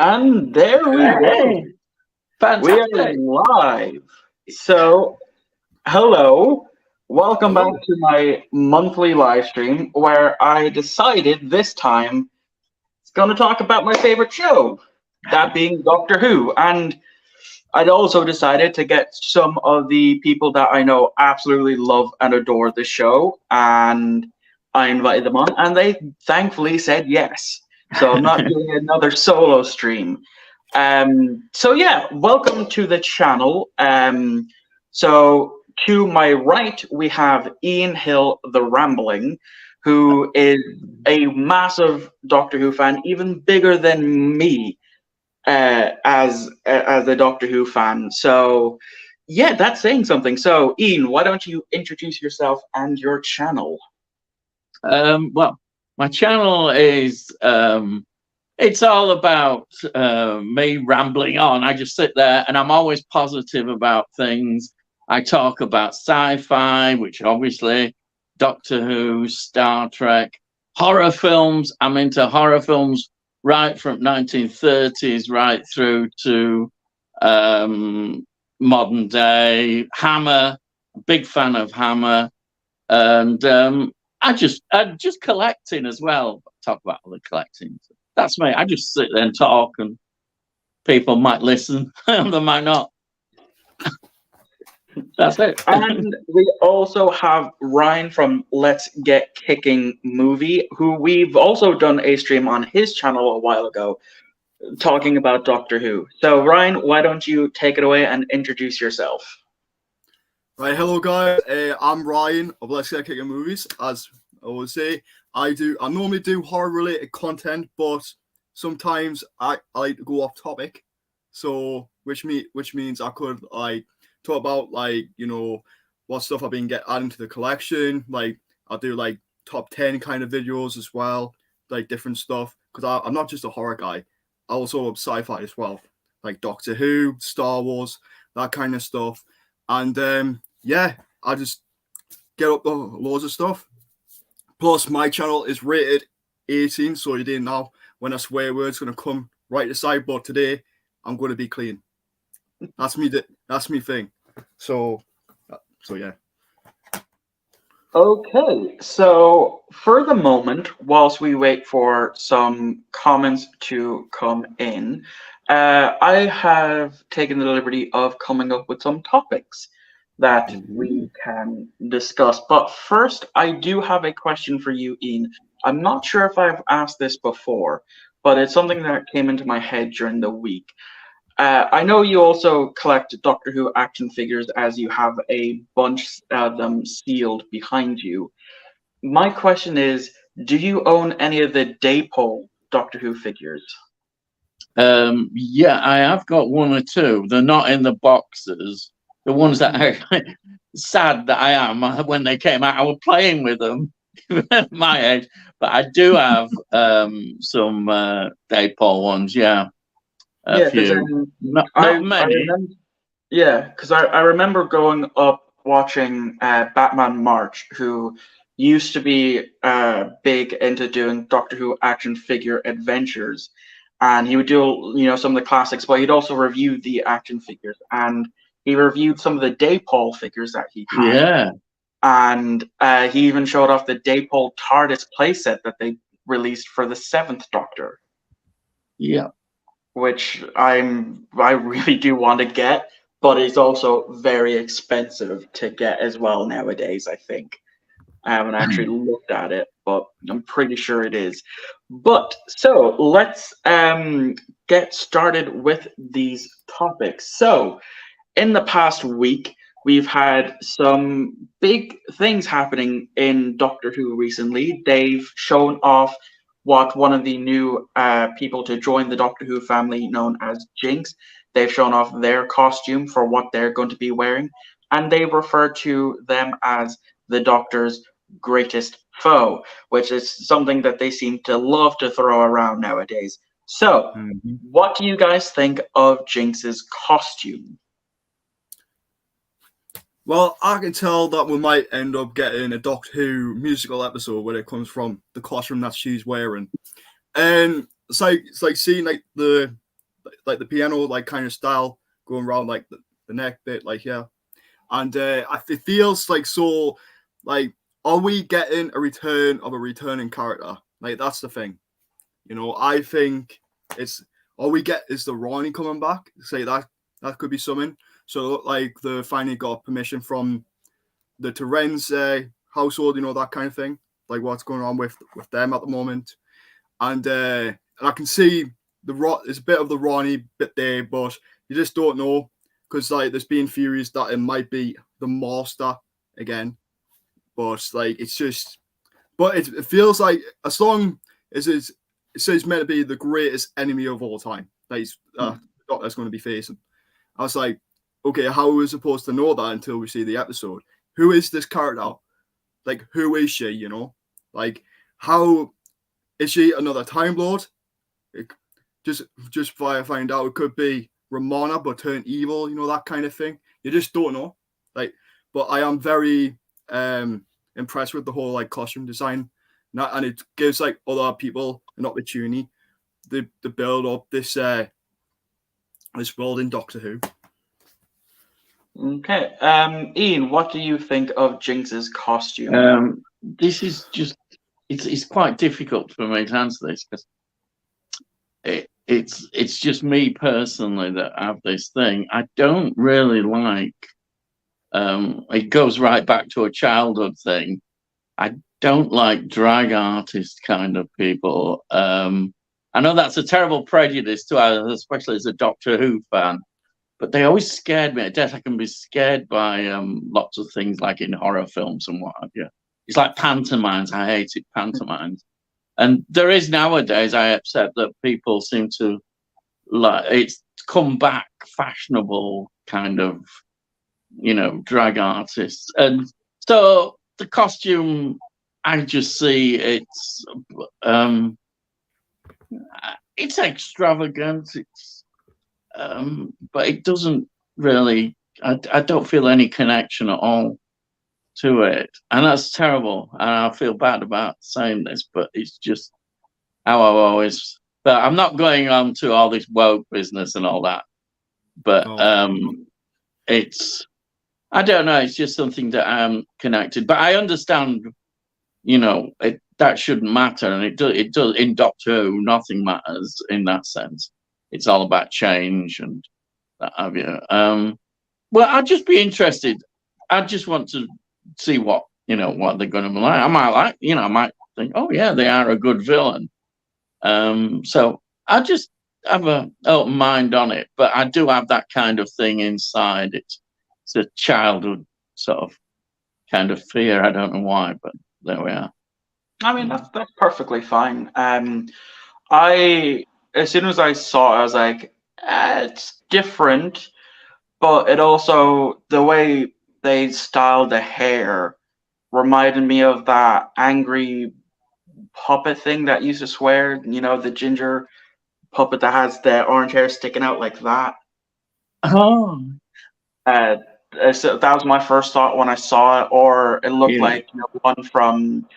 And there we go. Hey, We are fantastic. live. So, hello. Welcome back Hello. to my monthly live stream where I decided this time it's going to talk about my favorite show, that being Doctor Who. And I'd also decided to get some of the people that I know absolutely love and adore the show, and I invited them on, and they thankfully said yes. So I'm not doing another solo stream. So yeah, welcome to the channel. So to my right we have Ian Hill, the Rambling, who is a massive Doctor Who fan, even bigger than me as a Doctor Who fan. So yeah, that's saying something. So Ian, why don't you introduce yourself and your channel? Well, my channel is it's all about me rambling on. I just sit there and I'm always positive about things. I talk about sci-fi, which obviously Doctor Who, Star Trek, horror films. I'm into horror films right from 1930s right through to modern day. Hammer, big fan of Hammer, and I just collecting as well. Talk about all the collecting. That's me. I just sit there and talk, and people might listen, and they might not. That's it. And we also have Ryan from Let's Get Kicking Movie, who we've also done a stream on his channel a while ago talking about Doctor Who. So Ryan, why don't you take it away and introduce yourself? Right, hello guys. I'm Ryan of Let's Get Kicking Movies. As I always say, I normally do horror related content, but sometimes I like to go off topic. So which means I could talk about what stuff I've been adding to the collection. Like I'll do like top 10 kind of videos as well, like different stuff. Because I'm not just a horror guy. I also love sci-fi as well, like Doctor Who, Star Wars, that kind of stuff. And yeah, I just get up loads of stuff. Plus, my channel is rated 18, so you didn't know when I swear words going to come right aside. But today, I'm going to be clean. That's me. That's me thing. So yeah. Okay, so for the moment, whilst we wait for some comments to come in, I have taken the liberty of coming up with some topics that we can discuss. But first, I do have a question for you, Ian. I'm not sure if I've asked this before, but it's something that came into my head during the week. I know you also collect Doctor Who action figures, as you have a bunch of them sealed behind you. My question is, do you own any of the Daypole Doctor Who figures? Yeah, I have got one or two. They're not in the boxes. The ones that are sad that I am when they came out, I was playing with them at my age. But I do have some Daypole ones. Yeah, a Yeah, because few. Not I many. remember. Yeah, because I remember growing up watching Batman March, who used to be big into doing Doctor Who action figure adventures, and he would do some of the classics, but he'd also review the action figures, and he reviewed some of the Daypole figures that he had, Yeah, and he even showed off the Daypole TARDIS playset that they released for the Seventh Doctor, yeah. which I really do want to get, but it's also very expensive to get as well nowadays, I think. I haven't actually looked at it, but I'm pretty sure it is. But so let's get started with these topics. So in the past week, we've had some big things happening in Doctor Who recently. They've shown off what one of the new people to join the Doctor Who family, known as Jinx. They've shown off their costume for what they're going to be wearing, and they refer to them as the Doctor's greatest foe, which is something that they seem to love to throw around nowadays. So, Mhm. what do you guys think of Jinx's costume? Well, I can tell that we might end up getting a Doctor Who musical episode where it comes from the costume that she's wearing. And it's like seeing like the like the piano like kind of style going around like the neck bit, like and it feels like so like, are we getting a return of a returning character? Like that's the thing, you know. I think is the Ronnie coming back? Say that could be something. So like they finally got permission from the Terrence household, you know, that kind of thing. Like what's going on with them at the moment, and I can see there's a bit of the Ronnie bit there, but you just don't know because like there's been theories that it might be the Master again, but like it's just, but it feels like as long as it says meant to be the greatest enemy of all time that he's that's going to be facing. I was like, okay, how are we supposed to know that until we see the episode? Who is this character? Like, who is she? You know, like, how is she another Time Lord? Just find out it could be Romana but turn evil. You know, that kind of thing. You just don't know. Like, but I am very impressed with the whole like costume design, and it gives like other people an opportunity to build up this world in Doctor Who. Okay. Ian, what do you think of Jinx's costume? This is just it's quite difficult for me to answer this because it's just me personally that have this thing. I don't really like it goes right back to a childhood thing. I don't like drag artist kind of people. I know that's a terrible prejudice to us, especially as a Doctor Who fan. But they always scared me to death. I can be scared by lots of things, like in horror films and what have you. It's like pantomimes. I hated pantomimes. And there is nowadays, I accept that people seem to like it's come back fashionable kind of, you know, drag artists. And so the costume, I just see it's extravagant. But it doesn't really, I don't feel any connection at all to it. And that's terrible. And I feel bad about saying this, but it's just how I've always, but I'm not going on to all this woke business and all that. But I don't know, it's just something that I'm connected. But I understand, you know, that shouldn't matter. And it does in Doctor Who, nothing matters in that sense. It's all about change and that have you. Well, I'd just be interested. I just want to see what they're going to be like. I might think, oh yeah, they are a good villain. So I just have an open mind on it, but I do have that kind of thing inside. It's a childhood sort of kind of fear. I don't know why, but there we are. I mean, that's perfectly fine. As soon as I saw it, I was like, it's different, but it also, the way they styled the hair reminded me of that angry puppet thing that used to swear, you know, the ginger puppet that has the orange hair sticking out like that. Oh. So that was my first thought when I saw it, or it looked like one from,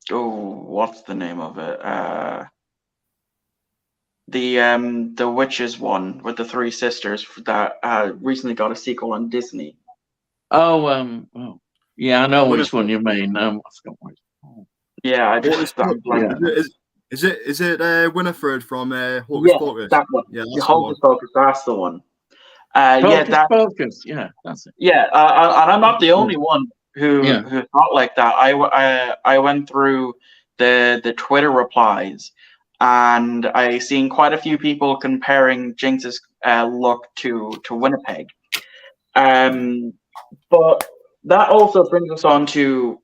what's the name of it? The Witches one with the three sisters that recently got a sequel on Disney. Oh, yeah, I know which one you mean. I forgot what it's called. Yeah, I just Is it Winifred from Hocus Pocus? That one. Yeah, that's Hocus Pocus. That's the one. Focus. Yeah, that's it. Yeah, and I'm not the only one who thought like that. I went through the Twitter replies, and I seen quite a few people comparing Jinx's look to Winnipeg. But that also brings us on to,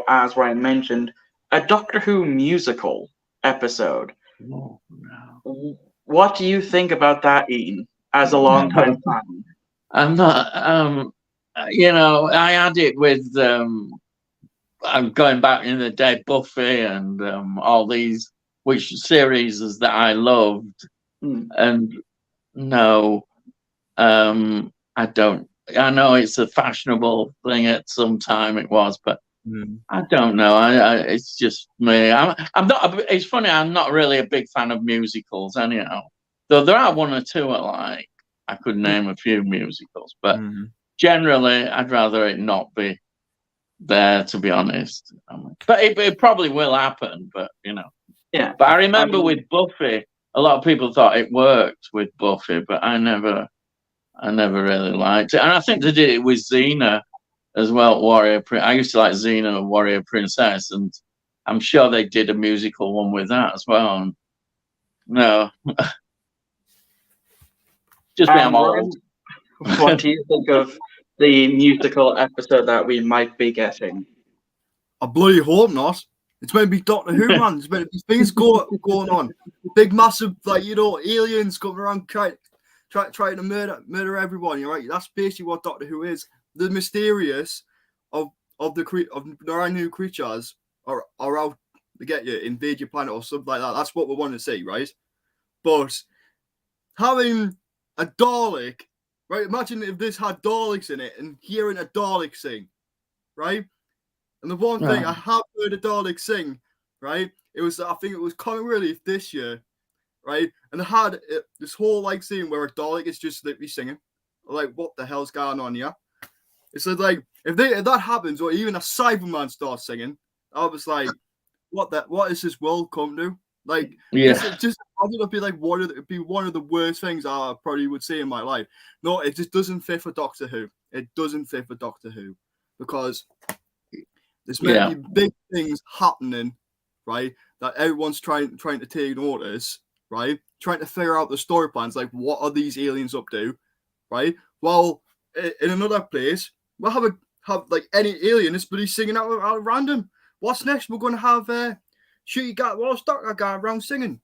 as Ryan mentioned, a Doctor Who musical episode. Oh, no. What do you think about that, Ian, as a long-time fan? I'm not, I had it with, I'm going back in the day, Buffy and all these, which series that I loved. And no, I don't. I know it's a fashionable thing at some time it was, but I don't know. It's just me. I'm not. It's funny. I'm not really a big fan of musicals, anyhow. Though there are one or two I like. I could name a few musicals, but generally, I'd rather it not be there, to be honest. But it probably will happen, but Yeah. But I remember with Buffy, a lot of people thought it worked with Buffy, but I never really liked it. And I think they did it with Xena as well, I used to like Xena, Warrior Princess, and I'm sure they did a musical one with that as well. And no. Just me, I'm old. What do you think of the musical episode that we might be getting? I bloody hope not. It's meant to be Doctor Who, man. There's meant to be things going on. Big, massive, aliens coming around trying to murder everyone. You're right. That's basically what Doctor Who is. The mysterious of our new creatures are out to get you, invade your planet or something like that. That's what we want to see, right? But having a Dalek, right? Imagine if this had Daleks in it and hearing a Dalek sing, right? And the one thing I have heard a Dalek sing, right? I think it was Comic Relief this year, right? And they had this whole scene where a Dalek is just literally singing. Like, what the hell's going on here? It's like if that happens, or even a Cyberman starts singing, I was like, what is this world come to? Like, I think it'd be like one of the worst things I probably would see in my life. No, it just doesn't fit for Doctor Who. It doesn't fit for Doctor Who because there's many big things happening, right? That everyone's trying to take notice, right? Trying to figure out the story plans, like what are these aliens up to, right? Well, in another place, we'll have like any alien is bloody singing out at random. What's next? We're going to have Shooty Gat Walsh Doctor guy around singing.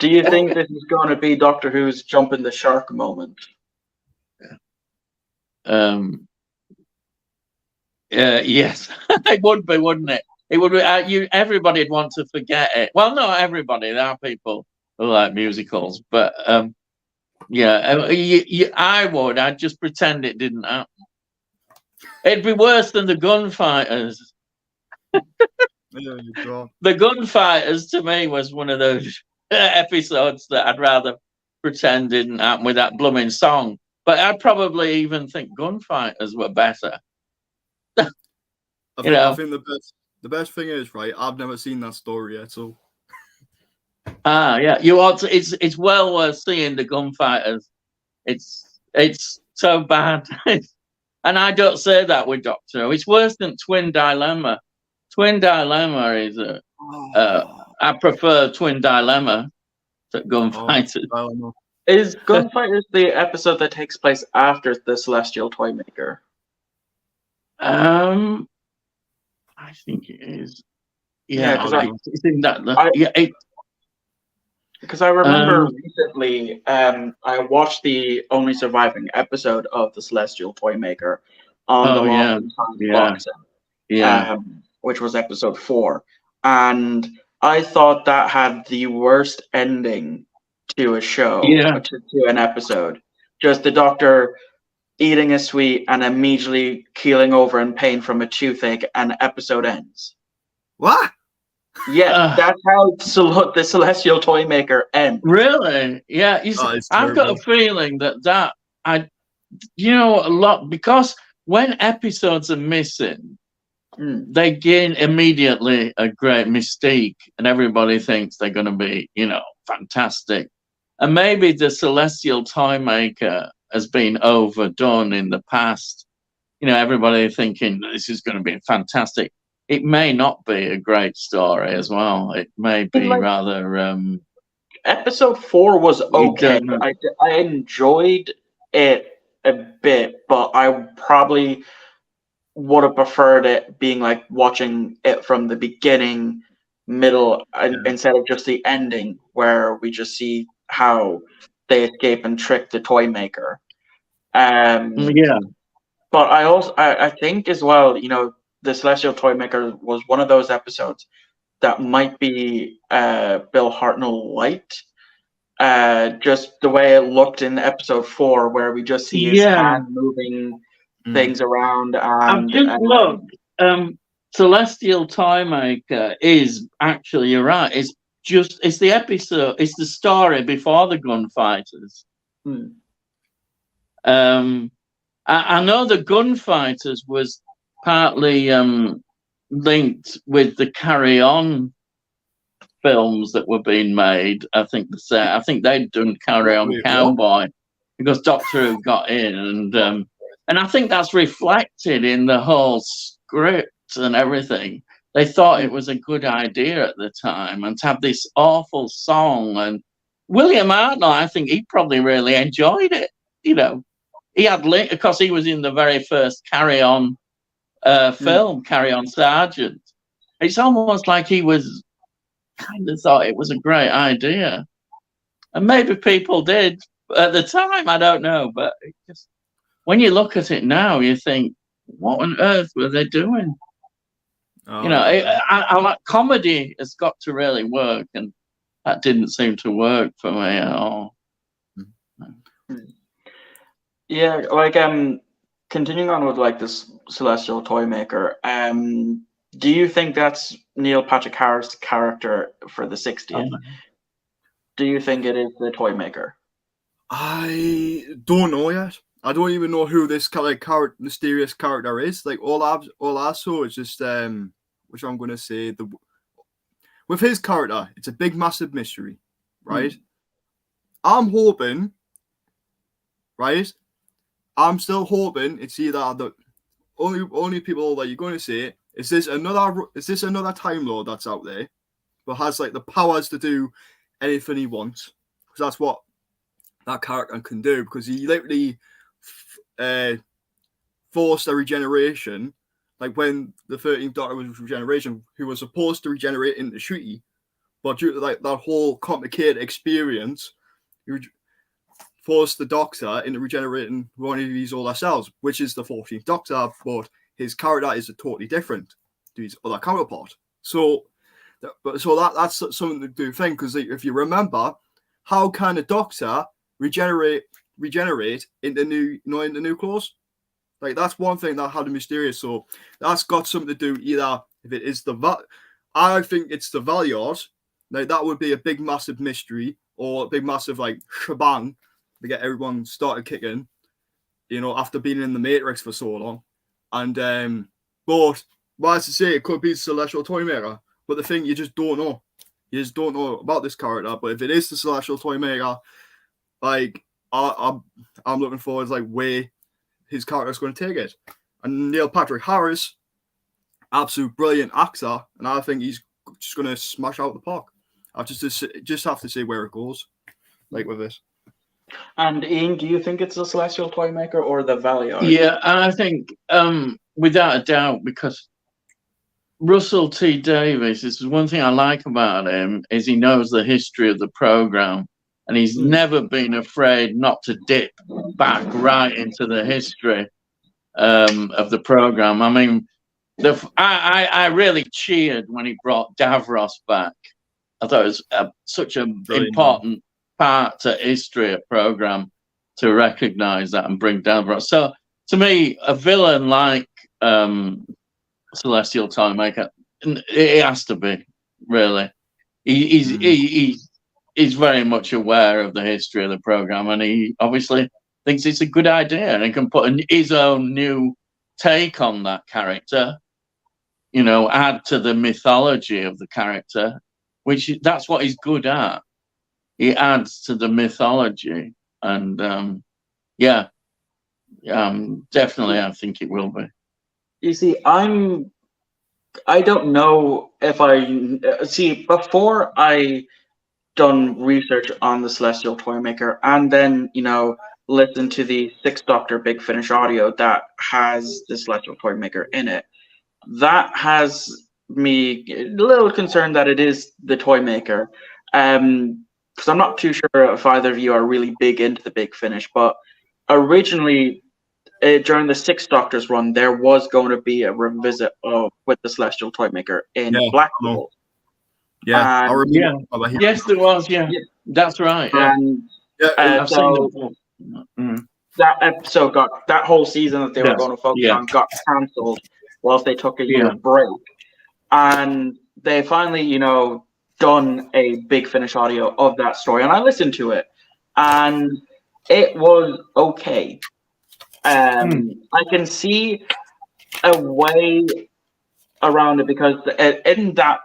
Do you think this is going to be Doctor Who's jumping the shark moment? Yes, it would be, wouldn't it? It would be. Everybody'd want to forget it. Well, not everybody. There are people who like musicals, but I would. I'd just pretend it didn't happen. It'd be worse than the Gunfighters. The Gunfighters, to me, was one of those episodes that I'd rather pretend didn't happen with that blooming song. But I'd probably even think Gunfighters were better. I think the best thing is, right, I've never seen that story yet, so. Yeah, you ought to. It's well worth seeing the Gunfighters. It's so bad, and I don't say that with Doctor Who. It's worse than Twin Dilemma. Twin Dilemma is I prefer Twin Dilemma to Gunfighters. Is Gunfighters the episode that takes place after the Celestial Toymaker? I think it is. Because I remember recently, I watched the only surviving episode of the Celestial Toymaker on the Marvel boxing, which was episode 4, and I thought that had the worst ending to a show, to an episode. Just the Doctor eating a sweet and immediately keeling over in pain from a toothache, and episode ends. What? Yeah, that's how the Celestial Toymaker ends. Really? Yeah. I've got a feeling that a lot, because when episodes are missing, they gain immediately a great mystique, and everybody thinks they're going to be, fantastic. And maybe the Celestial Toymaker has been overdone in the past. Everybody thinking this is going to be fantastic. It may not be a great story as well. It may be rather. Episode 4 was okay. I enjoyed it a bit, but I probably would have preferred it being like watching it from the beginning, middle, instead of just the ending where we just see how they escape and trick the Toymaker. But I think as well, the Celestial Toymaker was one of those episodes that might be Bill Hartnell light. Just the way it looked in episode 4, where we just see his hand moving things around. And, I've just looked. Celestial Toymaker is actually, you're right, it's the episode, it's the story before the gunfighters. I know the gunfighters was partly linked with the Carry On films that were being made. I think they'd done Carry On Cowboy because Doctor Who got in, and I think that's reflected in the whole script and everything. They thought it was a good idea at the time, and to have this awful song. And William Hartnell, I think he probably really enjoyed it. You know, he had because he was in the very first Carry On film, Carry On Sergeant. It's almost like he was kind of thought it was a great idea, and maybe people did at the time. I don't know, but it just, when you look at it now, you think, what on earth were they doing? You know, I like comedy has got to really work, and that didn't seem to work for me at all. Yeah, like continuing on with like this Celestial Toymaker, do you think that's Neil Patrick Harris' character for the 60th? Do you think it is the Toymaker? I don't know yet. I don't even know who this mysterious character is. Like all I saw is just which I'm gonna say with his character, it's a big massive mystery, right? I'm hoping, right? I'm still hoping it's either the only people that you're going to say is this another Time Lord that's out there, but has like the powers to do anything he wants, because that's what that character can do, because he literally forced a regeneration, like when the 13th Doctor was regeneration, who was supposed to regenerate into Ncuti, but due to like that whole complicated experience, he forced the Doctor into regenerating one of his older cells, which is the 14th Doctor, but his character is totally different to his other counterpart. So that's something to do thing, because like, if you remember, how can a Doctor regenerate into new clothes? Like, that's one thing that had a mysterious. So that's got something to do either if it is I think it's the Valeyard. Like, that would be a big massive mystery, or a big massive like shebang to get everyone started kicking, after being in the Matrix for so long. And but as I say, it could be Celestial Toymaker. But the thing, you just don't know. You just don't know about this character. But if it is the Celestial Toymaker, like I'm looking forward to like where his character is going to take it. And Neil Patrick Harris, absolute brilliant actor, and I think he's just going to smash out the park. I just have to see where it goes, like with this. And Ian, do you think it's the Celestial Toymaker or the Valeyard? Yeah, and I think without a doubt, because Russell T Davies, this is one thing I like about him, is he knows the history of the program, and he's never been afraid not to dip back right into the history of the program. I mean, I really cheered when he brought Davros back. I thought it was such an important part to history of program to recognize that and bring Davros. So to me, a villain like Celestial Toymaker, it has to be, really. He's very much aware of the history of the program, and he obviously thinks it's a good idea, and he can put his own new take on that character, add to the mythology of the character, which that's what he's good at. He adds to the mythology, and definitely I think it will be. You see, I don't know if before I done research on the Celestial Toymaker, and then listen to the 6th Doctor Big Finish audio that has the Celestial Toymaker in it. That has me a little concerned that it is the Toymaker, because I'm not too sure if either of you are really big into the Big Finish. But originally, during the 6th Doctor's run, there was going to be a revisit with the Celestial Toymaker in Blackpool. Yeah, I remember. Yeah. Yes, there was. Yeah, that's right. Yeah. And I've seen that episode that whole season that they were going to focus on got cancelled whilst they took a year break, and they finally, done a Big Finish audio of that story, and I listened to it, and it was okay. I can see a way around it because in that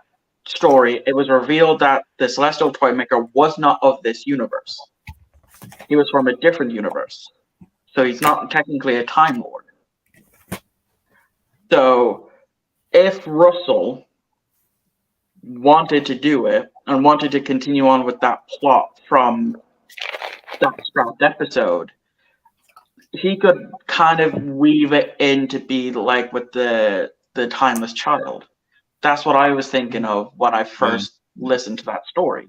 story, it was revealed that the Celestial Toymaker was not of this universe. He was from a different universe. So he's not technically a Time Lord. So if Russell wanted to do it and wanted to continue on with that plot from that scrapped episode, he could kind of weave it in to be like with the Timeless Child. That's what I was thinking of when I first listened to that story.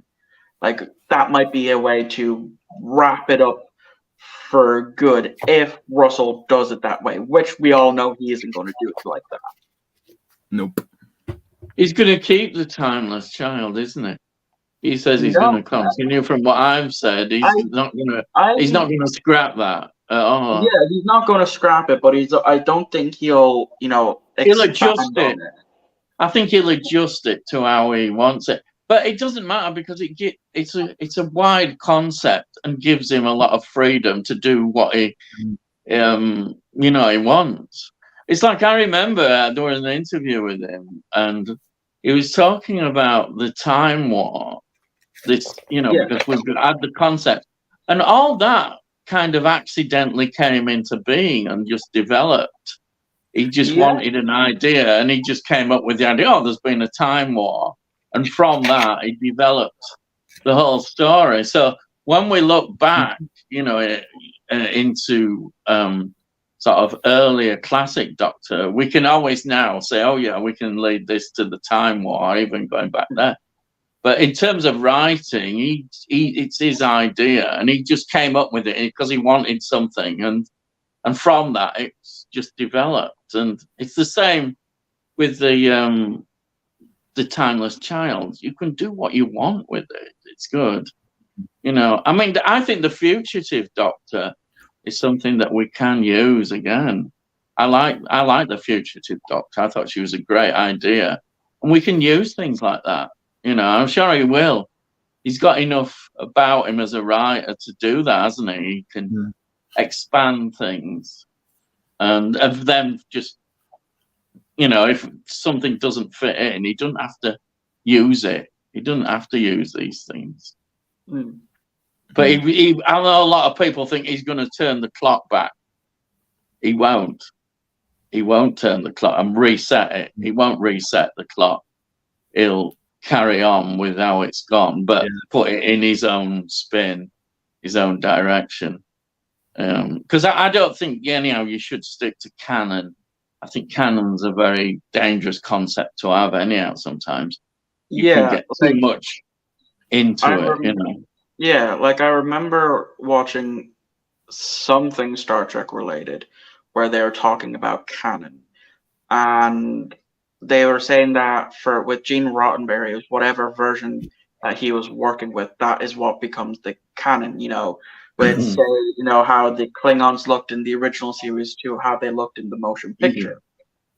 Like, that might be a way to wrap it up for good if Russell does it that way, which we all know he isn't going to do it like that. Nope. He's going to keep the Timeless Child, isn't he? He says he's going to continue. From what I've said, he's not going to scrap that at all. Yeah, he's not going to scrap it, but I don't think he'll adjust it. I think he'll adjust it to how he wants it. But it doesn't matter because it's a wide concept and gives him a lot of freedom to do what he wants. It's like I remember doing an interview with him, and he was talking about the Time War. Because we've had the concept, and all that kind of accidentally came into being and just developed. He just wanted an idea, and he just came up with the idea. Oh, there's been a Time War. And from that, he developed the whole story. So when we look back, into sort of earlier classic Doctor, we can always now say, oh, yeah, we can lead this to the Time War, even going back there. But in terms of writing, it's his idea, and he just came up with it because he wanted something. And from that, it's just developed. And it's the same with the Timeless Child. You can do what you want with it. It's good. I think the Fugitive Doctor is something that we can use again. I like the Fugitive Doctor. I thought she was a great idea, and we can use things like that. I'm sure he will. He's got enough about him as a writer to do that, hasn't he? He can expand things, and of them just. If something doesn't fit in, he doesn't have to use it. He doesn't have to use these things. But I know a lot of people think he's going to turn the clock back. He won't. He won't turn the clock and reset it. He won't reset the clock. He'll carry on with how it's gone, but put it in his own spin, his own direction. Because I don't think, anyhow, you should stick to canon. I think canon's a very dangerous concept to have anyhow sometimes. You can get too much into it, Yeah, like I remember watching something Star Trek related where they were talking about canon. And they were saying that with Gene Roddenberry, it was whatever version that he was working with, that is what becomes the canon, With say, how the Klingons looked in the original series to how they looked in the motion picture.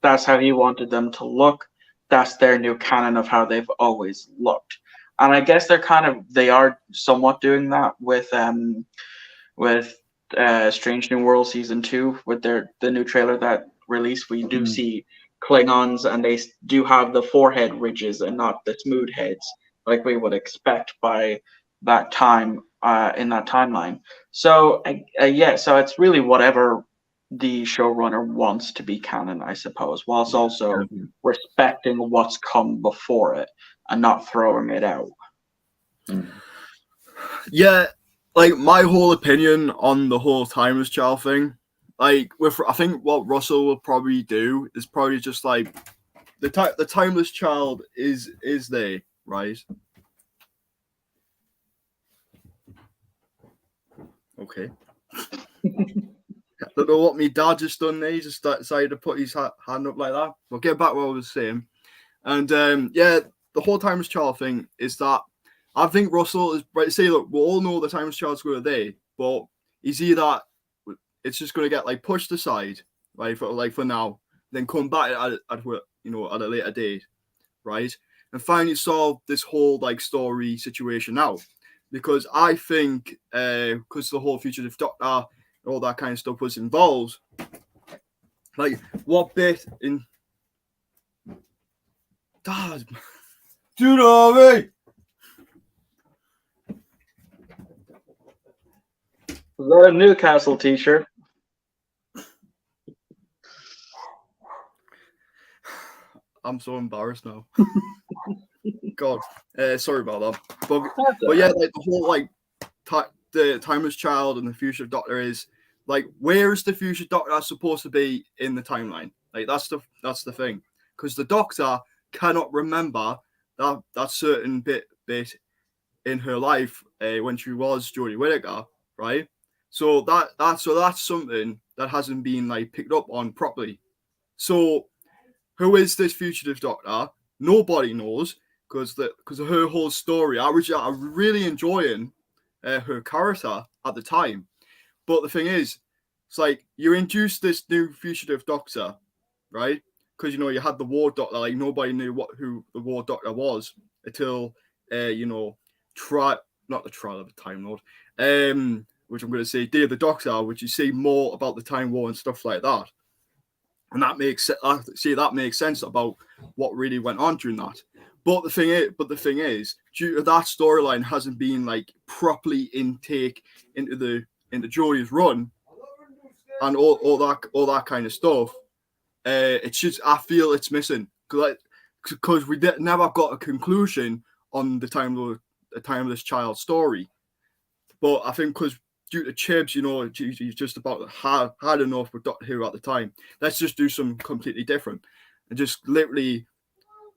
That's how he wanted them to look. That's their new canon of how they've always looked. And I guess they are somewhat doing that with Strange New World Season 2 with the new trailer that released. We do see Klingons, and they do have the forehead ridges and not the smooth heads like we would expect by that time. In that timeline. So so it's really whatever the showrunner wants to be canon, I suppose, whilst also respecting what's come before it and not throwing it out. Yeah, like my whole opinion on the whole Timeless Child thing, I think what Russell will probably do is probably just like the Timeless Child is there, right? Okay. I don't know what my dad just done there. He just decided to put his hand up like that. We'll get back to what I was saying. And the whole Timeless Child thing is that I think Russell is right to say, look, we all know the Timeless Child's going to there, but is either it's just going to get like pushed aside, right, for now, then come back at a later date, right? and finally solve this whole like story situation out. Because I think, because the whole fugitive doctor, all that kind of stuff was involved. Like, what bit in? Dad, Tsunami! Is that a Newcastle t-shirt? I'm so embarrassed now. God, sorry about that. But yeah, like the whole like the timeless child and the future doctor is like, where is the future doctor supposed to be in the timeline? Like that's the thing, because the doctor cannot remember that certain bit in her life when she was Jodie Whittaker, right? So that's something that hasn't been like picked up on properly. So who is this fugitive doctor? Nobody knows, because of her whole story. I was really enjoying her character at the time. But the thing is, it's like you introduced this new fugitive doctor, right? Because you had the War Doctor. Like nobody knew who the War Doctor was until not the Trial of the Time Lord, which I'm going to say Day of the Doctor, which you see more about the Time War and stuff like that. And that makes sense about what really went on during that. But the thing is, due to that storyline hasn't been like properly intake into Jodie's run and all that kind of stuff. It's just, I feel it's missing because we never got a conclusion on the timeless child story. But I think because due to Chibs, he's just about hard enough with Doctor Who at the time. Let's just do something completely different and just literally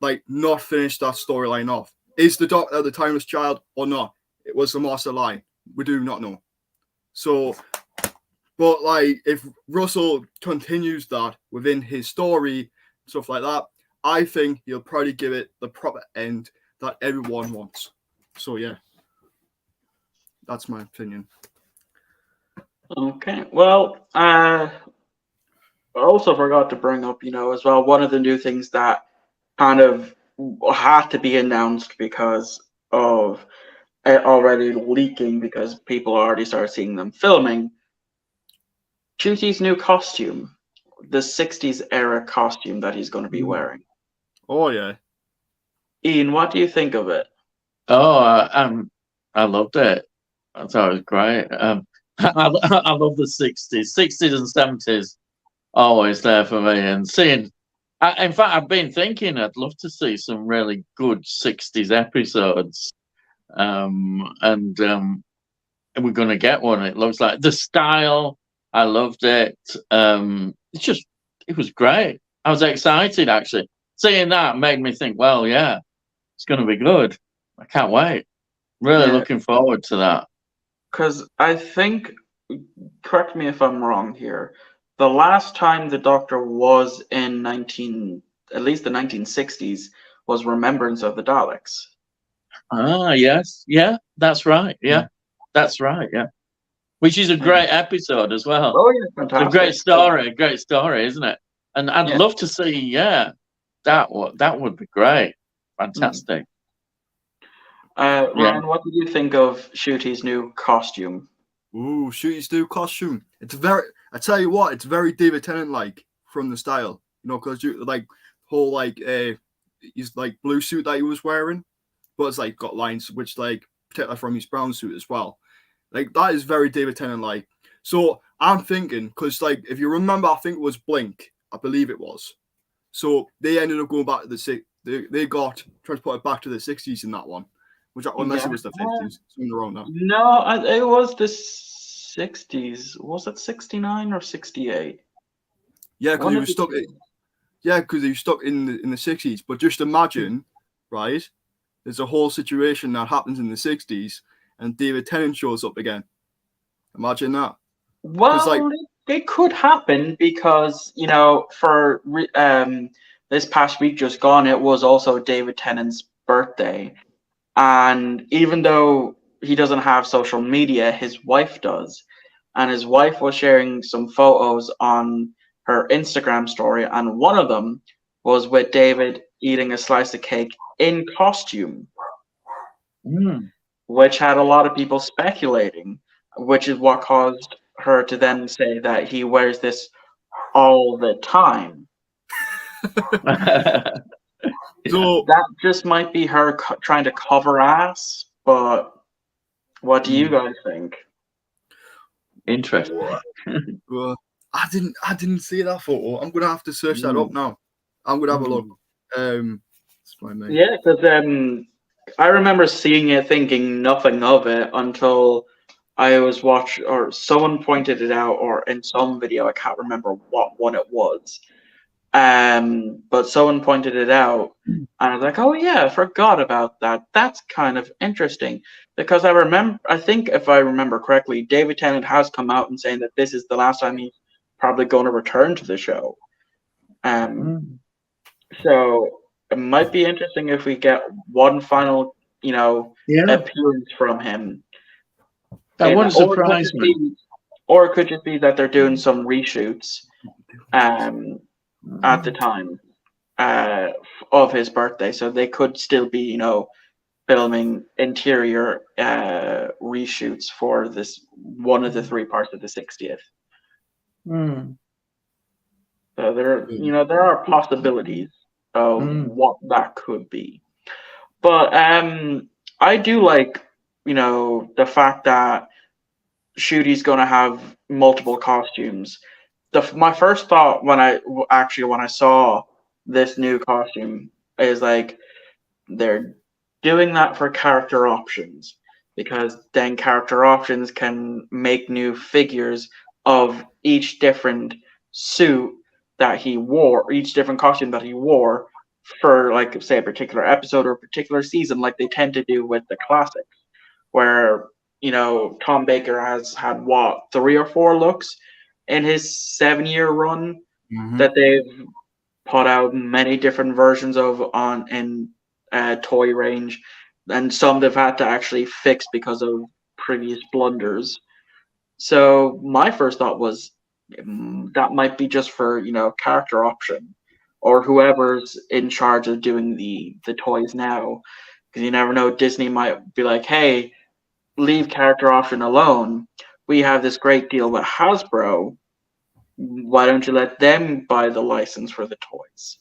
like not finish that storyline off. Is the Doctor the timeless child or not? It was the master line. We do not know. So, but like if Russell continues that within his story, stuff like that, I think he'll probably give it the proper end that everyone wants. So yeah, that's my opinion. Okay. Well, I also forgot to bring up, as well, one of the new things that kind of had to be announced because of it already leaking, because people already started seeing them filming. Ncuti's new costume, the 60s era costume that he's going to be wearing. Oh yeah. Ian, what do you think of it? Oh, I loved it. I thought it was great. I love the 60s and 70s, always there for me. And in fact, I've been thinking I'd love to see some really good 60s episodes. And we're going to get one. It looks like the style. I loved it. It was great. I was excited, actually. Seeing that made me think, well, yeah, it's going to be good. I can't wait. Really looking forward to that. Because I think, correct me if I'm wrong here, the last time the Doctor was in at least the 1960s, was Remembrance of the Daleks. Ah, yes. Yeah, that's right. Yeah, that's right. Yeah. Which is a great episode as well. Oh, yeah, fantastic. It's a great story, isn't it? And I'd love to see, that would be great. Fantastic. Ryan, what did you think of Ncuti's new costume? Ooh, Ncuti's new costume. I tell you what, it's very David Tennant-like from the style. Because like whole like his like blue suit that he was wearing, but it's like got lines which like protect from his brown suit as well. Like that is very David Tennant-like. So I'm thinking, because like if you remember, I think it was Blink, I believe it was. So they ended up going back to they got transported back to the 60s in that one. Which unless it was the 50s, something around that. No, it was the 60s. Was it 69 or 68? Yeah, because he was stuck. Because he was stuck in the 60s. But just imagine, right? There's a whole situation that happens in the 60s, and David Tennant shows up again. Imagine that. Well, it could happen because for this past week just gone, it was also David Tennant's birthday. And even though he doesn't have social media, his wife does. And his wife was sharing some photos on her Instagram story. And one of them was with David eating a slice of cake in costume, Mm. which had a lot of people speculating, which is what caused her to then say that he wears this all the time. So That just might be her trying to cover ass, but what do you guys think? Interesting. I didn't see that photo. I'm gonna have to search that up now. I'm gonna have a look. It's fine, mate. Yeah, because I remember seeing it, thinking nothing of it until I was watching, or someone pointed it out, or in some video, I can't remember what one it was. But someone pointed it out, and I was like, "Oh yeah, I forgot about that. That's kind of interesting." Because I think if I remember correctly, David Tennant has come out and saying that this is the last time he's probably going to return to the show. So it might be interesting if we get one final, appearance from him. That wouldn't surprise me. Or it could just be that they're doing some reshoots at the time of his birthday, so they could still be, filming interior reshoots for this one of the 3 parts of the 60th. So there are possibilities of what that could be. But I do like, the fact that Ncuti's going to have multiple costumes. My first thought when I saw this new costume is like, they're doing that for character options, because then character options can make new figures of each different suit that he wore, each different costume that he wore for, like, say, a particular episode or a particular season, like they tend to do with the classics, where Tom Baker has had 3 or 4 looks in his 7-year run that they've put out many different versions of in toy range, and some they've had to actually fix because of previous blunders. So my first thought was that might be just for character option, or whoever's in charge of doing the toys now, because you never know, Disney might be like, hey, leave character option alone. We have this great deal with Hasbro. Why don't you let them buy the license for the toys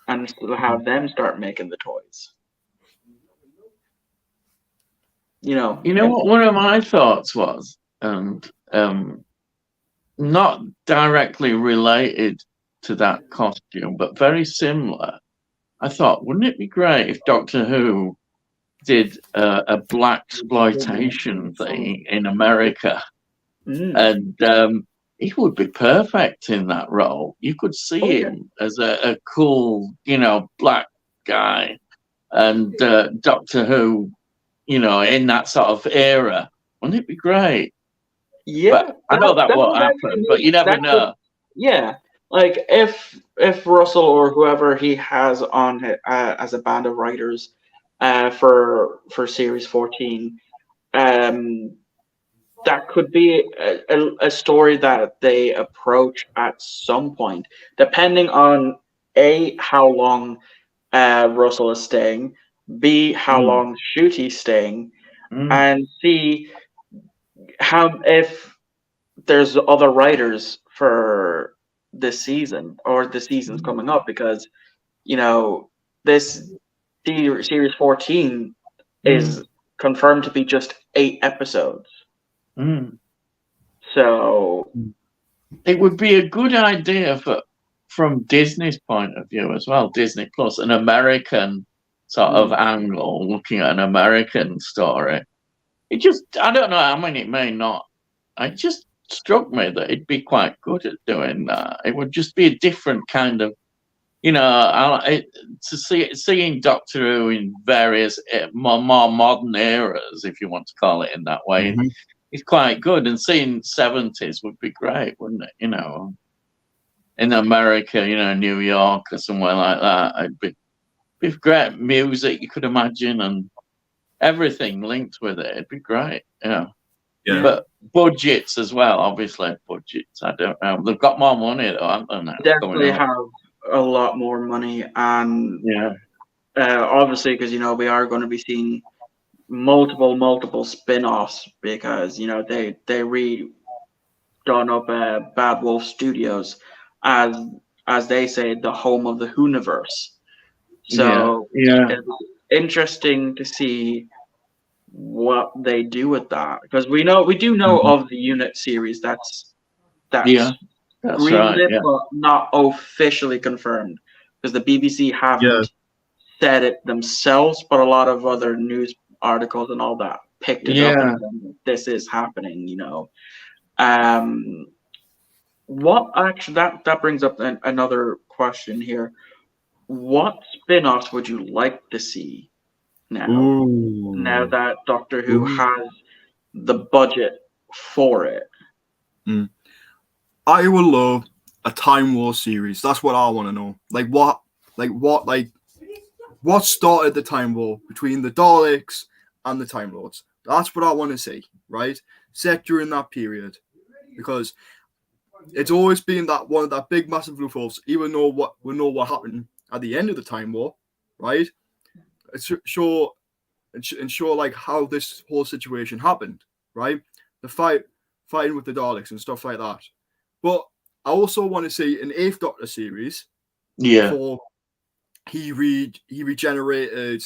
and have them start making the toys? What one of my thoughts was, and not directly related to that costume, but very similar. I thought, wouldn't it be great if Doctor Who did a blaxploitation thing in America, and he would be perfect in that role. You could see him as a cool, black guy, and Doctor Who, in that sort of era. Wouldn't it be great? Yeah, but I know that won't happen, but you never know. Like if Russell or whoever he has on as a band of writers for series 14, that could be a story that they approach at some point, depending on A, how long Russell is staying, B, how long Ncuti's staying, and C, if there's other writers for this season or the seasons coming up, because this series 14 is confirmed to be just 8 episodes. So it would be a good idea from Disney's point of view as well, Disney Plus, an American sort of angle, looking at an American story. I don't know, I mean, it may not. It just struck me that it'd be quite good at doing that. It would just be a different kind of, seeing Doctor Who in various more modern eras, if you want to call it in that way, it's quite good. And seeing 70s would be great, wouldn't it? In America, New York or somewhere like that, it'd be great music, you could imagine, and everything linked with it. It'd be great, Yeah. But budgets as well, obviously. Budgets, I don't know. They've got more money, though, haven't they? Definitely have a lot more money, and Yeah. obviously because we are going to be seeing multiple spin-offs because they done up Bad Wolf Studios as they say the home of the Hooniverse. Yeah. So Yeah. it's interesting to see what they do with that because we do know Mhm. of the Unit series that's Yeah. That's right. greenlit Yeah. but not officially confirmed because the BBC Yeah. haven't said it themselves, but a lot of other news articles and all that picked it up and Yeah. said, this is happening. Um, what actually that brings up another question here. What spin-offs would you like to see now? Now Ooh. that Doctor Who Ooh. has the budget for it. Mm. I would love a Time War series. That's what I want to know. What started the Time War between the Daleks and the Time Lords? That's what I want to see, right? Set during that period, because it's always been that one of that big massive loopholes. Even though we know what happened at the end of the Time War, right? It's sure like how this whole situation happened, right? The fighting with the Daleks and stuff like that. But I also want to see an Eighth Doctor series Yeah. before he regenerated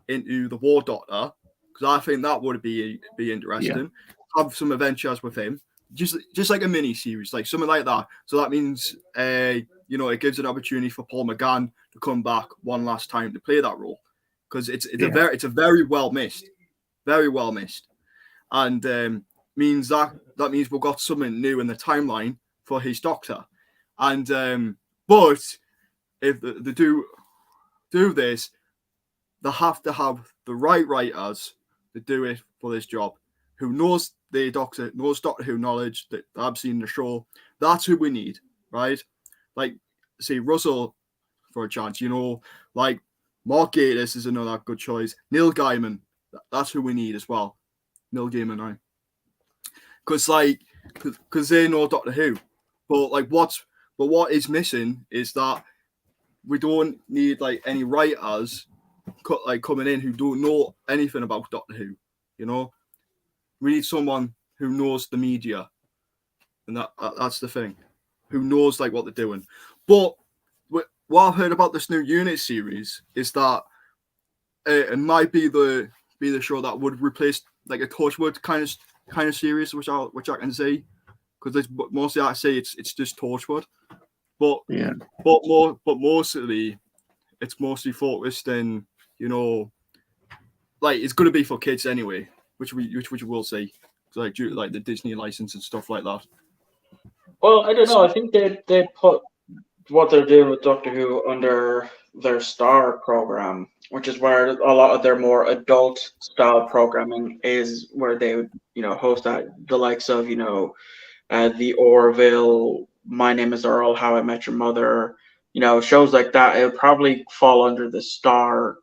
into the War Doctor, because I think that would be interesting. Have some adventures with him, just like a mini series, like something like that. So that means it gives an opportunity for Paul McGann to come back one last time to play that role, because it's a very well missed, and means that means we've got something new in the timeline for his Doctor, and but if they do this, they have to have the right writers to do it for this job, who knows Doctor Who knowledge, that I've seen the show. That's who we need, right? Like, see, Russell for a chance, like Mark Gatiss is another good choice. Neil Gaiman, that's who we need as well. Neil Gaiman, because they know Doctor Who, but what is missing is that we don't need like any writers coming in who don't know anything about Doctor Who. We need someone who knows the media, and that's the thing, who knows like what they're doing. But what I've heard about this new Unit series is that it might be the show that would replace like a Torchwood kind of series, which I can see, because mostly I say it's just Torchwood, but mostly it's mostly focused in like it's going to be for kids anyway, which we will see, like due to like the Disney license and stuff like that. Well, I don't know. I think they put what they're doing with Doctor Who under their Star program, which is where a lot of their more adult style programming is, where they would host the likes of the Orville, My Name is Earl, How I Met Your Mother, shows like that. It would probably fall under the Star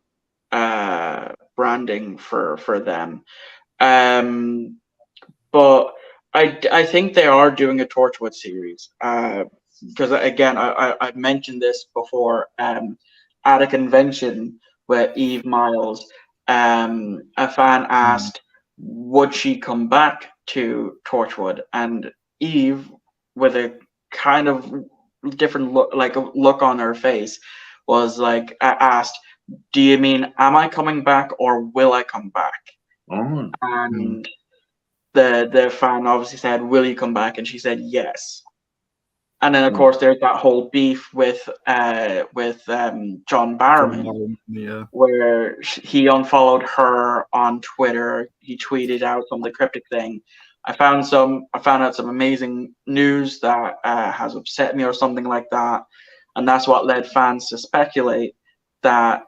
branding for them. But I think they are doing a Torchwood series. Because again, I mentioned this before. At a convention with Eve Miles, a fan asked, would she come back to Torchwood? And Eve, with a kind of different look on her face, was like asked, "Do you mean am I coming back or will I come back?" Oh. And the fan obviously said, "Will you come back?" And she said yes. And then of course there's that whole beef with John Barrowman, Yeah. where he unfollowed her on Twitter. He tweeted out some of the cryptic thing. I found out some amazing news that has upset me or something like that, and that's what led fans to speculate that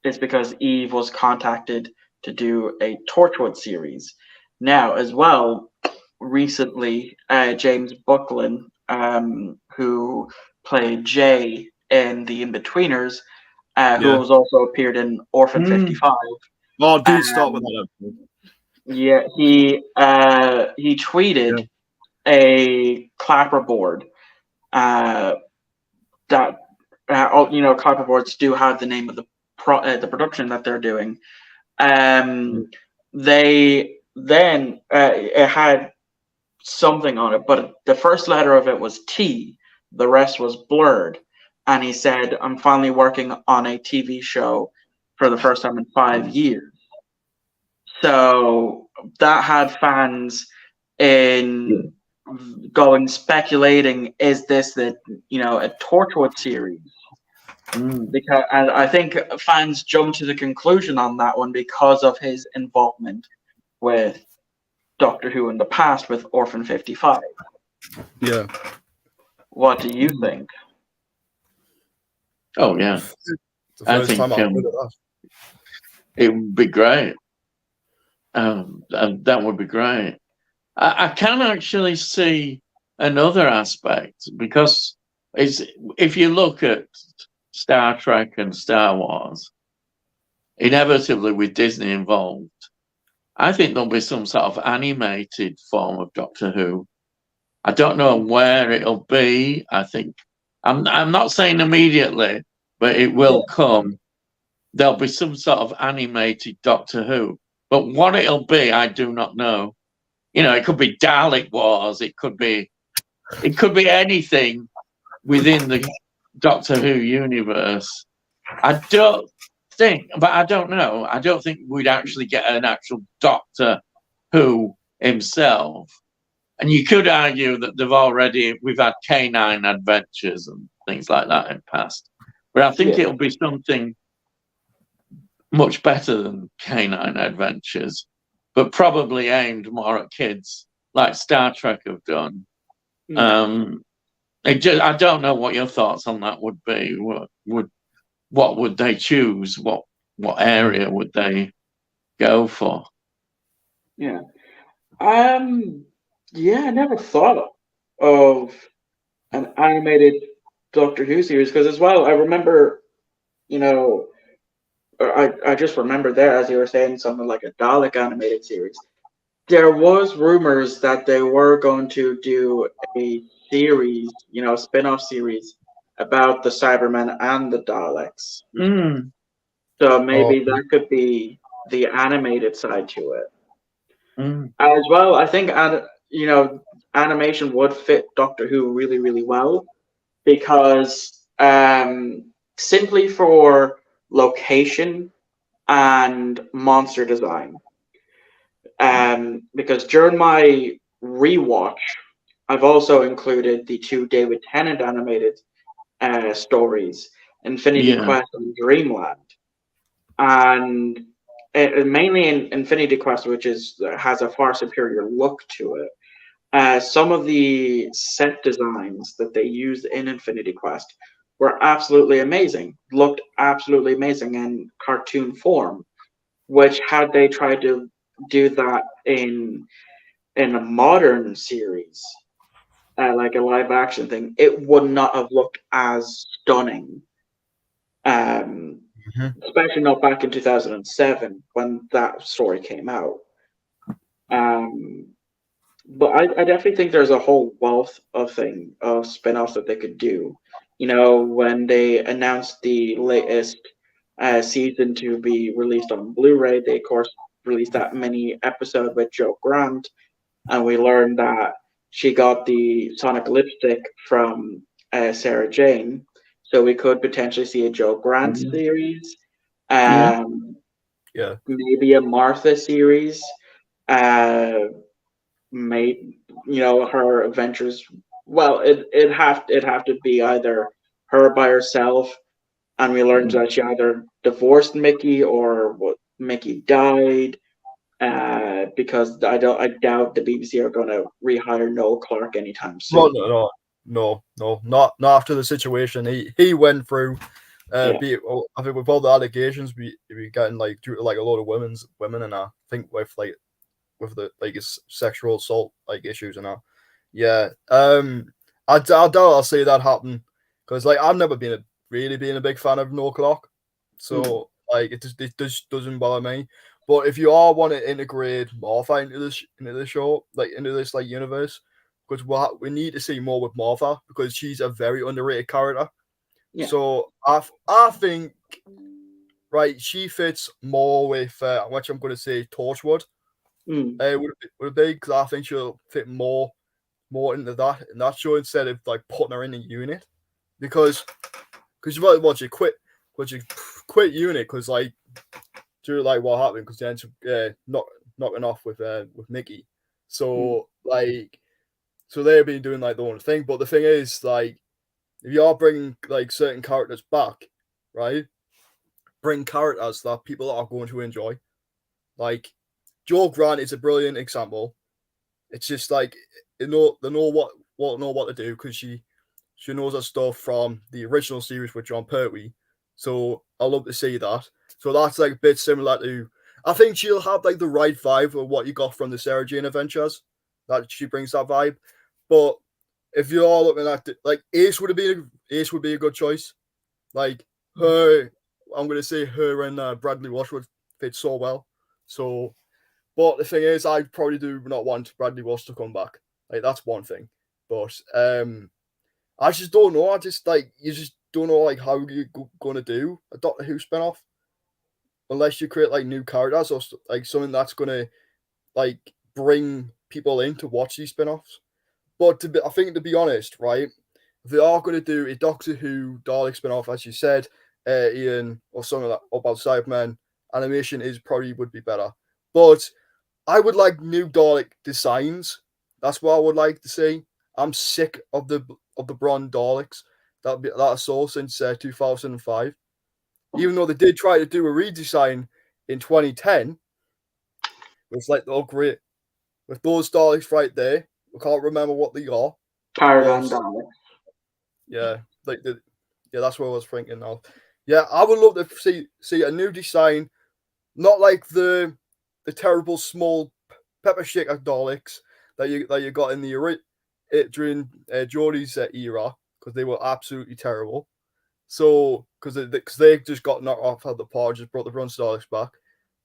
it's because Eve was contacted to do a Torchwood series. Now, as well, recently, James Buckland, who played Jay in The Inbetweeners, who has also appeared in Orphan 55. Oh, dude, start with that episode. Yeah, he tweeted a clapperboard that Clipperboards do have the name of the production that they're doing. They then it had something on it, but the first letter of it was T. The rest was blurred. And he said, "I'm finally working on a TV show for the first time in 5 years." So that had fans in going speculating, is this a Torchwood series? Because, and I think fans jumped to the conclusion on that one because of his involvement with Doctor Who in the past with Orphan 55. Yeah. What do you think? Oh yeah, I think it would be great. That would be great. I can actually see another aspect, because if you look at Star Trek and Star Wars, inevitably with Disney involved, I think there'll be some sort of animated form of Doctor Who. I don't know where it'll be. I think I'm not saying immediately, but it will come. There'll be some sort of animated Doctor Who. But what it'll be, I do not know. It could be Dalek Wars. It could be anything within the Doctor Who universe. I don't know. I don't think we'd actually get an actual Doctor Who himself. And you could argue that we've had Canine Adventures and things like that in the past. But I think it'll be something much better than Canine Adventures, but probably aimed more at kids, like Star Trek have done. I don't know what your thoughts on that would be. What would they choose? What area would they go for? Yeah. I never thought of an animated Doctor Who series, because as well, I remember, I just remember there, as you were saying, something like a Dalek animated series. There was rumors that they were going to do a series, a spin-off series about the Cybermen and the Daleks. So maybe that could be the animated side to it. As well, I think animation would fit Doctor Who really, really well, because simply for location and monster design. Because during my rewatch, I've also included the 2 David Tennant animated stories, Infinity Quest and Dreamland. And mainly in Infinity Quest, which has a far superior look to it. Some of the set designs that they used in Infinity Quest were absolutely amazing, looked absolutely amazing in cartoon form, which had they tried to do that in a modern series, like a live action thing, it would not have looked as stunning. Especially not back in 2007 when that story came out. But I definitely think there's a whole wealth of spin-offs that they could do. When they announced the latest season to be released on Blu-ray, they of course released that mini episode with Jo Grant, and we learned that she got the sonic lipstick from Sarah Jane. So we could potentially see a Jo Grant series, maybe a Martha series, her adventures. Well, it'd have to be either her by herself, and we learned that she either divorced Mickey or Mickey died. Because I doubt the BBC are going to rehire Noel Clarke anytime soon. No, not after the situation he went through. I think with all the allegations we getting due to a lot of women, and I think with the his sexual assault issues and that. Yeah. I doubt I'll see that happen, because I've never been a big fan of Noel Clarke, so it just doesn't bother me. But if you all want to integrate Martha into the show, into this universe, because we need to see more with Martha, because she's a very underrated character. Yeah. So I think, right, she fits more with which I'm going to say Torchwood. Mm. Would it be? Because I think she'll fit more into that show instead of like putting her in a unit, because you might watch it quit unit because like due to like what happened because they ended up knocking off with Mickey. So like they've been doing like their own thing, but the thing is like if you are bringing like certain characters back, right? Bring characters that people are going to enjoy. Like Joe Grant is a brilliant example. It's just like they know what to do because she knows her stuff from the original series with John Pertwee. So I love to see that. So that's like a bit similar to. I think she'll have like the right vibe of what you got from the Sarah Jane Adventures. That she brings that vibe. But if you're all looking at like Ace would be a good choice. Like her, I'm gonna say her and Bradley Walsh would fit so well. So, but the thing is, I probably do not want Bradley Walsh to come back. Like that's one thing. But I just don't know. I just like you just don't know like how you're gonna do a Doctor Who spinoff unless you create like new characters or like something that's gonna like bring people in to watch these spinoffs. But I think to be honest, right, if they are gonna do a Doctor Who Dalek spinoff, as you said, Ian, or something like about Cybermen, animation is probably would be better. But I would like new Dalek designs. That's what I would like to see. I'm sick of the Bron Daleks that I saw since 2005. Even though they did try to do a redesign in 2010, it's like oh great with those Daleks right there. I can't remember what they are. Caravan Dalek. Yeah, that's what I was thinking of. Yeah, I would love to see a new design, not like the terrible small pepper shaker Daleks that you got in the during Geordie's era because they were absolutely terrible. So because they just got knocked off of the park, just brought the bronze Daleks back.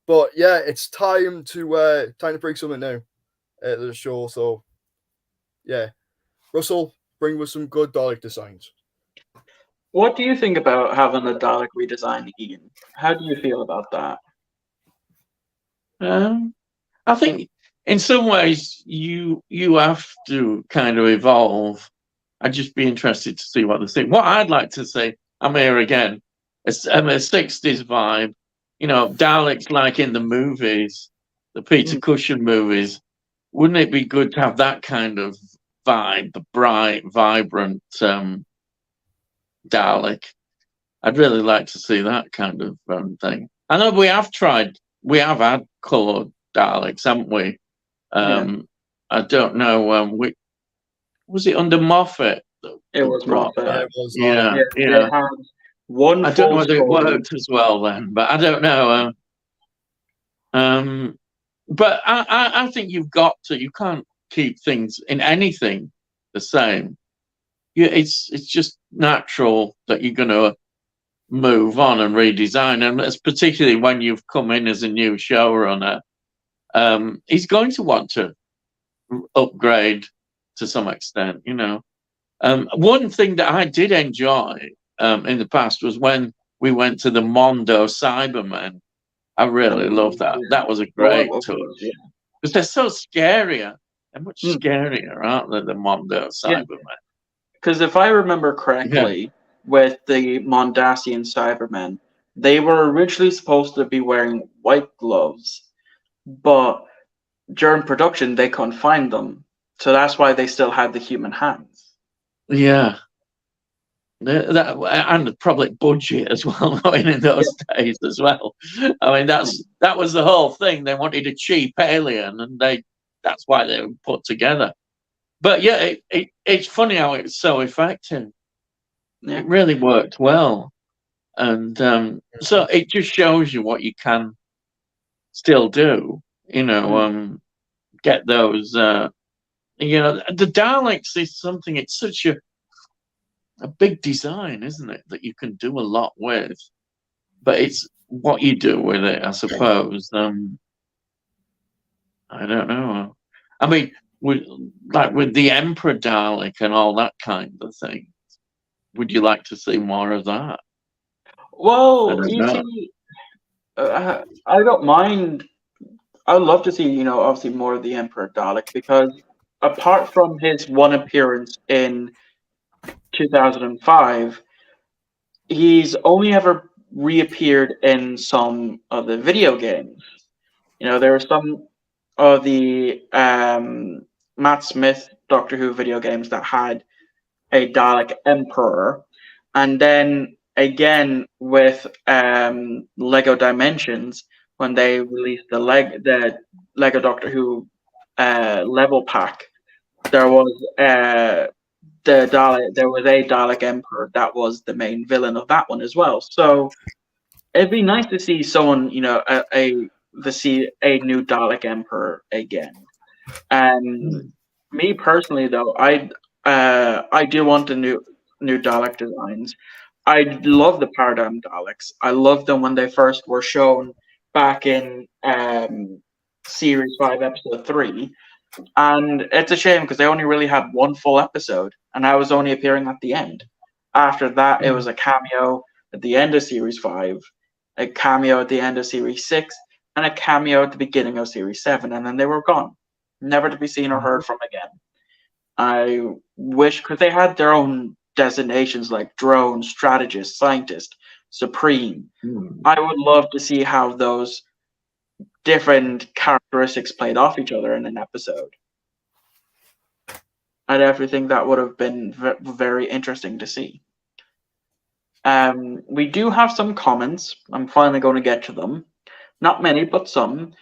But yeah, it's time to bring something new to the show. So yeah, Russell, bring with some good Dalek designs. What do you think about having a Dalek redesign, Ian? How do you feel about that? I think in some ways you have to kind of evolve. I'd just be interested to see what they think. What I'd like to see, I'm here again, a 60s vibe. You know, Daleks like in the movies, the Peter Cushing movies. Wouldn't it be good to have that kind of vibe, the bright, vibrant Dalek? I'd really like to see that kind of thing. I know we have had coloured Daleks, haven't we? I don't know. Was it under Moffat? It was Moffat. Yeah, it was. Yeah. One. I don't know whether it worked as well then, but I don't know. But I think you can't keep things in anything the same. It's just natural that you're going to move on and redesign, and it's particularly when you've come in as a new showrunner. He's going to want to upgrade to some extent, you know. One thing that I did enjoy in the past was when we went to the Mondo Cybermen. I really loved that. That was a great touch. Because they're so scarier. They're much scarier, aren't they, the Mondo Cybermen? Because if I remember correctly, with the Mondasian Cybermen, they were originally supposed to be wearing white gloves, but during production they couldn't find them. So that's why they still had the human hands. Yeah. And the probably budget as well, in those days as well. I mean, that was the whole thing. They wanted a cheap alien, and that's why they were put together. But yeah, it's funny how it's so effective. Yeah. It really worked well, and so it just shows you what you can still do. You know, get those. The Daleks is something. It's such a big design, isn't it? That you can do a lot with, but it's what you do with it, I suppose. I don't know. I mean, with the Emperor Dalek and all that kind of thing. would you like to see more of that? I Well, don't you know. see, I don't mind. I would love to see, obviously more of the Emperor Dalek because apart from his one appearance in 2005, he's only ever reappeared in some of the video games. There are some of the Matt Smith Doctor Who video games that had a Dalek Emperor, and then again with Lego Dimensions when they released the Lego Doctor Who level pack, there was there was a Dalek Emperor that was the main villain of that one as well. So it'd be nice to see someone, see a new Dalek Emperor again. And me personally, though, I do want the new Dalek designs. I love the Paradigm Daleks. I loved them when they first were shown back in Series 5, Episode 3. And it's a shame because they only really had one full episode, and I was only appearing at the end. After that, it was a cameo at the end of Series 5, a cameo at the end of Series 6, and a cameo at the beginning of Series 7, and then they were gone. Never to be seen or heard from again. I wish, because they had their own designations like drone, strategist, scientist, supreme. I would love to see how those different characteristics played off each other in an episode. I definitely think that would have been very interesting to see. We do have some comments. I'm finally going to get to them. Not many, but some.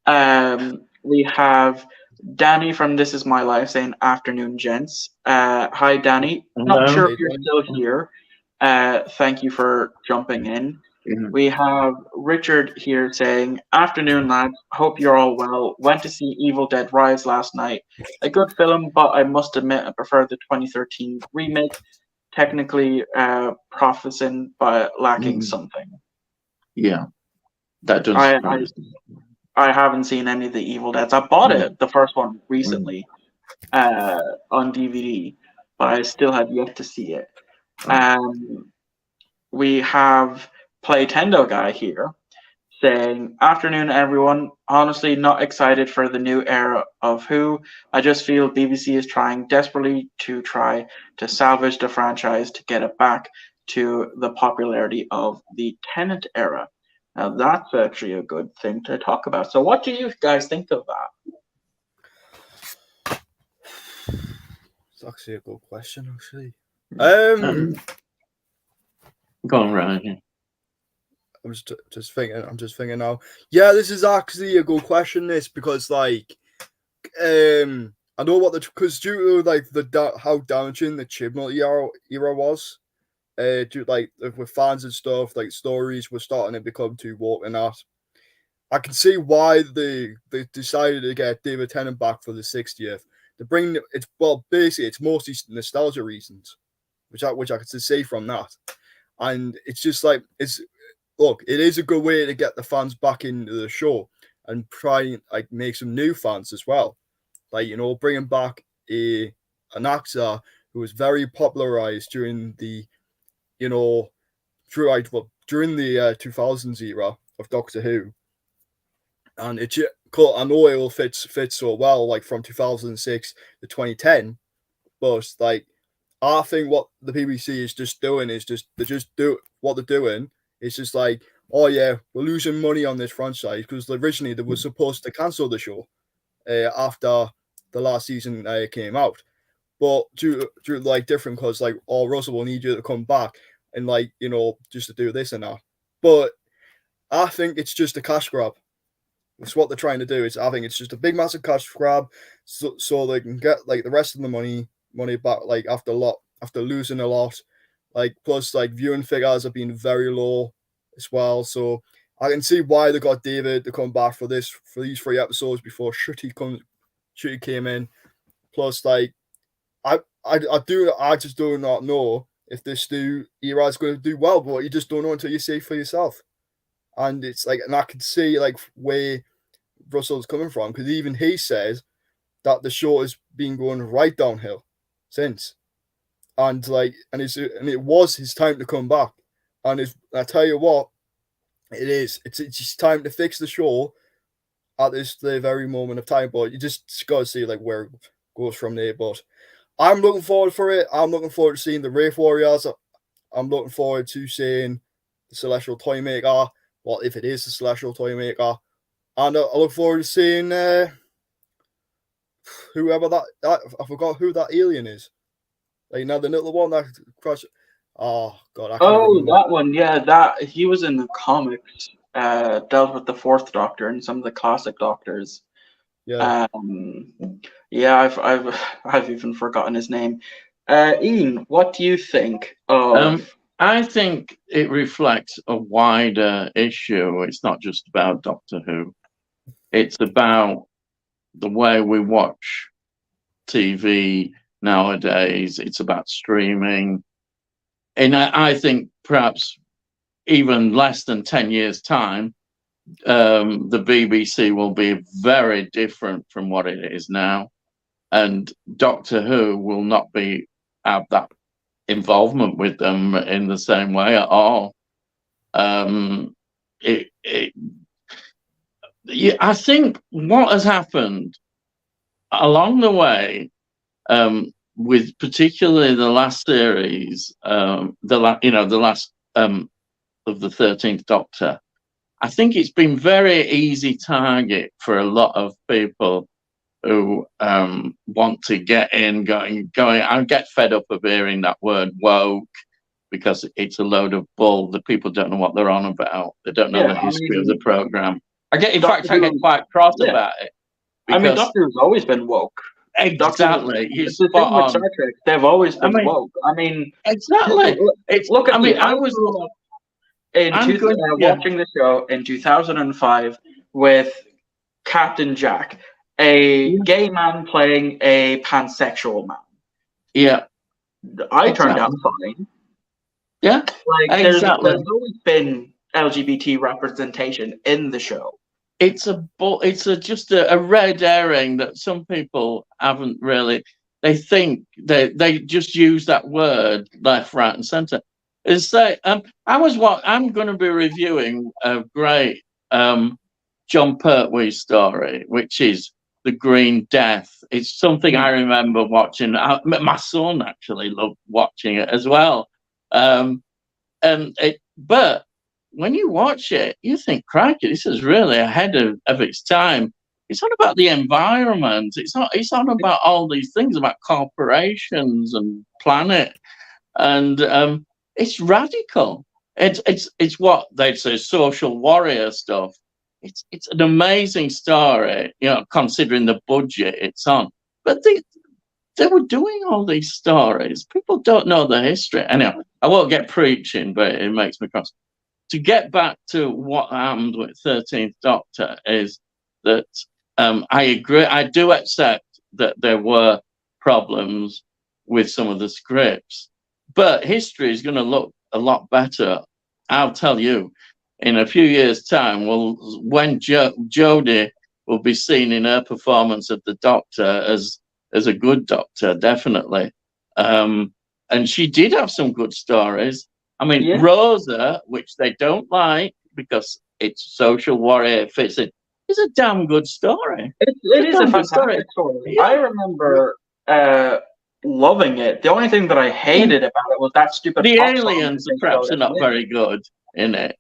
We have Danny from This Is My Life saying, "Afternoon, gents." Hi, Danny. Not sure if you're still here. Thank you for jumping in. We have Richard here saying, "Afternoon, lads. Hope you're all well. Went to see Evil Dead Rise last night. A good film, but I must admit I prefer the 2013 remake. Technically promising, but lacking something." Yeah, that does. I haven't seen any of the Evil Deads. I bought it, the first one, recently on DVD, but I still have yet to see it. We have Playtendo guy here saying, "Afternoon, everyone. Honestly, not excited for the new era of Who. I just feel BBC is trying desperately to salvage the franchise to get it back to the popularity of the Tennant era." Now, that's actually a good thing to talk about. So what do you guys think of that? It's actually a good question, actually. Go on, Ryan. I'm just thinking now. Yeah, this is actually a good question, this, because like I know what because due to like how damaging the Chibnall era was, due like with fans and stuff, like stories were starting to become too woke and that. I can see why they decided to get David Tennant back for the 60th. To bring basically it's mostly nostalgia reasons, which I could see from that, and it's just like look, it is a good way to get the fans back into the show and try and like make some new fans as well, like bringing back an actor who was very popularized during the during the 2000s era of Doctor Who, and I know it will fit so well, like from 2006 to 2010, but like I think what the BBC is just doing is what they're doing. It's just like, oh yeah, we're losing money on this franchise because originally they were supposed to cancel the show after the last season came out, but due like different cause like, oh, Russell will need you to come back and like just to do this and that. But I think it's just a cash grab. It's what they're trying to do. I think it's just a big massive cash grab, so they can get like the rest of the money back, like after losing a lot. Like plus like viewing figures have been very low as well. So I can see why they got David to come back for these 3 episodes before Shooty came in. Plus like I just do not know if this new era is going to do well, but you just don't know until you see it for yourself. And it's like, and I can see like where Russell's coming from, because even he says that the show has been going right downhill since. and it was his time to come back. And I tell you what, it is. It's just time to fix the show at the very moment of time. But you just got to see like where it goes from there. But I'm looking forward for it. I'm looking forward to seeing the Wraith Warriors. I'm looking forward to seeing the Celestial Toymaker. Well, if it is the Celestial Toymaker, and I look forward to seeing whoever that I forgot who that alien is. Like now the little one that crashed. Oh God! I can't remember. That one, yeah, that he was in the comics. Dealt with the Fourth Doctor and some of the classic Doctors. Yeah. Yeah, I've even forgotten his name. Ian, what do you think of? I think it reflects a wider issue. It's not just about Doctor Who. It's about the way we watch TV nowadays. It's about streaming. And I think perhaps even less than 10 years' time, the BBC will be very different from what it is now. And Doctor Who will not have that involvement with them in the same way at all. I think what has happened along the way, with particularly the last series, the last of the 13th Doctor, I think it's been very easy target for a lot of people who want to get in, going. I get fed up of hearing that word woke because it's a load of bull. The people don't know what they're on about. They don't know the history of the program. I get quite cross about it. Doctor Who's always been woke. Exactly. It's the thing with Star Trek. They've always been woke. Exactly. Look at me. I was watching the show in 2005 with Captain Jack, a gay man playing a pansexual man. Yeah. I turned out fine. Yeah. There's always been LGBT representation in the show. It's just a red herring that some people haven't really. They think they just use that word left, right, and centre. I'm going to be reviewing a great John Pertwee story, which is The Green Death. It's something I remember watching. My son actually loved watching it as well. But when you watch it, you think, crikey, this is really ahead of its time. It's not about the environment. It's not about all these things about corporations and planet. And it's radical. It's what they'd say social warrior stuff. It's an amazing story, considering the budget it's on. But they were doing all these stories. People don't know the history. Anyhow, I won't get preaching, but it makes me cross. To get back to what happened with 13th Doctor is that I agree. I do accept that there were problems with some of the scripts, but history is going to look a lot better. I'll tell you, in a few years' time, when Jodie will be seen in her performance of the Doctor as a good Doctor, definitely. And she did have some good stories. Rosa, which they don't like because it's social warrior, it fits in, is a damn good story. It is a fantastic story. Yeah. I remember loving it. The only thing that I hated about it was that stupid. The aliens perhaps are not very good in it,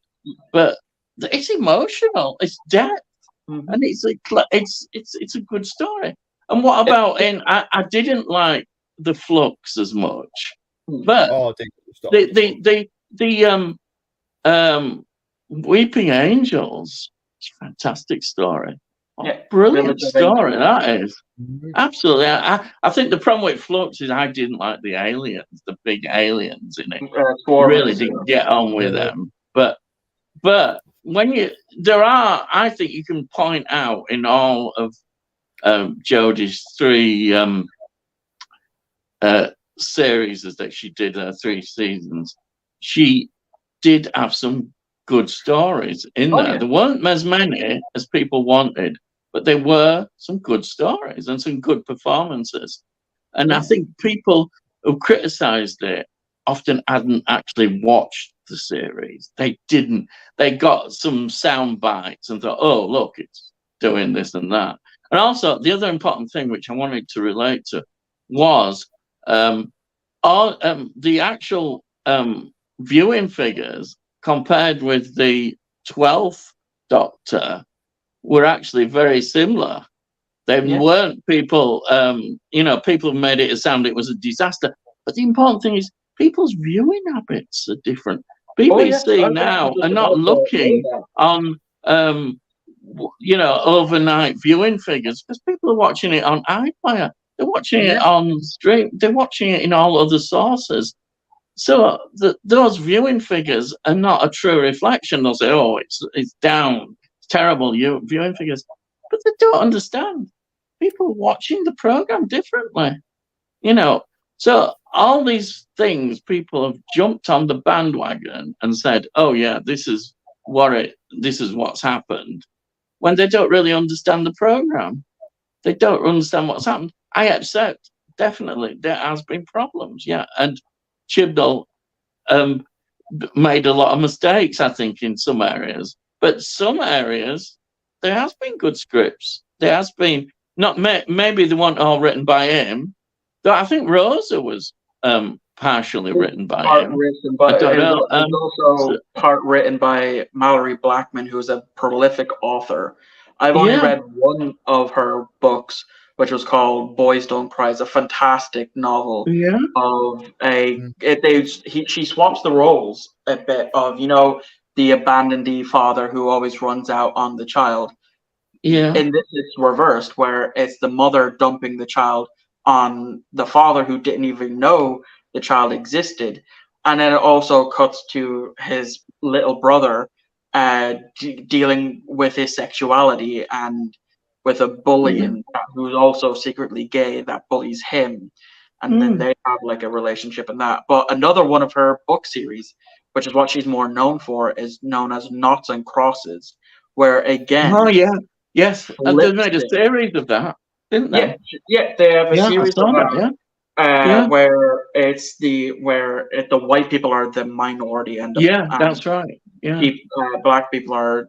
but it's emotional. It's depth, and it's a good story. And what about I didn't like the Flux as much, but the Weeping Angels, it's a fantastic story. Brilliant story that is. Absolutely. I think the problem with Flux is I didn't like the aliens, the big aliens in it. Really didn't get on with them. But when I think you can point out in all of Jodie's three series that she did, 3 seasons, she did have some good stories in there. Yeah. There weren't as many as people wanted, but there were some good stories and some good performances. And I think people who criticised it often hadn't actually watched the series. They didn't. They got some sound bites and thought, "Oh, look, it's doing this and that." And also, the other important thing which I wanted to relate to was the actual viewing figures compared with the 12th Doctor were actually very similar. They weren't people, people made it sound it was a disaster. But the important thing is people's viewing habits are different. BBC now are not looking on, overnight viewing figures because people are watching it on iPlayer. They're watching it on stream. They're watching it in all other sources. So those viewing figures are not a true reflection. They'll say, "Oh, it's down. It's terrible viewing figures," but they don't understand. People watching the program differently, So all these things, people have jumped on the bandwagon and said, "Oh yeah, this is what's happened," when they don't really understand the program. They don't understand what's happened. I accept, definitely, there has been problems, and Chibnall made a lot of mistakes, I think, in some areas. But some areas, there has been good scripts. There has been, not maybe they weren't all written by him. Though I think Rosa was partially written by him. I don't know. Also part written by Mallory Blackman, who's a prolific author. I've only read one of her books, which was called Boys Don't Cry. It's a fantastic novel of she swaps the roles a bit of, the abandoned father who always runs out on the child. In this, it's reversed, where it's the mother dumping the child on the father who didn't even know the child existed. And then it also cuts to his little brother dealing with his sexuality and with a bully who's also secretly gay that bullies him. And then they have like a relationship in that. But another one of her book series, which is what she's more known for, is known as Noughts and Crosses, where again... Yes, and they made a series of that, didn't they? They have a series of that, where the white people are the minority and that's right. Black people are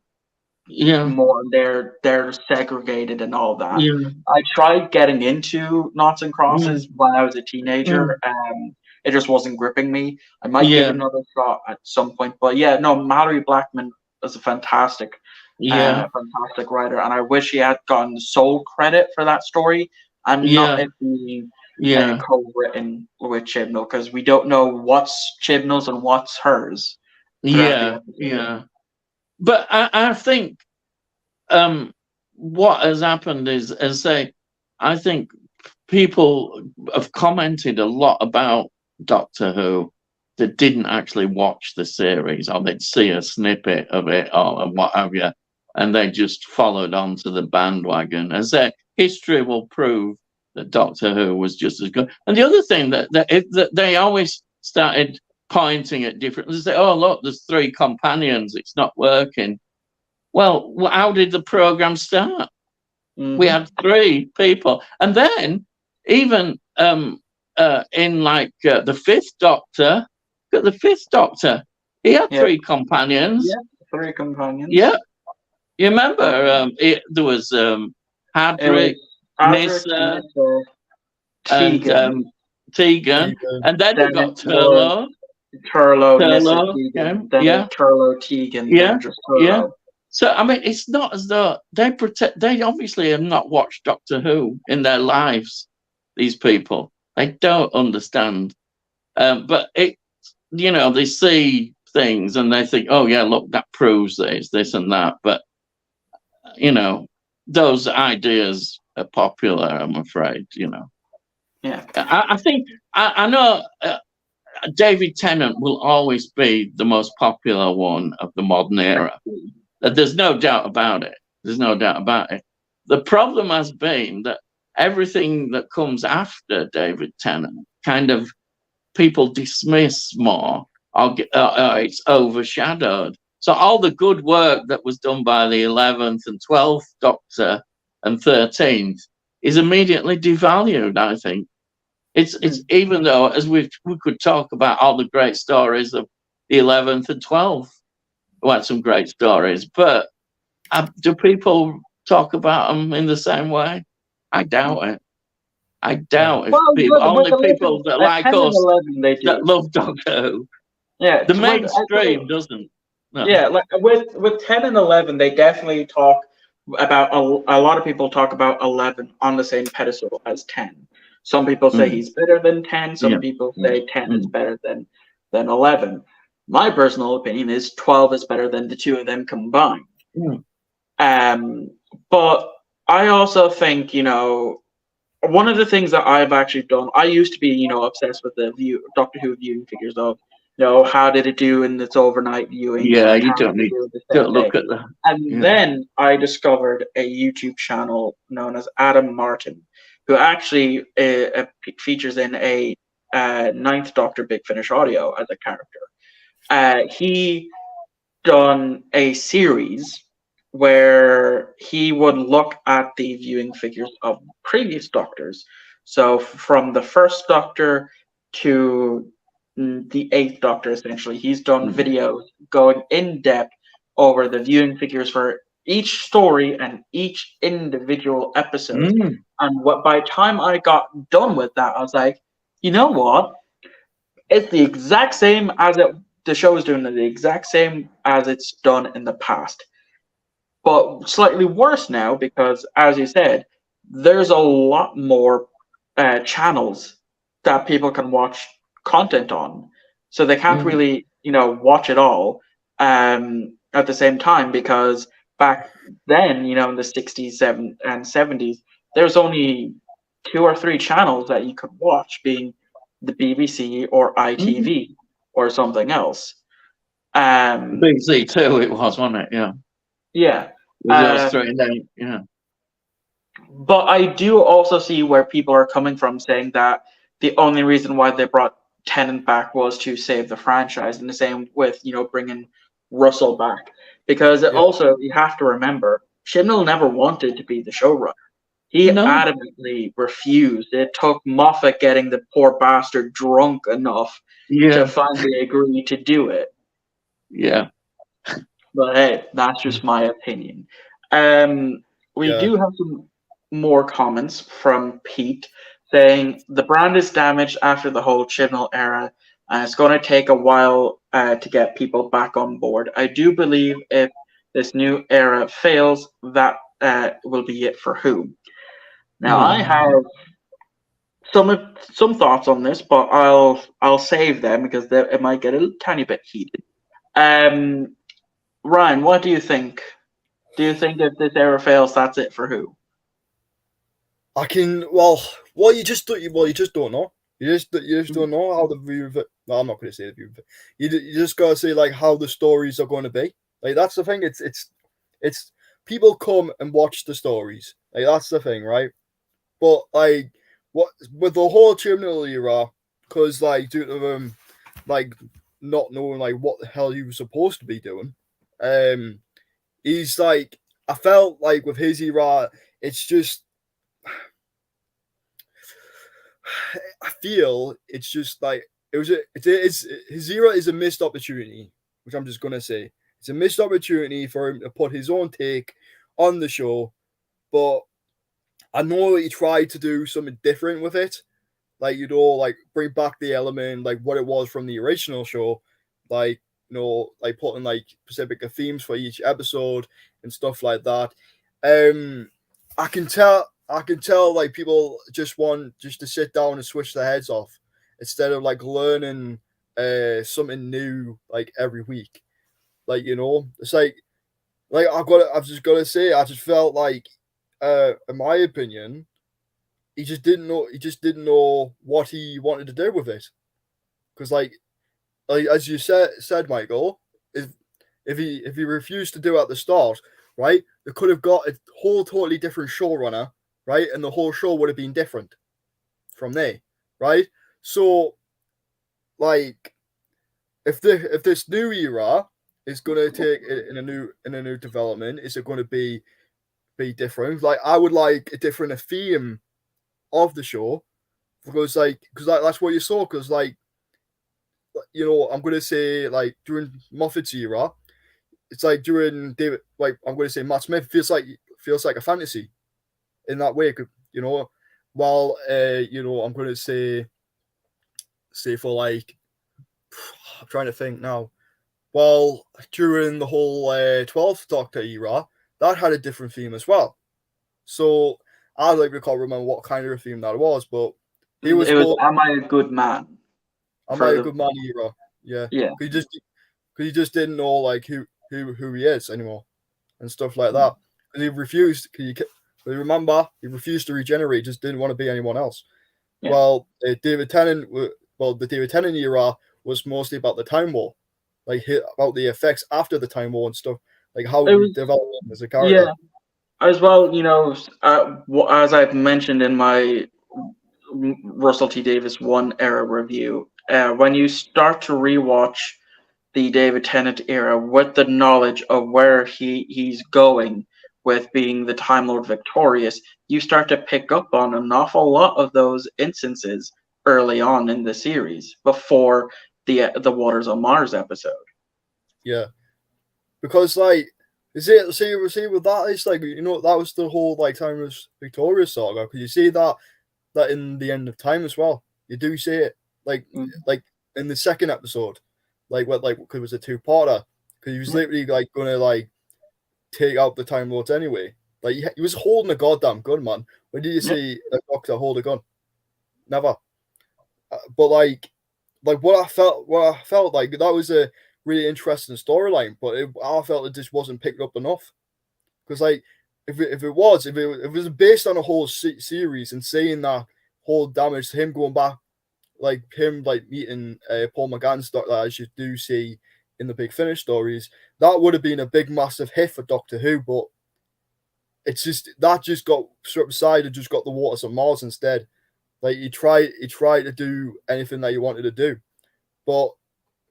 more, they're segregated and all that. I tried getting into Noughts and Crosses when I was a teenager. It just wasn't gripping me. I might give it another shot at some point, but Mallory Blackman is a fantastic writer, and I wish he had gotten sole credit for that story and not it being co-written with Chibnall, because we don't know what's Chibnall's and what's hers. But I think what has happened is, I think people have commented a lot about Doctor Who that didn't actually watch the series, or they'd see a snippet of it or what have you, and they just followed on to the bandwagon. As history will prove that Doctor Who was just as good. And the other thing that they always started pointing at different, they say, "Oh, look, there's 3 companions, it's not working." Well, how did the program start? We had 3 people. And then even in the 5th Doctor, the 5th Doctor, he had 3 companions. 3 companions. You remember there was Hadrick, Nyssa, and Tegan, and then we got Turlough. Turlough, Tegan, Turlough, Tegan, just Turlough. So I mean, it's not as though they obviously have not watched Doctor Who in their lives. These people, they don't understand. But they see things and they think, "Oh yeah, look, that proves this and that." But those ideas are popular, I'm afraid. I think I know David Tennant will always be the most popular one of the modern era. There's no doubt about it. The problem has been that everything that comes after David Tennant kind of people dismiss more, or it's overshadowed. So all the good work that was done by the 11th and 12th Doctor and 13th is immediately devalued, I think. It's even though as we could talk about all the great stories of the 11th and 12th, who had some great stories, but do people talk about them in the same way? I doubt it. I doubt if people, only people that like 10 and us 11 they do. that love Doctor Who. Yeah, The so mainstream doesn't. No. Yeah, like with 10 and 11, they definitely talk about a lot of people talk about 11 on the same pedestal as 10. Some people say he's better than 10. Some Yeah. people say 10 is better than 11. My personal opinion is 12 is better than the two of them combined. But I also think, one of the things that I've actually done, I used to be, obsessed with the Doctor Who viewing figures of, how did it do in its overnight viewing? Yeah, and you how don't did it need do the to same look day? at that. And then I discovered a YouTube channel known as Adam Martin, who actually features in a Ninth Doctor Big Finish audio as a character. He done a series where he would look at the viewing figures of previous Doctors. So from the first Doctor to the eighth Doctor, essentially, he's done videos going in depth over the viewing figures for each story and each individual episode. And by the time I got done with that, I was like, you know what? It's the exact same as the show is doing it the exact same as it's done in the past. But slightly worse now because, as you said, there's a lot more channels that people can watch content on. So they can't really, watch it all at the same time because back then, in the 60s, and 70s, there's only 2 or 3 channels that you could watch, being the BBC or ITV or something else. BBC Two, it was, wasn't it? Yeah. Yeah. Those 3 and 8, yeah. But I do also see where people are coming from, saying that the only reason why they brought Tennant back was to save the franchise, and the same with bringing Russell back, because also you have to remember Chibnall never wanted to be the showrunner. He adamantly refused. It took Moffat getting the poor bastard drunk enough to finally agree to do it. Yeah. But hey, that's just my opinion. We do have some more comments from Pete saying the brand is damaged after the whole Chibnall era, and it's going to take a while to get people back on board. I do believe if this new era fails, that will be it for Who. Now I have some thoughts on this, but I'll save them because it might get a tiny bit heated. Ryan, what do you think? Do you think if this era fails, that's it for Who? You just don't know. You just don't know how the view of it. No, I'm not going to say the view of it. You just gotta say like how the stories are going to be. Like that's the thing. It's people come and watch the stories. Like that's the thing, right? But like what with the whole Chibnall era, because like due to them like not knowing like what the hell he was supposed to be doing, he's like I felt like with his era, it's just. I feel it's just like his era is a missed opportunity, which I'm just gonna say it's a missed opportunity for him to put his own take on the show. But I know he tried to do something different with it, like like bring back the element like what it was from the original show, like like putting like specific themes for each episode and stuff like that. I can tell like people just want to sit down and switch their heads off instead of like learning something new like every week. Like it's like I've just got to say I just felt like in my opinion he just didn't know what he wanted to do with it, because like as you said Michael, if he refused to do it at the start, right, they could have got a whole totally different showrunner, right, and the whole show would have been different from there, right? So like if this new era is going to take it in a new development, is it going to be different? Like I would like a different theme of the show because that's what you saw. Because like, I'm gonna say like during Moffat's era, it's like during David, like I'm gonna say Matt Smith feels like a fantasy in that way. While I'm gonna say for like, I'm trying to think now. Well, during the whole 12th Doctor era, that had a different theme as well. So I don't can't remember what kind of a theme that was, but it was Am I a Good Man? Am I a Good Man era? Yeah. Yeah. Because you just didn't know like who he is anymore and stuff like that. Because he refused. Remember, he refused to regenerate. Just didn't want to be anyone else. Yeah. Well, the David Tennant era was mostly about the Time War, like about the effects after the Time War and stuff, like how he developed as a character. Yeah. As well, as I've mentioned in my Russell T Davies 1 era review, when you start to rewatch the David Tennant era with the knowledge of where he's going with being the Time Lord victorious, you start to pick up on an awful lot of those instances early on in the series before the Waters on Mars episode. Yeah, because like, see with that, it's like that was the whole like Timeless Victorious saga. Because you see that in the End of Time as well. You do see it like in the second episode, because it was a two-parter. Because he was literally like gonna like take out the Time Lords anyway. Like he was holding a goddamn gun, man. When did you see a Doctor hold a gun? Never. But like what I felt like that was a really interesting storyline, but I felt it just wasn't picked up enough. Because like if it was based on a whole series and saying that whole damage to him going back, like him like meeting Paul McGann's Doctor, as you do see in the Big Finish stories, that would have been a big massive hit for Doctor Who. But it's just got stripped aside and just got the Waters of Mars instead. Like he tried to do anything that he wanted to do, but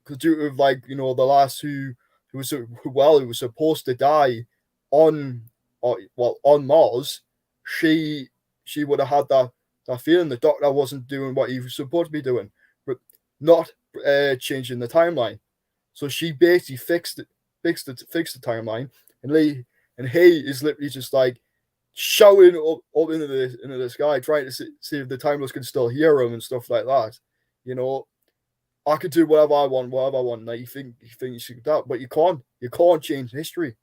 because due to the last who was supposed to die on Mars, she would have had that feeling the Doctor wasn't doing what he was supposed to be doing, but not changing the timeline. So she basically fixed the timeline, and he is literally just like shouting up into the sky, trying to see if the Time Lords can still hear him and stuff like that. I could do whatever I want. Like you think you should do that, but you can't change history.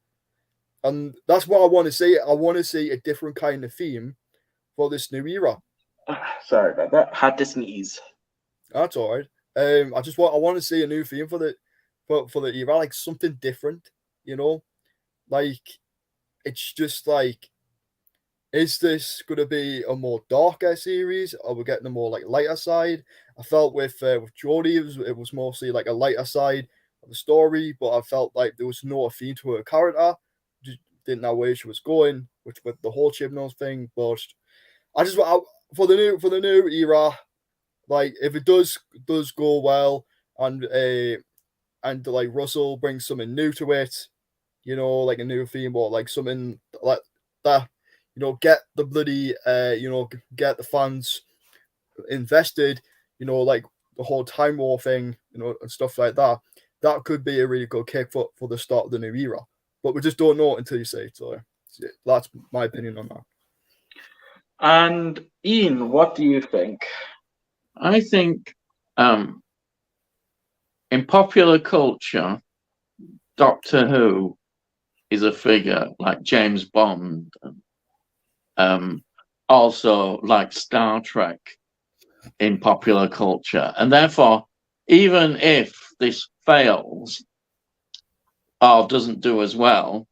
And that's what I want to see. I want to see a different kind of theme for this new era. Sorry about that. Had to sneeze. That's all right. I want to see a new theme for the era, like something different. Like it's just like, is this going to be a more darker series? Are we getting a more like lighter side? I felt with Jodie, it was mostly like a lighter side of the story, but I felt like there was no theme to her character. Just didn't know where she was going, which with the whole Chibnall thing. But I just for the new era, like if it does go well and like Russell brings something new to it, like a new theme or like something like that. Get the bloody, get the fans invested, like the whole Time War thing, and stuff like that. That could be a really good kick for the start of the new era. But we just don't know it until you say it. So that's my opinion on that. And Ian, what do you think? I think in popular culture, Doctor Who is a figure like James Bond. Also like Star Trek in popular culture, and therefore even if this fails or doesn't do as well,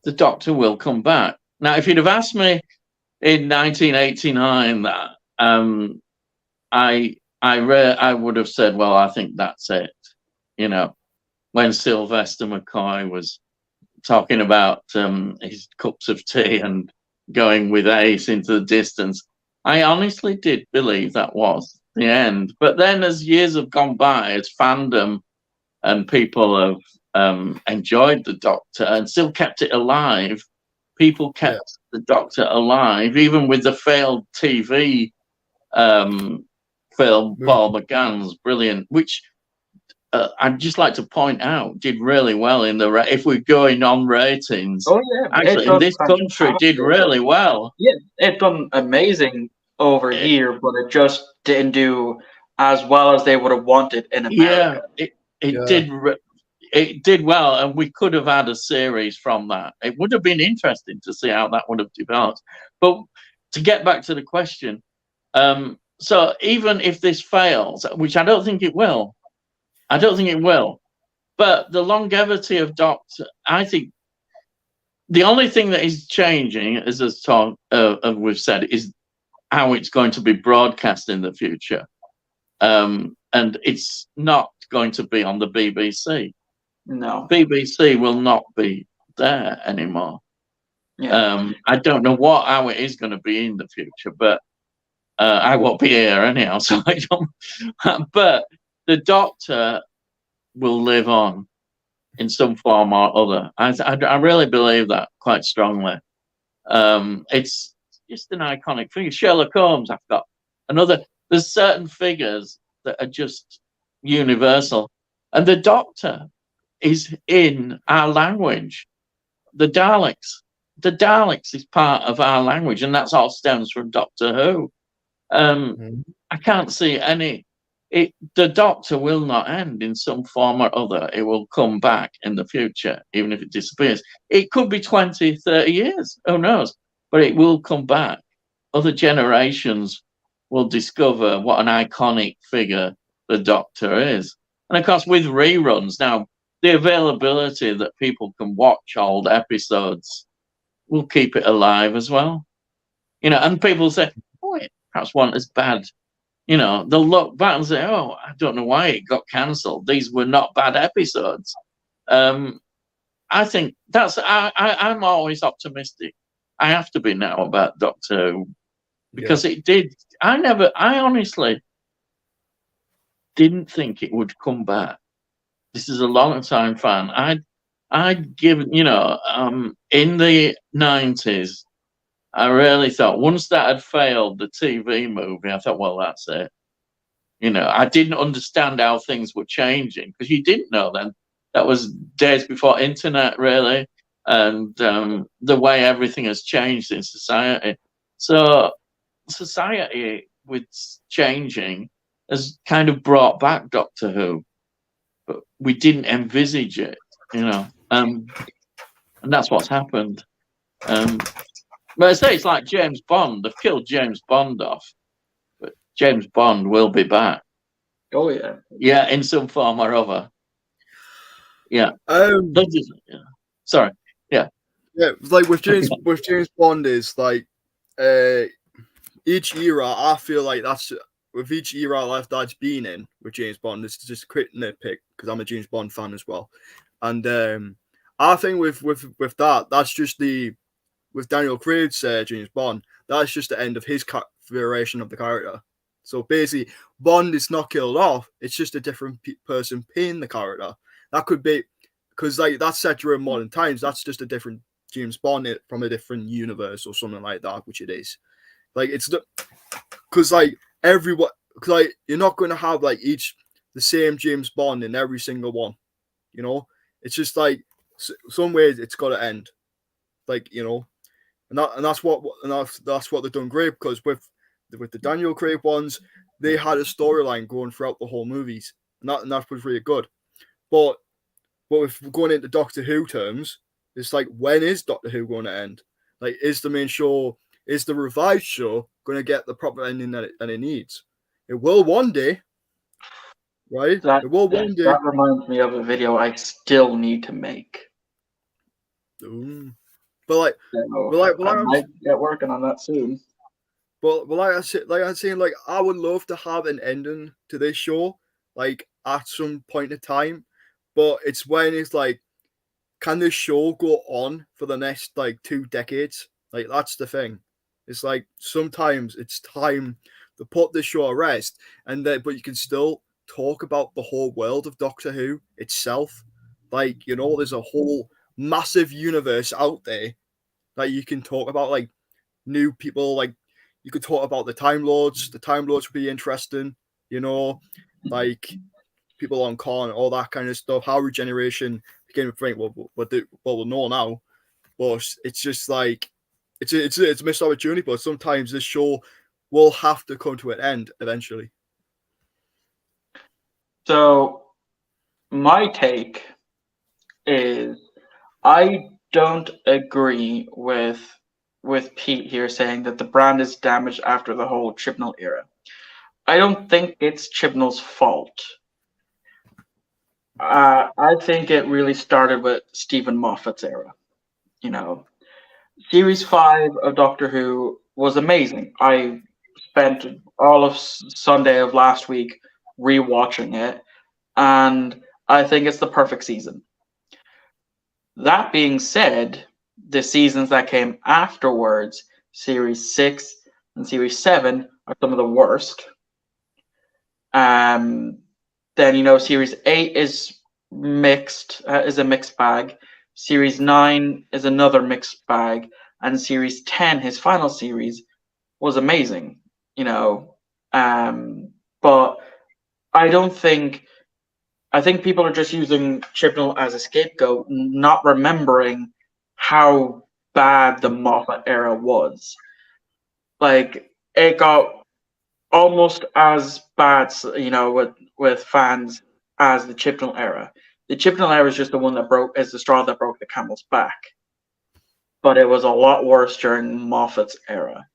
the Doctor will come back. Now if you'd have asked me in 1989 that I would have said, well, I think that's it, when Sylvester McCoy was talking about his cups of tea and going with Ace into the distance, I honestly did believe that was the end. But then as years have gone by, as fandom and people have enjoyed the Doctor and still kept it alive, people kept the Doctor alive, even with the failed TV film, Paul McGann's brilliant, which I'd just like to point out did really well in the if we're going on ratings. Oh yeah, actually in this country did really well. Yeah, it done amazing over here, but it just didn't do as well as they would have wanted in America. Yeah, it did well, and we could have had a series from that. It would have been interesting to see how that would have developed. But to get back to the question, so even if this fails, which I don't think it will, but the longevity of Doctor, I think the only thing that is changing, as we've said, is how it's going to be broadcast in the future. And it's not going to be on the BBC. No. BBC will not be there anymore. Yeah. I don't know how it is going to be in the future, but I won't be here anyhow, so I don't. But the Doctor will live on in some form or other. I really believe that quite strongly. It's just an iconic figure. Sherlock Holmes, I've got another. There's certain figures that are just universal. And the Doctor is in our language. The Daleks is part of our language, and that's all stems from Doctor Who. I can't see the Doctor will not end in some form or other. It will come back in the future, even if it disappears. It could be 20, 30 years, who knows? But it will come back. Other generations will discover what an iconic figure the Doctor is. And of course, with reruns now, the availability that people can watch old episodes will keep it alive as well. And people say, oh, it perhaps wasn't as bad. They'll look back and say, oh, I don't know why it got cancelled. These were not bad episodes. I think I'm always optimistic. I have to be now about Doctor Who because it did. I honestly didn't think it would come back. This is a long time fan. I'd given, in the 90s, I really thought once that had failed, the TV movie, I thought, well, that's it. I didn't understand how things were changing because you didn't know then. That was days before internet, really, and the way everything has changed in society. So society, with changing, has kind of brought back Doctor Who, but we didn't envisage it, and that's what's happened. But I say it's like James Bond. They've killed James Bond off, but James Bond will be back. Oh yeah. Yeah, in some form or other. Yeah. Sorry. Yeah. Yeah, like with James Bond is like each era. I feel like that's with each era that's been in with James Bond. This is just a quick nitpick because I'm a James Bond fan as well, and I think with that, that's just with Daniel Craig's James Bond, that's just the end of his variation of the character. So basically, Bond is not killed off. It's just a different person playing the character. That could be because like that's set during modern times. That's just a different James Bond from a different universe or something like that, which it is. Like it's because like everyone, like you're not going to have like the same James Bond in every single one. It's just like some ways it's got to end. Like And that's what they've done great because with the Daniel Craig ones, they had a storyline going throughout the whole movies, and that was really good. But if we're going into Doctor Who terms, it's like when is Doctor Who going to end? Like, is the main show, is the revived show going to get the proper ending that it needs? It will one day, right? It will one day. That reminds me of a video I still need to make. But I might get working on that soon. But like I said, I would love to have an ending to this show, like at some point in time. But it's when it's like, can this show go on for the next like 2 decades? Like that's the thing. It's like sometimes it's time to put this show to rest, but you can still talk about the whole world of Doctor Who itself. Like there's a whole massive universe out there that you can talk about, like new people, like you could talk about the Time Lords. The Time Lords would be interesting, you know, like people on Khan, all that kind of stuff. How regeneration became a thing. Well, we'll know now, but it's just like it's a missed opportunity. But sometimes this show will have to come to an end eventually. So my take is I don't agree with Pete here saying that the brand is damaged after the whole Chibnall era. I don't think it's Chibnall's fault. I think it really started with Stephen Moffat's era. You know, Series 5 of Doctor Who was amazing. I spent all of Sunday of last week rewatching it, and I think it's the perfect season. That being said, the seasons that came afterwards, Series 6 and Series 7, are some of the worst. Then, you know, Series 8 is mixed, is a mixed bag. Series 9 is another mixed bag. And Series 10, his final series, was amazing, you know. But I think people are just using Chibnall as a scapegoat, not remembering how bad the Moffat era was. Like, it got almost as bad, you know, with fans as the Chibnall era. The Chibnall era is just the one that is the straw that broke the camel's back. But it was a lot worse during Moffat's era.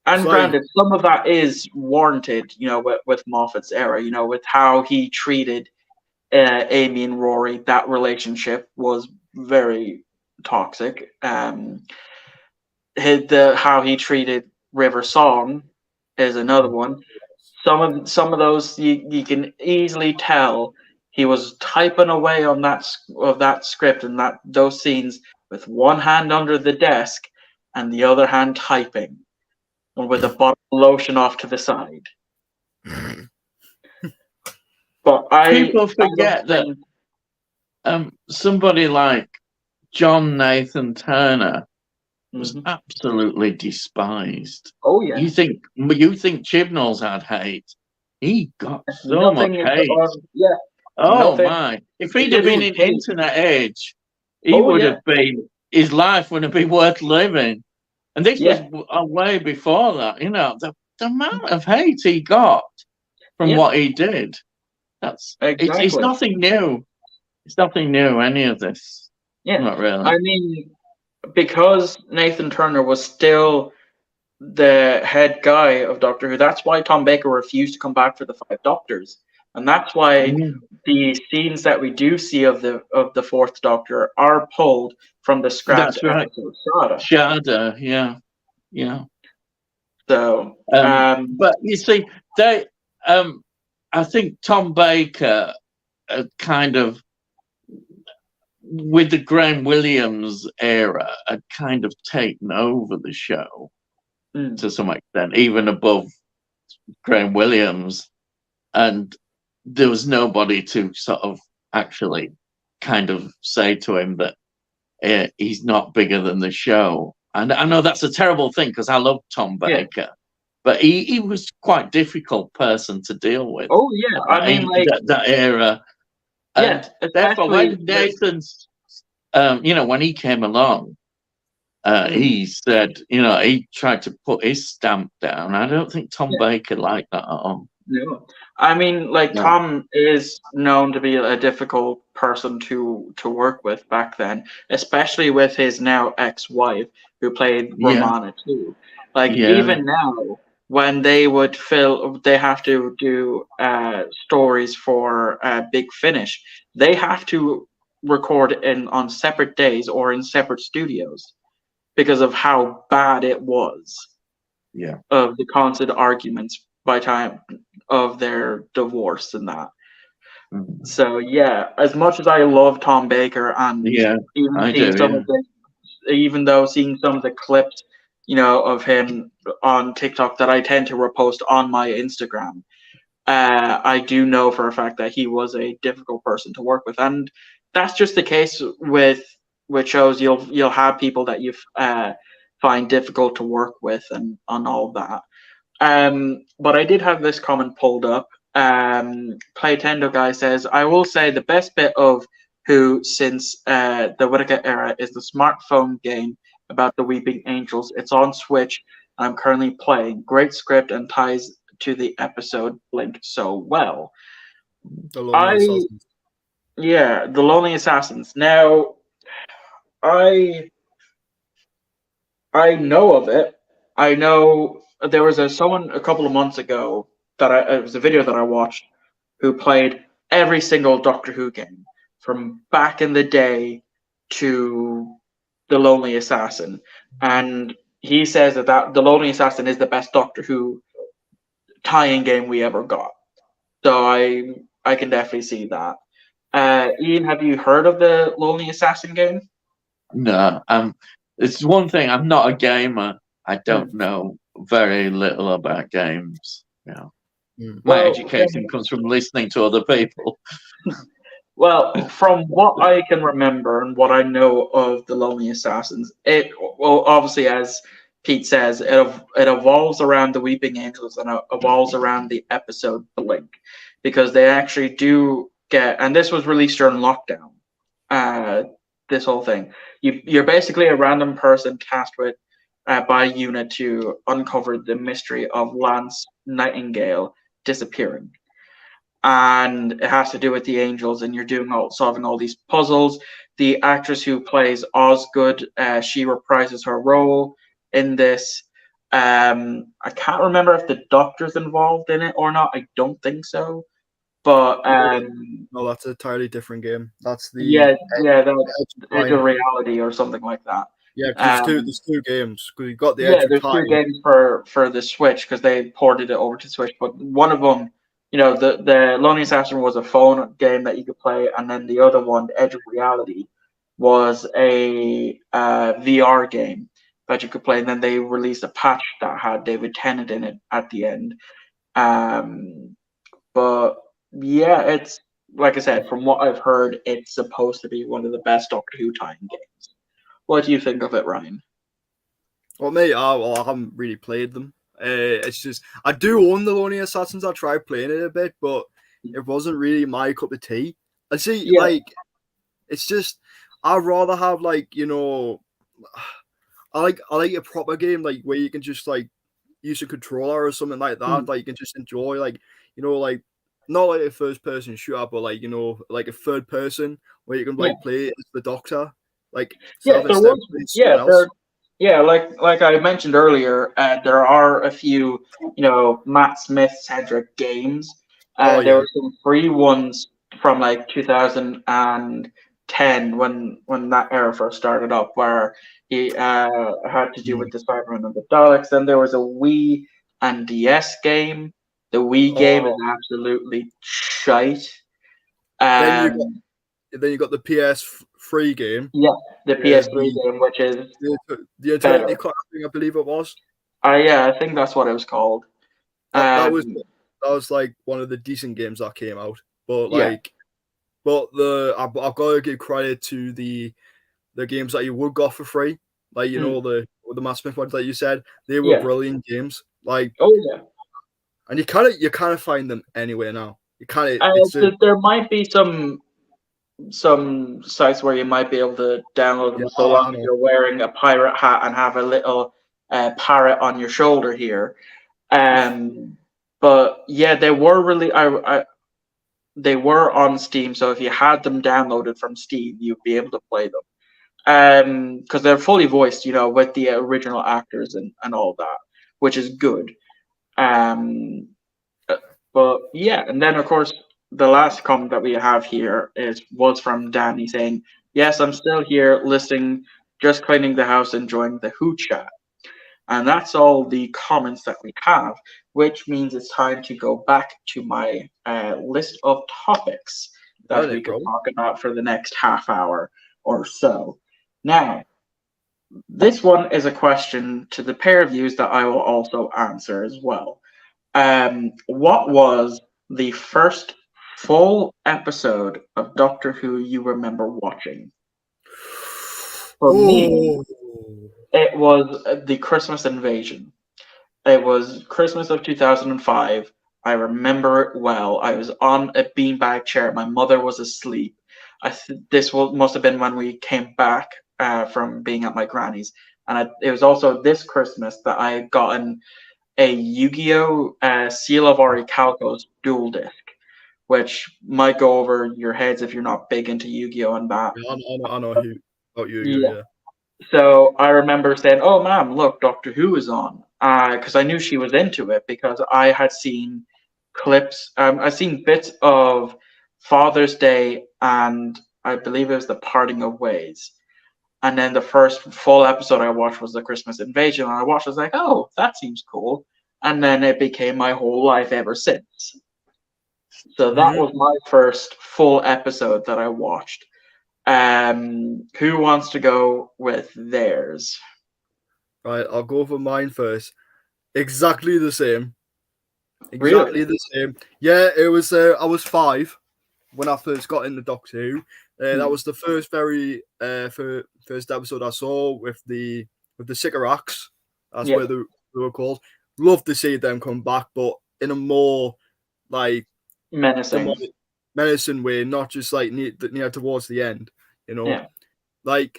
And granted, some of that is warranted, you know, with Moffat's era, you know, with how he treated Amy and Rory. That relationship was very toxic. How he treated River Song is another one. Some of those you can easily tell he was typing away on that script and those scenes with one hand under the desk and the other hand typing, and with a bottle of lotion off to the side. But people forget that somebody like John Nathan Turner was absolutely despised. Oh yeah. You think Chibnall's had hate? He got so much hate. Yeah. Oh my! If he'd have been in internet age, he would have been. His life would have been worth living. And this was way before that. You know, the amount of hate he got from what he did. That's exactly. It's nothing new. It's nothing new. Any of this. Yeah. Not really. I mean, because Nathan Turner was still the head guy of Doctor Who, that's why Tom Baker refused to come back for the 5 Doctors. And that's why the scenes that we do see of the 4th Doctor are pulled from the scrapped episode Shada, yeah. So, but you see, I think Tom Baker kind of, with the Graham Williams era, had kind of taken over the show to some extent, even above Graham Williams, and there was nobody to sort of actually kind of say to him that he's not bigger than the show. And I know that's a terrible thing because I love Tom Baker, but he was quite difficult person to deal with. Oh yeah, I mean, like that era. And therefore, when Nathan's, when he came along, he said, he tried to put his stamp down. I don't think Tom Baker liked that at all. No, I mean, like Tom is known to be a difficult person to work with back then, especially with his now ex-wife who played Romana too. Like even now, when they would they have to do stories for Big Finish, they have to record on separate days or in separate studios because of how bad it was. Yeah, of the constant arguments by time of their divorce and that. So as much as I love Tom Baker and even though seeing some of the clips, of him on TikTok that I tend to repost on my Instagram, I do know for a fact that he was a difficult person to work with, and that's just the case with shows. You'll have people that find difficult to work with and on all that. But I did have this comment pulled up. Playtendo guy says, I will say the best bit of Who since the Whittaker era is the smartphone game about the Weeping Angels. It's on Switch. And I'm currently playing. Great script and ties to the episode Blink so well. The Lonely Assassins. Yeah, the Lonely Assassins. Now, I know of it. I know there was someone a couple of months ago it was a video that I watched who played every single Doctor Who game from back in the day to the Lonely Assassin, and he says that the Lonely Assassin is the best Doctor Who tie-in game we ever got. So I can definitely see that. Ian, have you heard of the Lonely Assassin game? No, it's one thing. I'm not a gamer. I don't know very little about games. My education comes from listening to other people. Well, from what I can remember and what I know of the Lonely Assassins, obviously, as Pete says, it evolves around the Weeping Angels and it evolves around the episode Blink, because they actually do get, and this was released during lockdown. This whole thing, you're basically a random person tasked with by a unit to uncover the mystery of Lance Nightingale disappearing, and it has to do with the angels, and you're solving all these puzzles. The actress who plays Osgood, she reprises her role in this. I can't remember if the Doctor's involved in it or not. I don't think so. But no, that's an entirely different game. That's the that's Edge of Reality or something like that. Yeah, there's two games. You got the Edge of Time. 2 games for the Switch because they ported it over to Switch. But one of them, the Lonely Assassin was a phone game that you could play, and then the other one, Edge of Reality, was a VR game that you could play. And then they released a patch that had David Tennant in it at the end. But yeah, it's like I said, from what I've heard, it's supposed to be one of the best Doctor Who tie-in games. What do you think of it, Ryan? Well, mate, I haven't really played them. It's just I do own the Lonely Assassins. I tried playing it a bit, but it wasn't really my cup of tea. I see, it's just I'd rather have I like a proper game where you can just use a controller or something like that. Like you can just enjoy not like a first person shooter, but like a third person where you can play as the Doctor. Like like I mentioned earlier, there are a few Matt Smith centric games. There were some free ones from 2010 when that era first started up, where he had to do with the Cybermen and the Daleks. Then there was a Wii and DS game. The Wii game is absolutely shite. Then you got the PS3 game. Yeah, the PS3 game, which is the Eternity Clock, I believe it was. I think that's what it was called. That was one of the decent games that came out. But I've got to give credit to the games that you would got for free. The Matt Smith ones that you said, they were brilliant games. And you kind of find them anywhere now. There might be some sites where you might be able to download them so long as you're wearing a pirate hat and have a little parrot on your shoulder here. But yeah, they were really they were on Steam, so if you had them downloaded from Steam, you'd be able to play them. Because they're fully voiced, with the original actors and all that, which is good. But yeah, and then of course the last comment that we have here was from Danny saying, "Yes, I'm still here listening, just cleaning the house, enjoying the Who chat." And that's all the comments that we have, which means it's time to go back to my list of topics that we can talk about for the next half hour or so. Now, this one is a question to the pair of yous that I will also answer as well. What was the first full episode of Doctor Who you remember watching? For me, It was the Christmas Invasion. It was Christmas of 2005. I remember it well. I was on a beanbag chair. My mother was asleep. Must have been when we came back from being at my granny's. And it was also this Christmas that I had gotten a Yu-Gi-Oh! Seal of Orichalcos dual disc, which might go over your heads if you're not big into Yu-Gi-Oh! And that. Yeah, I know who about you. Yeah. So I remember saying, "Oh, ma'am, look, Doctor Who is on," because I knew she was into it because I had seen clips. I've seen bits of Father's Day, and I believe it was The Parting of Ways. And then the first full episode I watched was The Christmas Invasion, and I watched. I was like, "Oh, that seems cool," and then it became my whole life ever since. So that was my first full episode that I watched. Who wants to go with theirs? Right, I'll go for mine first. Exactly the same. Really? The same. Yeah, it was. I was 5 when I first got into Doctor Who. That was the first first episode I saw with the Sycorax. That's what they were called. Love to see them come back, but in a more like menacing way, not just like near towards the end. You know, Yeah. like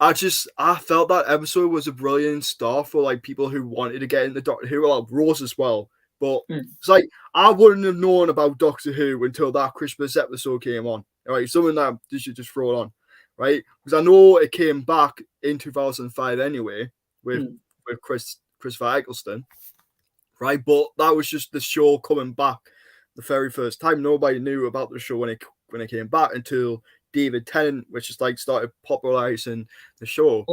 I felt that episode was a brilliant start for like people who wanted to get into Doctor Who, like Rose as well. But it's like I wouldn't have known about Doctor Who until that Christmas episode came on. Right, something that you should just throw it on, right? Because I know it came back in 2005 anyway with Christopher Eccleston, right? But that was just the show coming back the very first time. Nobody knew about the show when it came back until David Tennant, which is like started popularizing the show.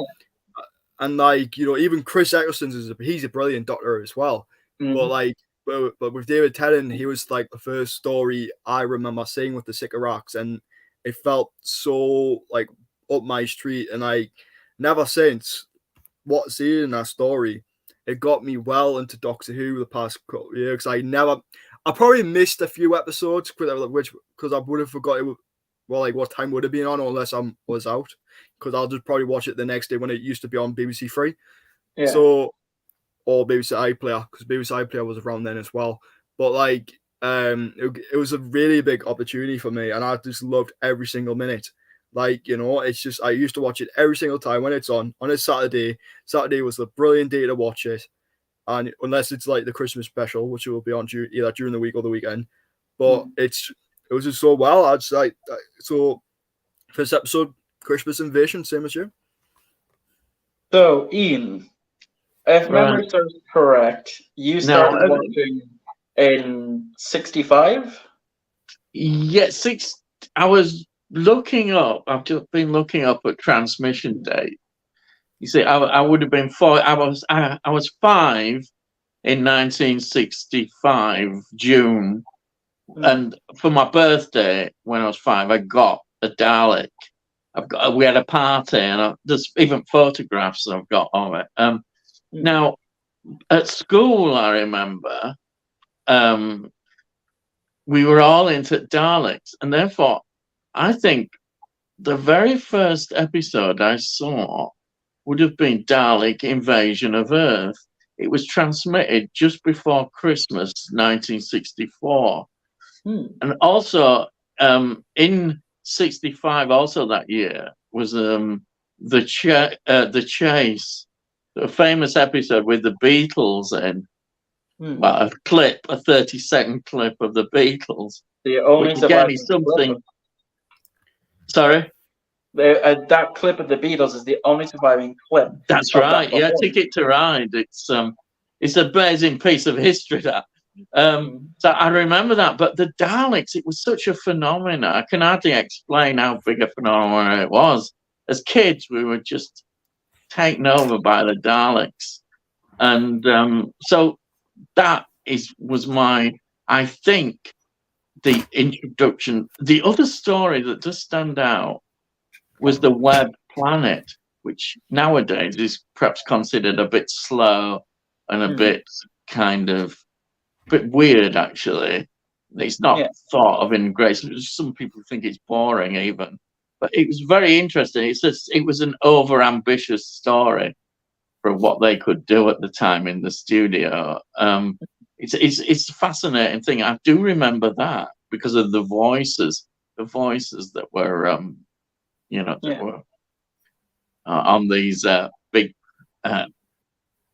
And like, you know, even Chris Eccleston he's a brilliant Doctor as well. But like, but with David Tennant, he was like the first story I remember seeing with the Sycorax, and it felt so like up my street. And I never since seeing that story, it got me well into Doctor Who the past couple of years. I probably missed a few episodes because I would have forgotten what time would have been on unless I was out, because I'll just probably watch it the next day when it used to be on BBC Three. Yeah. So, or BBC iPlayer, because BBC iPlayer was around then as well. But like, it was a really big opportunity for me, and I just loved every single minute. Like, you know, it's just I used to watch it every single time when it's on a Saturday. Saturday was a brilliant day to watch it, and unless it's like the Christmas special, which will be on either during the week or the weekend. But it was just so well. I'd say so. First episode, Christmas Invasion, same as you. So, Ian, if memory serves correct, you started watching in 65? Yeah, I was looking up. I've just been looking up at transmission date. You see, I would have been 4. I was 5 in 1965 June, and for my birthday when I was 5, I got a Dalek. We had a party, and there's even photographs I've got of it. Now, at school, I remember we were all into Daleks, and therefore, I think the very first episode I saw would have been Dalek Invasion of Earth. It was transmitted just before Christmas, 1964. And also, in 65, also that year, was the Chase, a famous episode with the Beatles in. Well, a 30-second clip of the Beatles. The only surviving something. Sorry? That clip of the Beatles is the only surviving clip. That's right. Yeah, Ticket to Ride. It's an amazing piece of history, that. So I remember that. But the Daleks, it was such a phenomenon. I can hardly explain how big a phenomenon it was. As kids, we were just taken over by the Daleks. And so that was I think, the introduction. The other story that does stand out was the Web Planet, which nowadays is perhaps considered a bit slow and a bit weird, actually. It's not thought of in great. Some people think it's boring even, but it was very interesting. It was an over-ambitious story. for what they could do at the time in the studio. It's a fascinating thing. I do remember that because of the voices that were that were on these big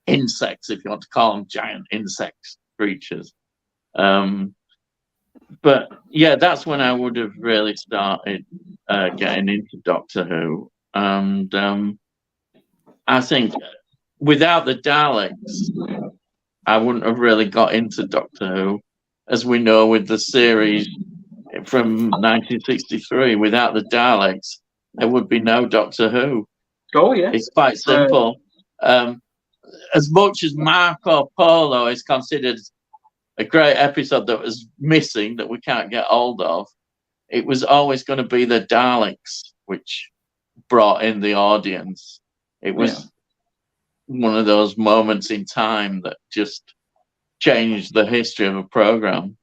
insects, if you want to call them giant insects creatures. But yeah, that's when I would have really started getting into Doctor Who, and I think without the Daleks, I wouldn't have really got into Doctor Who, as we know with the series from 1963. Without the Daleks, there would be no Doctor Who. Oh yeah, It's quite simple. As much as Marco Polo is considered a great episode that was missing, that we can't get hold of, it was always going to be the Daleks which brought in the audience. It was one of those moments in time that just changed the history of a program.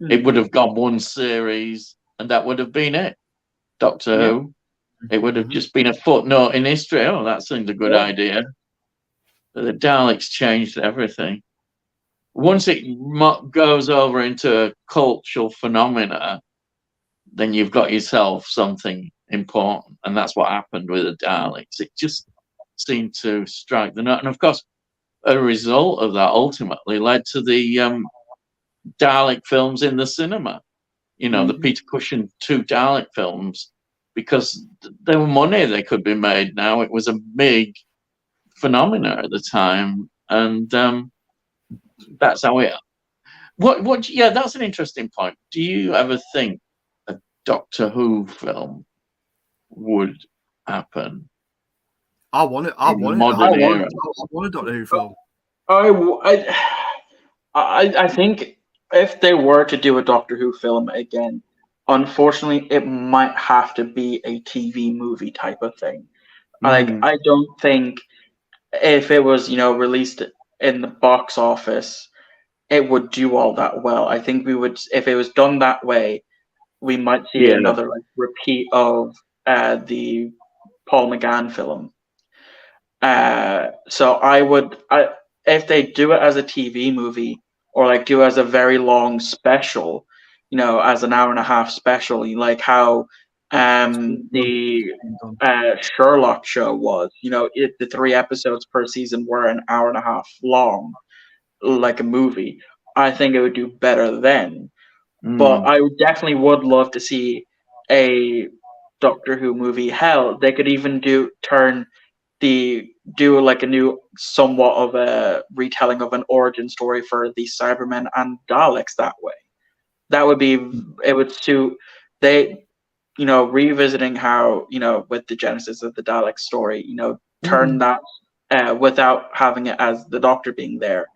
It would have gone one series and that would have been it. Doctor Who. It would have just been a footnote in history. Oh, that seemed a good idea. But the Daleks changed everything. Once it goes over into a cultural phenomena, then you've got yourself something important. And that's what happened with the Daleks. It just seemed to strike the note. And of course, a result of that ultimately led to the Dalek films in the cinema. The Peter Cushing 2 Dalek films, because there were money they could be made now. It was a big phenomena at the time. And that's how it... Yeah, that's an interesting point. Do you ever think a Doctor Who film would happen? I want it. I want a Doctor Who film. I think if they were to do a Doctor Who film again, unfortunately, it might have to be a TV movie type of thing. Like, I don't think if it was, released in the box office, it would do all that well. I think we would, if it was done that way, we might see another repeat of the Paul McGann film. So if they do it as a TV movie or do it as a very long special, as an hour and a half special, like how the Sherlock show was, the 3 episodes per season were an hour and a half long, like a movie. I think it would do better then. But I definitely would love to see a Doctor Who movie. Hell, they could even do a new somewhat of a retelling of an origin story for the Cybermen and Daleks that way. That would be, it would suit revisiting how, with the genesis of the Dalek story, turn that without having it as the Doctor being there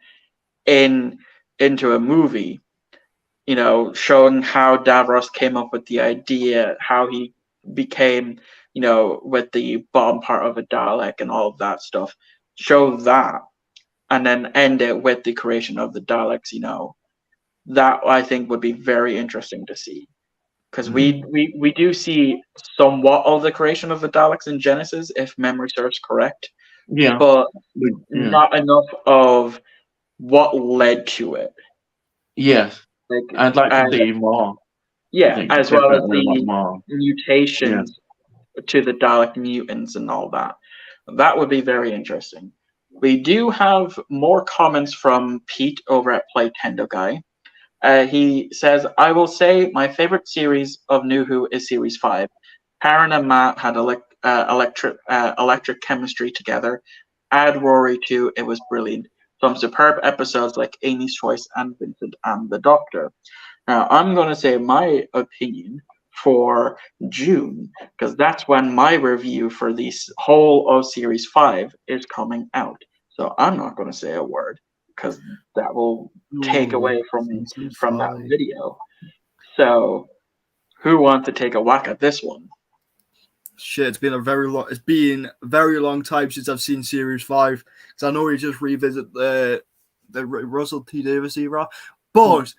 into a movie, showing how Davros came up with the idea, how he became, with the bottom part of a Dalek and all of that stuff. Show that, and then end it with the creation of the Daleks. That I think would be very interesting to see, because we do see somewhat of the creation of the Daleks in Genesis, if memory serves correct. Yeah, but not enough of what led to it. Yes, I'd like to see more. Yeah, as well as the mutations to the Dalek mutants and all that. That would be very interesting. We do have more comments from Pete over at Playtendo Guy. He says, I will say my favorite series of New Who is Series 5. Karen and Matt had electric chemistry together. Add Rory too, it was brilliant. Some superb episodes like Amy's Choice and Vincent and the Doctor. Now, I'm going to say my opinion for June, because that's when my review for the whole of Series 5 is coming out. So I'm not going to say a word, because that will take away from that video. So who wants to take a whack at this one? Shit, it's been a very long time since I've seen Series 5, because I know we just revisit the Russell T Davies era, but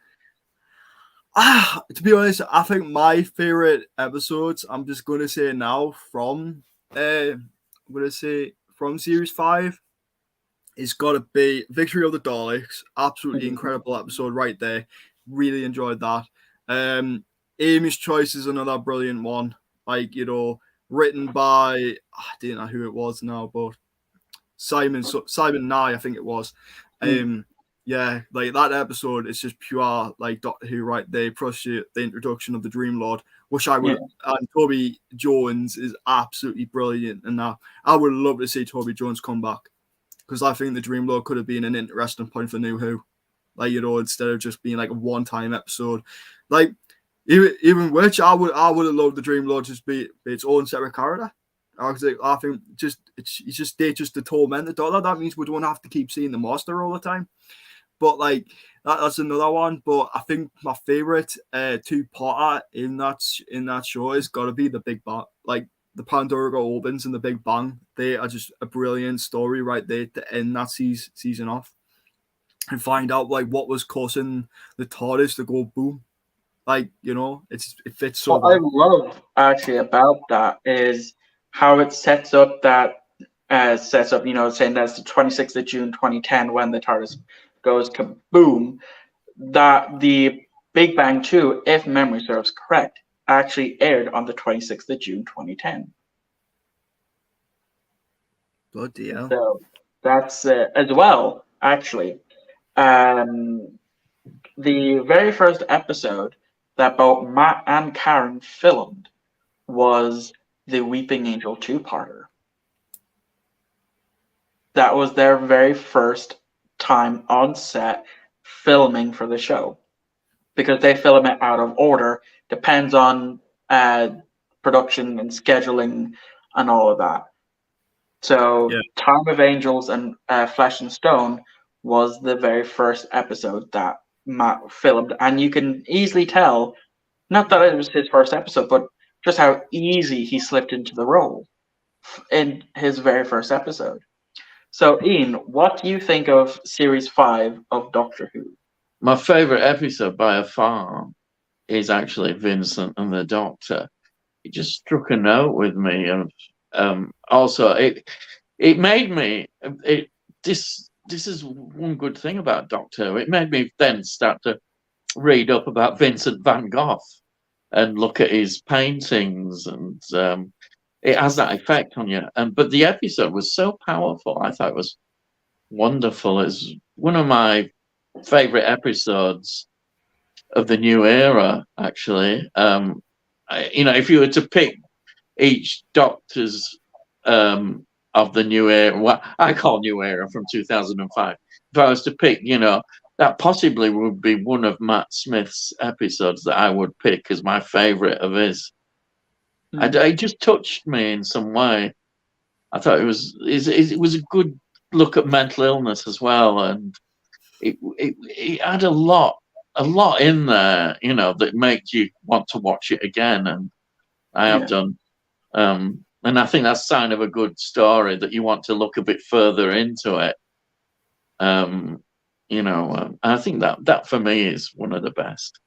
to be honest, I think my favorite episodes, I'm just gonna say now from Series 5, it's got to be Victory of the Daleks. Absolutely incredible episode right there. Really enjoyed that. Amy's Choice is another brilliant one. Like, written by, I didn't know who it was now, but Simon Nye, I think it was. Yeah, like that episode is just pure like Doctor Who right there. Plus the introduction of the Dream Lord, which I would, and Toby Jones is absolutely brilliant. And I would love to see Toby Jones come back, because I think the Dream Lord could have been an interesting point for New Who, like, instead of just being like a one-time episode. Like, even which I would have loved the Dream Lord just be its own separate character. I think it's just there just to torment the Doctor. That means we don't have to keep seeing the Master all the time. But like that's another one. But I think my favorite two-parter in that show has got to be the Big Bang. Like, the Pandora opens and the Big Bang. They are just a brilliant story right there to end that season off, and find out like what was causing the TARDIS to go boom. Like, it fits so well. What I love actually about that is how it sets up, saying that's the 26th of June 2010 when the TARDIS goes kaboom, that the Big Bang 2, if memory serves correct, actually aired on the 26th of June 2010. Bloody hell. So that's as well, actually. The very first episode that both Matt and Karen filmed was the Weeping Angel two-parter. That was their very first time on set filming for the show, because they film it out of order, depends on production and scheduling and all of that. So Time of Angels and Flesh and Stone was the very first episode that Matt filmed, and you can easily tell, not that it was his first episode, but just how easy he slipped into the role in his very first episode. So, Ian, what do you think of Series 5 of Doctor Who? My favourite episode by a far is actually Vincent and the Doctor. It just struck a note with me, and also it made me. This is one good thing about Doctor Who. It made me then start to read up about Vincent van Gogh and look at his paintings, and it has that effect on you. But the episode was so powerful. I thought it was wonderful. It's one of my favorite episodes of the new era, actually. If you were to pick each Doctor's of the new era, what I call new era from 2005, if I was to pick, that possibly would be one of Matt Smith's episodes that I would pick as my favorite of his. It just touched me in some way. I thought it was a good look at mental illness as well, and it had a lot in there, that made you want to watch it again, and I have done. And I think that's a sign of a good story, that you want to look a bit further into it. I think that for me is one of the best.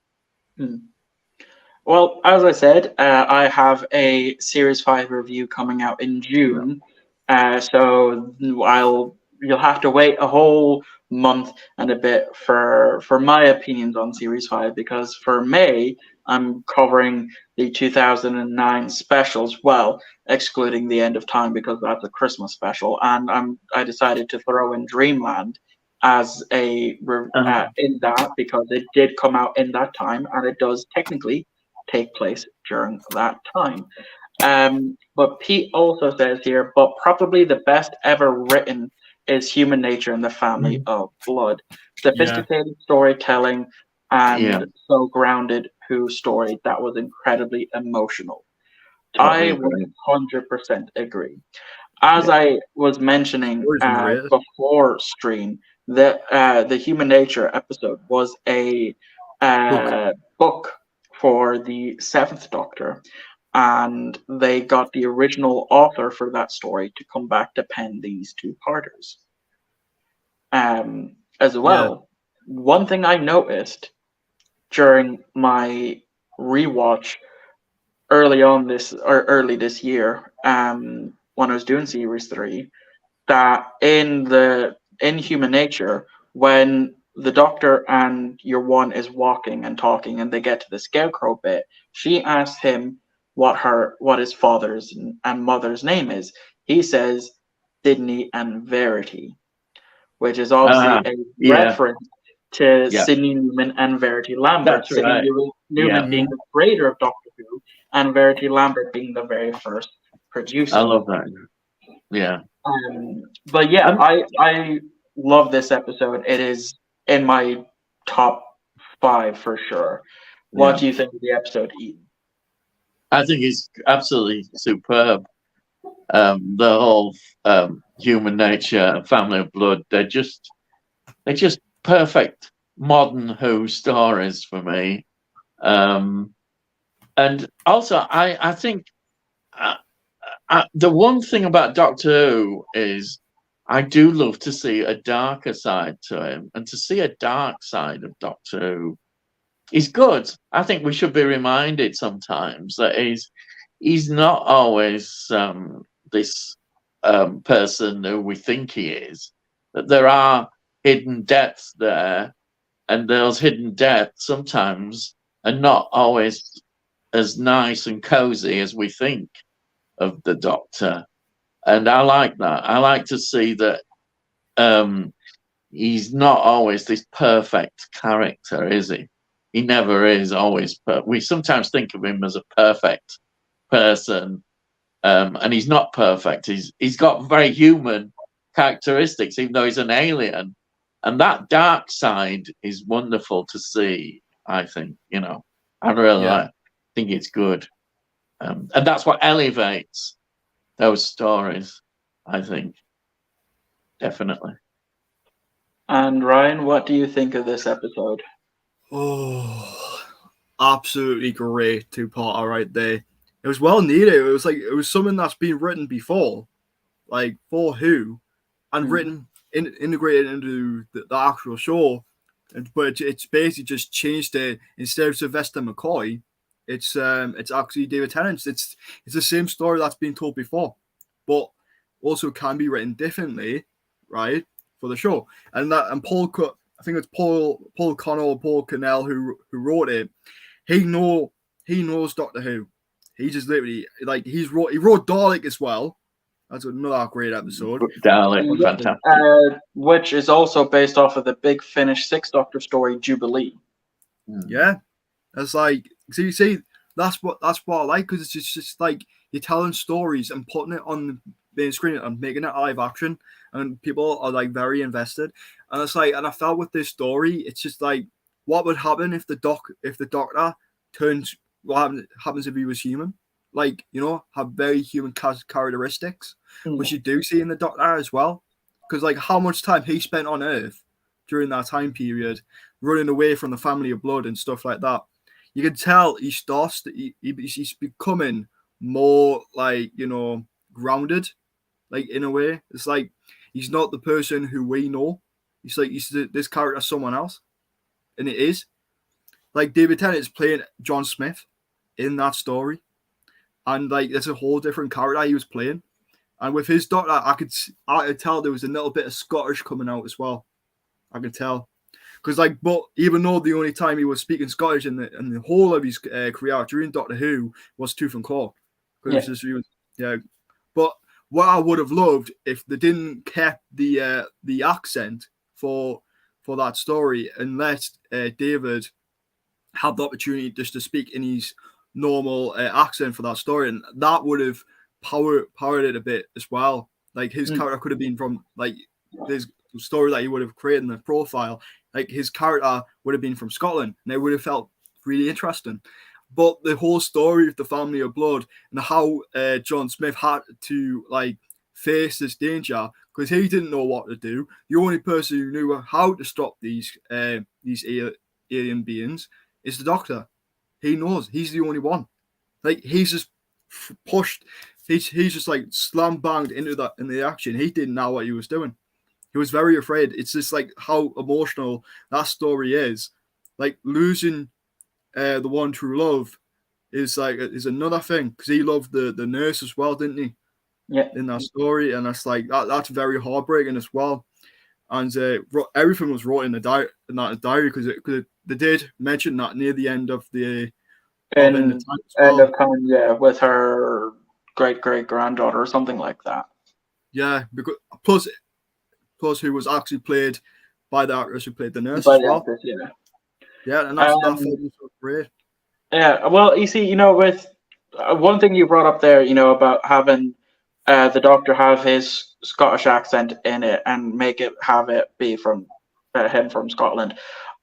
Well, as I said, I have a Series 5 review coming out in June. So you'll have to wait a whole month and a bit for my opinions on Series 5, because for May, I'm covering the 2009 specials, well, excluding The End of Time, because that's a Christmas special. And I decided to throw in Dreamland as in that, because it did come out in that time, and it does technically take place during that time. But Pete also says here, but probably the best ever written is Human Nature and the Family of Blood. Sophisticated storytelling and so grounded Who story that was incredibly emotional. Totally I 100% agree. As I was mentioning before stream, the Human Nature episode was a book for the 7th Doctor, and they got the original author for that story to come back to pen these two-parters. As well, one thing I noticed during my rewatch early this year, when I was doing Series 3, that in the in Human Nature, when the Doctor and your one is walking and talking, and they get to the Scarecrow bit, she asks him what his father's and mother's name is. He says Sydney and Verity, which is obviously a Yeah, reference to yeah, Sidney Newman and Verity Lambert. that's Sidney right. Newman Yeah, being the creator of Doctor Who, and Verity Lambert being the very first producer. I love that. Yeah. But yeah, Um, I love this episode. It is in my top 5 for sure. What yeah. do you think of the episode, Eden? I think it's absolutely superb. The whole Human Nature and Family of Blood, they're just perfect modern Who stories for me. And also, I think the one thing about Doctor Who is I do love to see a darker side to him, and to see a dark side of Doctor Who is good. I think we should be reminded sometimes that he's not always this person who we think he is. That there are hidden depths there, and those hidden depths sometimes are not always as nice and cozy as we think of the Doctor. And I like that. I like to see that he's not always this perfect character, is he? He never is always. We sometimes think of him as a perfect person, and he's not perfect. He's got very human characteristics, even though he's an alien. And that dark side is wonderful to see. I think I really think it's good, and that's what elevates those stories. I think definitely. And Ryan, what do you think of this episode? Oh, absolutely great two-parter right there. It was well needed. It was something that's been written before, like for Who, and written integrated into the actual show. But it's basically just changed it. Instead of Sylvester McCoy, it's actually David Tennant. It's the same story that's been told before, but also can be written differently, right, for the show. And Paul, I think it's Paul Connell, Paul Cannell who wrote it. He knows Doctor Who. He just literally he wrote Dalek as well. That's another great episode. Dalek, fantastic. Which is also based off of the big Finnish Sixth Doctor story, Jubilee. Yeah, it's like see that's what I like, because it's just like you're telling stories and putting it on the main screen and making it live action, and people are like very invested. And it's like, and I felt with this story, it's just like, what would happen if the Doctor turns? What happens if he was human? Like, have very human characteristics, which you do see in the Doctor as well. Because like how much time he spent on Earth during that time period, running away from the family of blood and stuff like that. You can tell he starts he's becoming more like, grounded, like in a way. It's like he's not the person who we know. He's like this character someone else, and it is like David Tennant is playing John Smith in that story, and like it's a whole different character he was playing. And with his Doctor, I could tell there was a little bit of Scottish coming out as well. I could tell, because like, but even though the only time he was speaking Scottish in the whole of his career during Doctor Who was Tooth and Claw, But what I would have loved if they didn't kept the accent for that story and let David have the opportunity just to speak in his normal accent for that story, and that would have powered it a bit as well. Like his character could have been from like this story that he would have created in the profile. Like his character would have been from Scotland, and it would have felt really interesting. But the whole story of the family of blood and how John Smith had to like face this danger because he didn't know what to do. The only person who knew how to stop these alien beings is the Doctor. He knows. He's the only one. Like he's just pushed. He's just like slam banged into the action. He didn't know what he was doing. He was very afraid. It's just like how emotional that story is. Like losing the one true love is another thing, because he loved the nurse as well, didn't he? Yeah. In that story, and that's like that's very heartbreaking as well. and everything was wrote in the diary because they did mention that near the end of the In End of Time as End well. of Time, yeah, with her great granddaughter or something like that. Yeah, because plus who was actually played by the actress who played the nurse By as the well. actress, yeah. Yeah, and that film was so great. Yeah, well, you see, with one thing you brought up there, about having the Doctor have his Scottish accent in it and make it have it be from him from Scotland.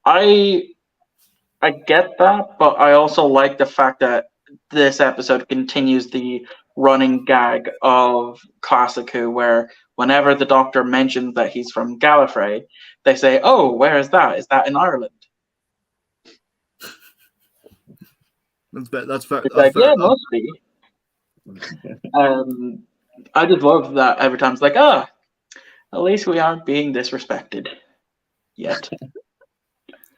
I get that, but I also like the fact that this episode continues the running gag of Classic Who, where whenever the Doctor mentions that he's from Gallifrey, they say, "Oh, where is that? Is that in Ireland?" That's fair. It's That's like, fair yeah, it enough. must be. I just love that every time it's like, at least we aren't being disrespected yet.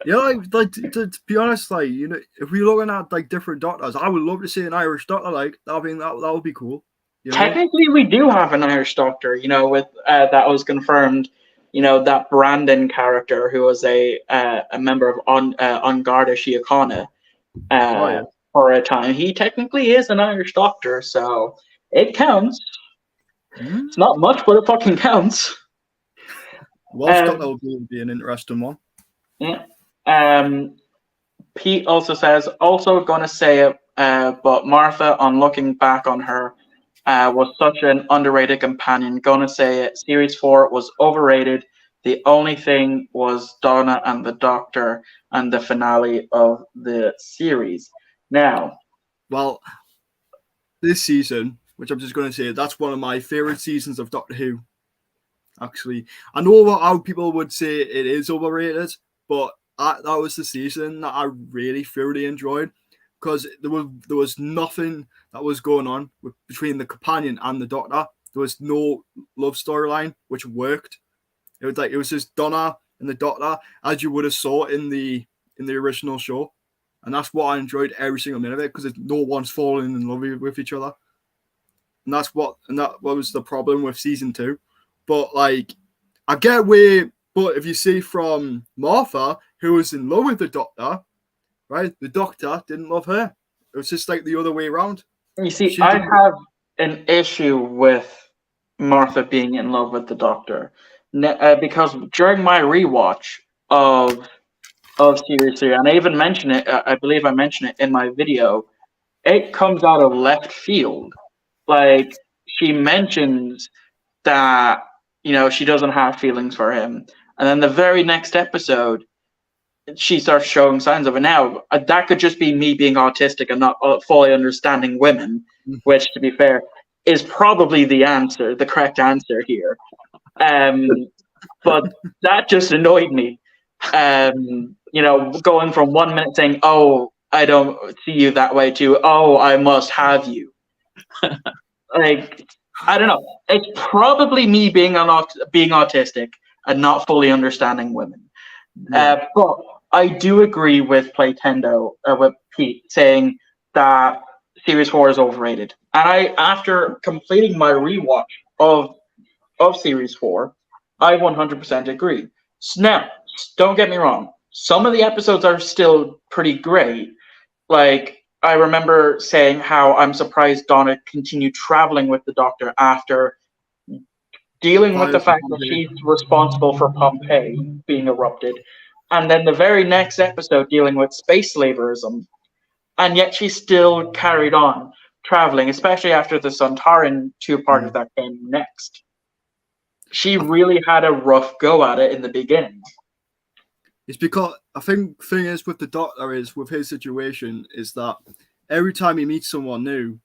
Yeah, like to be honest, like if we're looking at like different doctors, I would love to see an Irish doctor. Like that would be cool. Technically, we do have an Irish Doctor, with that was confirmed. That Brandon character who was a member of On Garda Síochána for a time. He technically is an Irish Doctor, so it counts. Mm-hmm. It's not much, but it fucking counts. Welsh Doctor would be an interesting one. Yeah. Pete also says, also gonna say it, but Martha, on looking back on her, was such an underrated companion. Gonna say it. Series 4 was overrated. The only thing was Donna and the Doctor and the finale of the series. Now, well, this season, which I'm just going to say, that's one of my favorite seasons of Doctor Who. Actually, I know how people would say it is overrated, but that was the season that I really thoroughly enjoyed because there was nothing that was going on between the companion and the Doctor. There was no love storyline, which worked. It was just Donna and the Doctor as you would have saw in the original show, and that's what I enjoyed every single minute of it because no one's falling in love with each other, and that was the problem with season 2. But like, I get where. But if you see from Martha, who was in love with the Doctor, right? The Doctor didn't love her. It was just like the other way around. you see, I have an issue with Martha being in love with the Doctor because during my rewatch of Series 3, and I even mention it, I believe I mentioned it in my video, it comes out of left field. Like, she mentions that, she doesn't have feelings for him. And then the very next episode, she starts showing signs of it. Now, that could just be me being autistic and not fully understanding women, which, to be fair, is probably the correct answer here. But that just annoyed me. Going from 1 minute saying, "Oh, I don't see you that way," to, "Oh, I must have you." Like, I don't know. It's probably me being autistic and not fully understanding women. Yeah. But I do agree with Playtendo, with Pete, saying that Series 4 is overrated. And after completing my rewatch of Series 4, I 100% agree. Now, don't get me wrong. Some of the episodes are still pretty great. Like, I remember saying how I'm surprised Donna continued traveling with the Doctor after dealing with the fact that she's responsible for Pompeii being erupted, and then the very next episode dealing with space slaverism, and yet she still carried on traveling, especially after the Sontaran two-parter that came next. She really had a rough go at it in the beginning. It's because I think thing is with the Doctor is with his situation is that every time he meets someone new,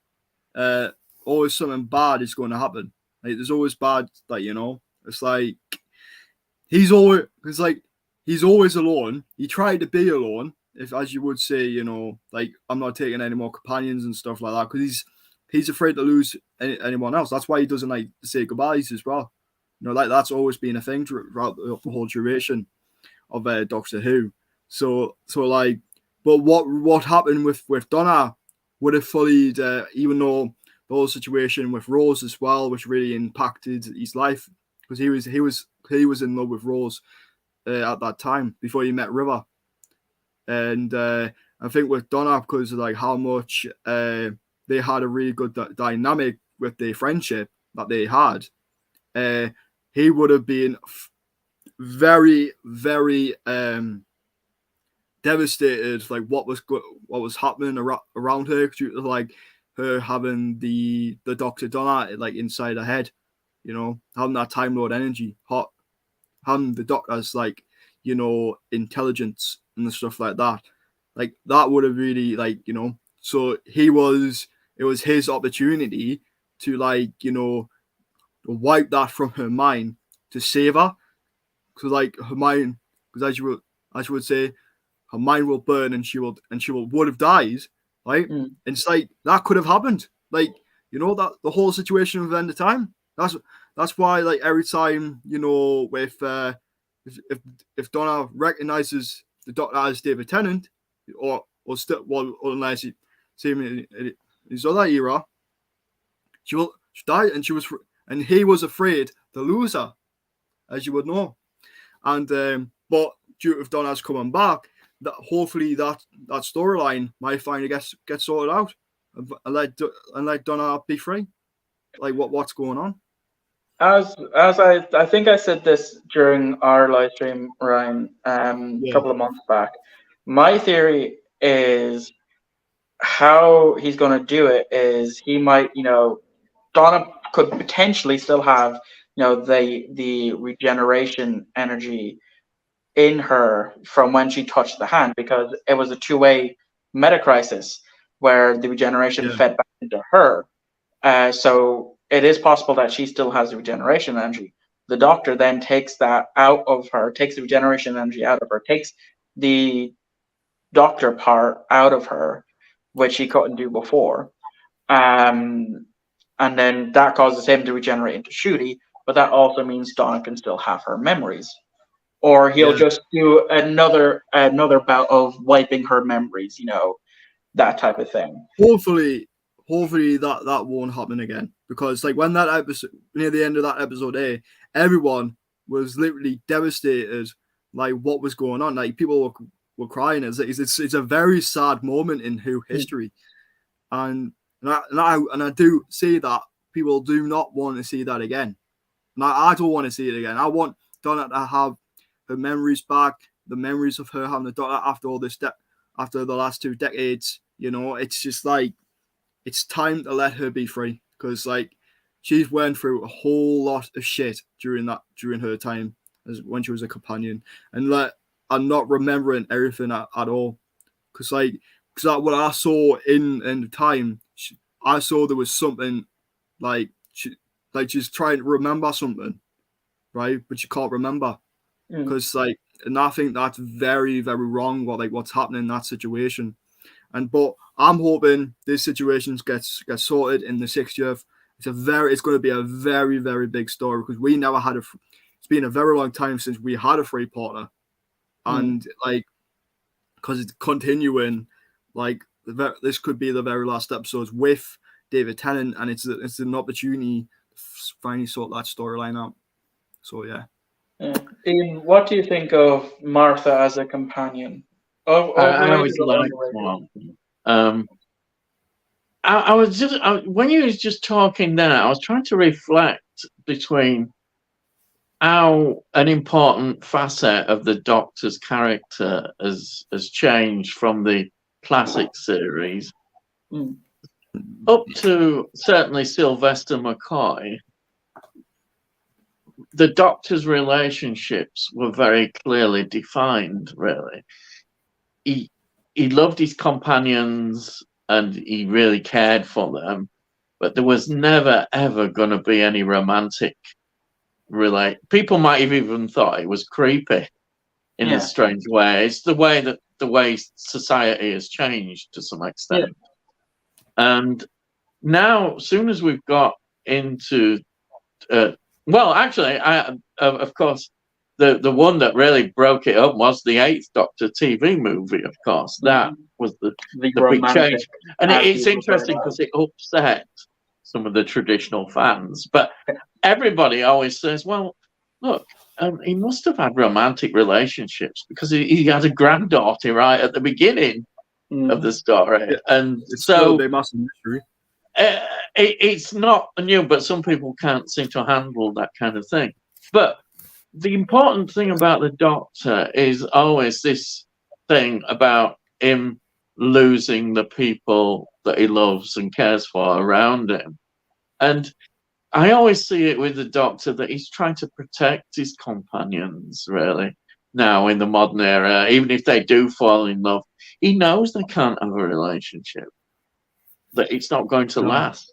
always something bad is going to happen. Like there's always bad, like it's like he's always alone. He tried to be alone, if as you would say, like I'm not taking any more companions and stuff like that because he's afraid to lose anyone else. That's why he doesn't like to say goodbyes as well. Like that's always been a thing throughout the whole duration of Doctor Who. So like, but what happened with Donna would have fully, even though the whole situation with Rose as well, which really impacted his life because he was he was in love with Rose at that time before he met River. And I think with Donna, because of like how much they had a really good dynamic with their friendship that they had, he would have been very, very devastated, like what was happening around her, due to like her having the Dr. Donna like inside her head, you know, having that Time Lord energy, having the Doctor's like, you know, intelligence and stuff like that. Like that would have really like, you know, so it was his opportunity to like, you know, wipe that from her mind to save her. Because like her mind, because as you would say, her mind will burn and she would have died, right? And it's like that could have happened. Like, you know, that the whole situation with End of Time. That's why like every time, you know, with if Donna recognizes the Doctor as David Tennant, or still, well, unless he see him in his other era, she died, and he was afraid to lose her, as you would know. And but due to Donna's coming back, that hopefully that storyline might finally get sorted out and let Donna be free. Like what's going on? As I think I said this during our live stream, Ryan, a couple of months back. My theory is how he's going to do it is he might, you know, Donna could potentially still have, you know, the regeneration energy in her from when she touched the hand, because it was a two-way meta crisis where the regeneration fed back into her. So it is possible that she still has the regeneration energy. The Doctor then takes that out of her, takes the regeneration energy out of her, takes the Doctor part out of her, which he couldn't do before. And then that causes him to regenerate into Ncuti, but that also means Donna can still have her memories. Or he'll just do another bout of wiping her memories, you know, that type of thing. Hopefully that won't happen again, because like when that episode, near the end of that episode everyone was literally devastated, like what was going on. Like people were crying. It's a very sad moment in Who history, and I do see that people do not want to see that again. And I don't want to see it again. I want Donna to have her memories back, the memories of her having the Doctor after all this after the last 2 decades. You know, it's just like it's time to let her be free, because like she's went through a whole lot of shit during her time as when she was a companion, and I'm not remembering everything at all, because what I saw in the time, I saw there was something like she's trying to remember something, right? But she can't remember, because and I think that's very, very wrong. What's happening in that situation, but I'm hoping this situation gets sorted in the 6th year. It's going to be a very, very big story, because we never had it's been a very long time since we had a 3-parter, and because it's continuing, this could be the very last episodes with David Tennant, and it's an opportunity to finally sort that storyline out. So yeah. Ian, what do you think of Martha as a companion? I always liked Martha. I was just when you was just talking there, I was trying to reflect between how an important facet of the Doctor's character has changed from the classic series up to certainly Sylvester McCoy. The Doctor's relationships were very clearly defined, really. He loved his companions and he really cared for them, but there was never, ever going to be any romantic people might have even thought it was creepy in a strange way. It's the way society has changed to some extent. And now, as soon as we've got into well, actually, of course, the one that really broke it up was the 8th Doctor TV movie, of course. That was the big change. And it's interesting because it upset some of the traditional fans. But everybody always says, well, look, he must have had romantic relationships because he had a granddaughter right at the beginning of the story, Yeah. and It's still a so big massive mystery. it's not new. But some people can't seem to handle that kind of thing. But the important thing about the Doctor is always this thing about him losing the people that he loves and cares for around him, and I always see it with the Doctor that he's trying to protect his companions, really, now in the modern era. Even if they do fall in love, he knows they can't have a relationship, that it's not going to No. last.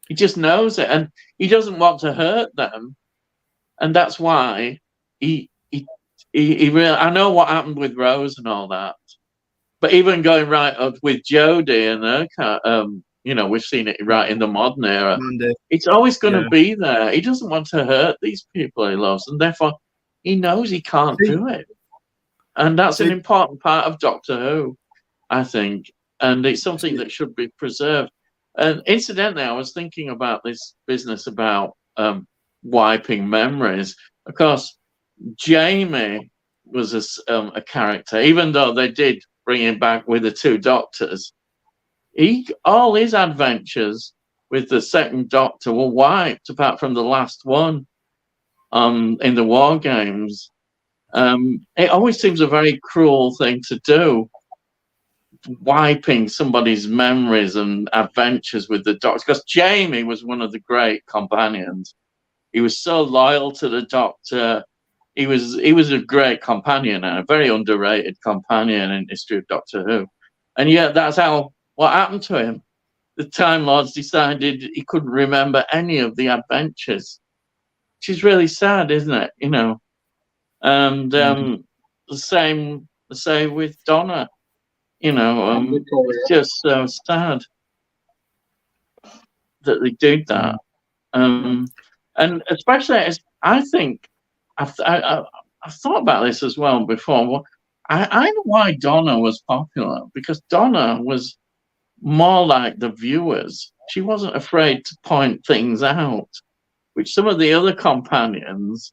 He just knows it, and he doesn't want to hurt them. And that's why he really, I know what happened with Rose and all that, but even going right up with Jodie and her, we've seen it right in the modern era. Monday. It's always going to Yeah. be there. He doesn't want to hurt these people he loves, and therefore he knows he can't do it. And that's an important part of Doctor Who, I think, and it's something that should be preserved. And incidentally, I was thinking about this business about wiping memories. Of course, Jamie was a character, even though they did bring him back with the two Doctors. All his adventures with the second Doctor were wiped, apart from the last one in the War Games. It always seems a very cruel thing to do, wiping somebody's memories and adventures with the Doctor, because Jamie was one of the great companions. He was so loyal to the Doctor. He was a great companion and a very underrated companion in the history of Doctor Who. And yet that's what happened to him. The Time Lords decided he couldn't remember any of the adventures, which is really sad, isn't it? And the same with Donna. It's just so sad that they did that. And especially as I think I've thought about this as well before. Well, I know why Donna was popular, because Donna was more like the viewers. She wasn't afraid to point things out, which some of the other companions,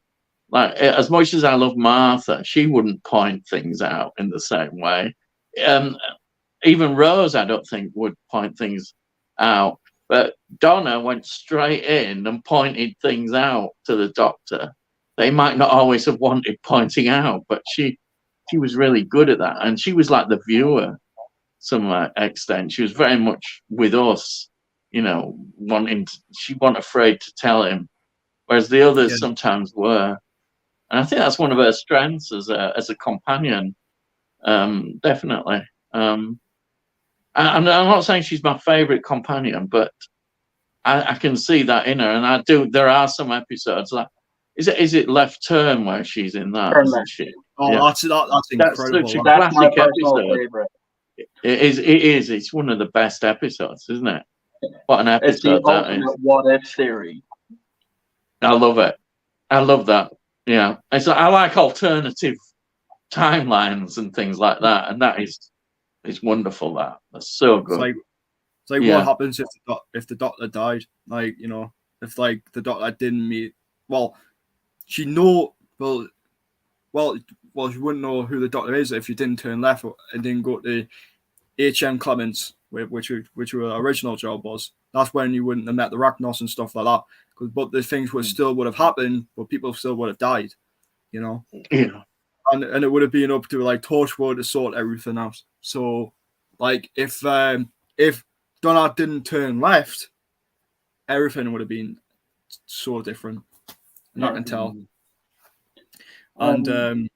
like as much as I love Martha, she wouldn't point things out in the same way. Even Rose, I don't think, would point things out. But Donna went straight in and pointed things out to the Doctor. They might not always have wanted pointing out, but she was really good at that. And she was like the viewer, some extent. She was very much with us, she wasn't afraid to tell him, whereas the others sometimes were. And I think that's one of her strengths as a companion, definitely. I'm not saying she's my favourite companion, but I can see that in her, and I do. There are some episodes like, is it Left Turn where she's in that, isn't she? Oh, Yeah. that's incredible. Such a That's my classic personal episode. favorite. It is. It's one of the best episodes, isn't it? What an episode It's the that is. ultimate what if theory. I love it. I love that. Yeah, I like alternative timelines and things like that, and that is wonderful. That's so good. It's like what happens if the Doctor died? Like, if like the Doctor didn't meet, she wouldn't know who the Doctor is if you didn't turn left and didn't go to H.M. Clements, which her original job was. That's when you wouldn't have met the Ragnos and stuff like that. But the things would have happened, but people still would have died, Yeah. And it would have been up to like Torchwood to sort everything out. So, like if Donna didn't turn left, everything would have been so different. And I can tell. And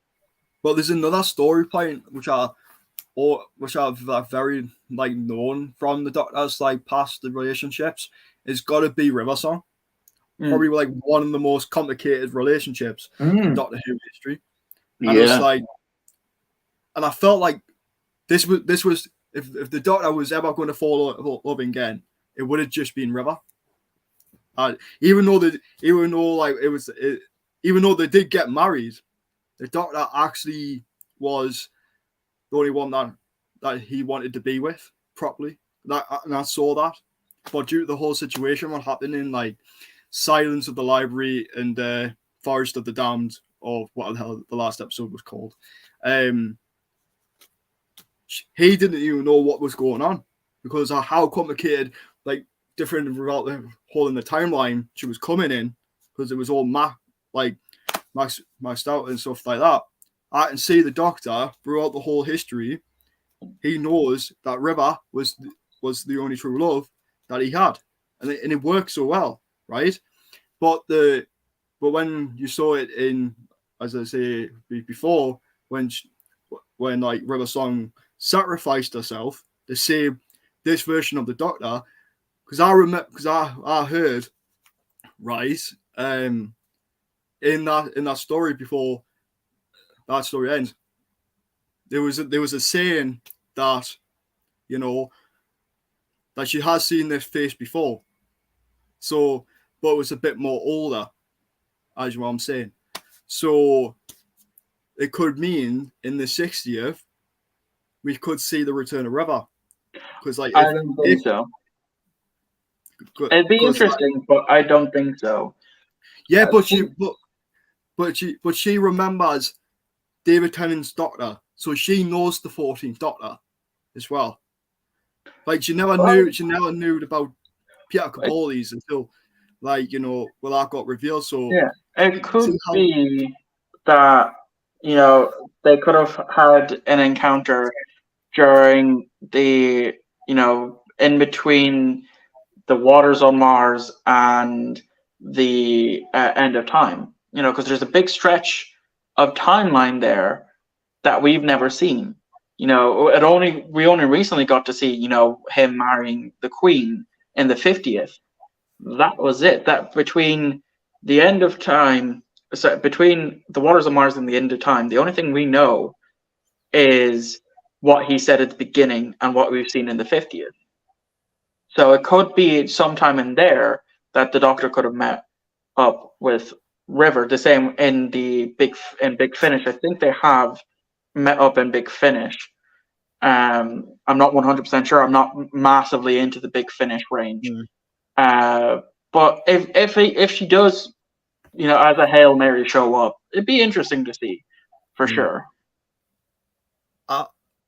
but there's another story point which I've very like known from the Doctor's like past the relationships. It's got to be River Song. Probably like one of the most complicated relationships in Doctor Who history. And it's like, and I felt like this was if the Doctor was ever going to fall in love again, it would have just been River. Even though they did get married, the Doctor actually was the only one that he wanted to be with properly. And I saw that, but due to the whole situation, what happened in like Silence of the Library and Forest of the Damned, or what the hell the last episode was called. He didn't even know what was going on because of how complicated, like different throughout the whole in the timeline she was coming in, because it was all maxed out and stuff like that. I can see the Doctor throughout the whole history. He knows that River was the only true love that he had, and it worked so well, right? But when you saw it in, as I say before, when like River Song sacrificed herself to save this version of the Doctor, because I heard, right, in that story before that story ends, there was a saying that, you know, that she has seen this face before, so but it was a bit more older, as you know what I'm saying. So it could mean in the 60th we could see the return of River, because like I don't think so. It'd be interesting, but I don't think so. Yeah, but she remembers David Tennant's Doctor, so she knows the 14th Doctor as well. Like she never knew about Peter Capaldi's until, like, you know, well, that got revealed. So yeah, it could be that, you know, they could have had an encounter during the, you know, in between the Waters on Mars and the end of time, you know, because there's a big stretch of timeline there that we've never seen. You know, we only recently got to see, you know, him marrying the Queen in the 50th. That was it. That between the end of time, so between the Waters of Mars and the end of time, the only thing we know is what he said at the beginning and what we've seen in the 50th. So it could be sometime in there that the Doctor could have met up with River. The same in Big Finish. I think they have met up in Big Finish. I'm not 100% sure. I'm not massively into the Big Finish range. But if she does, you know, as a Hail Mary show up, it'd be interesting to see, for sure.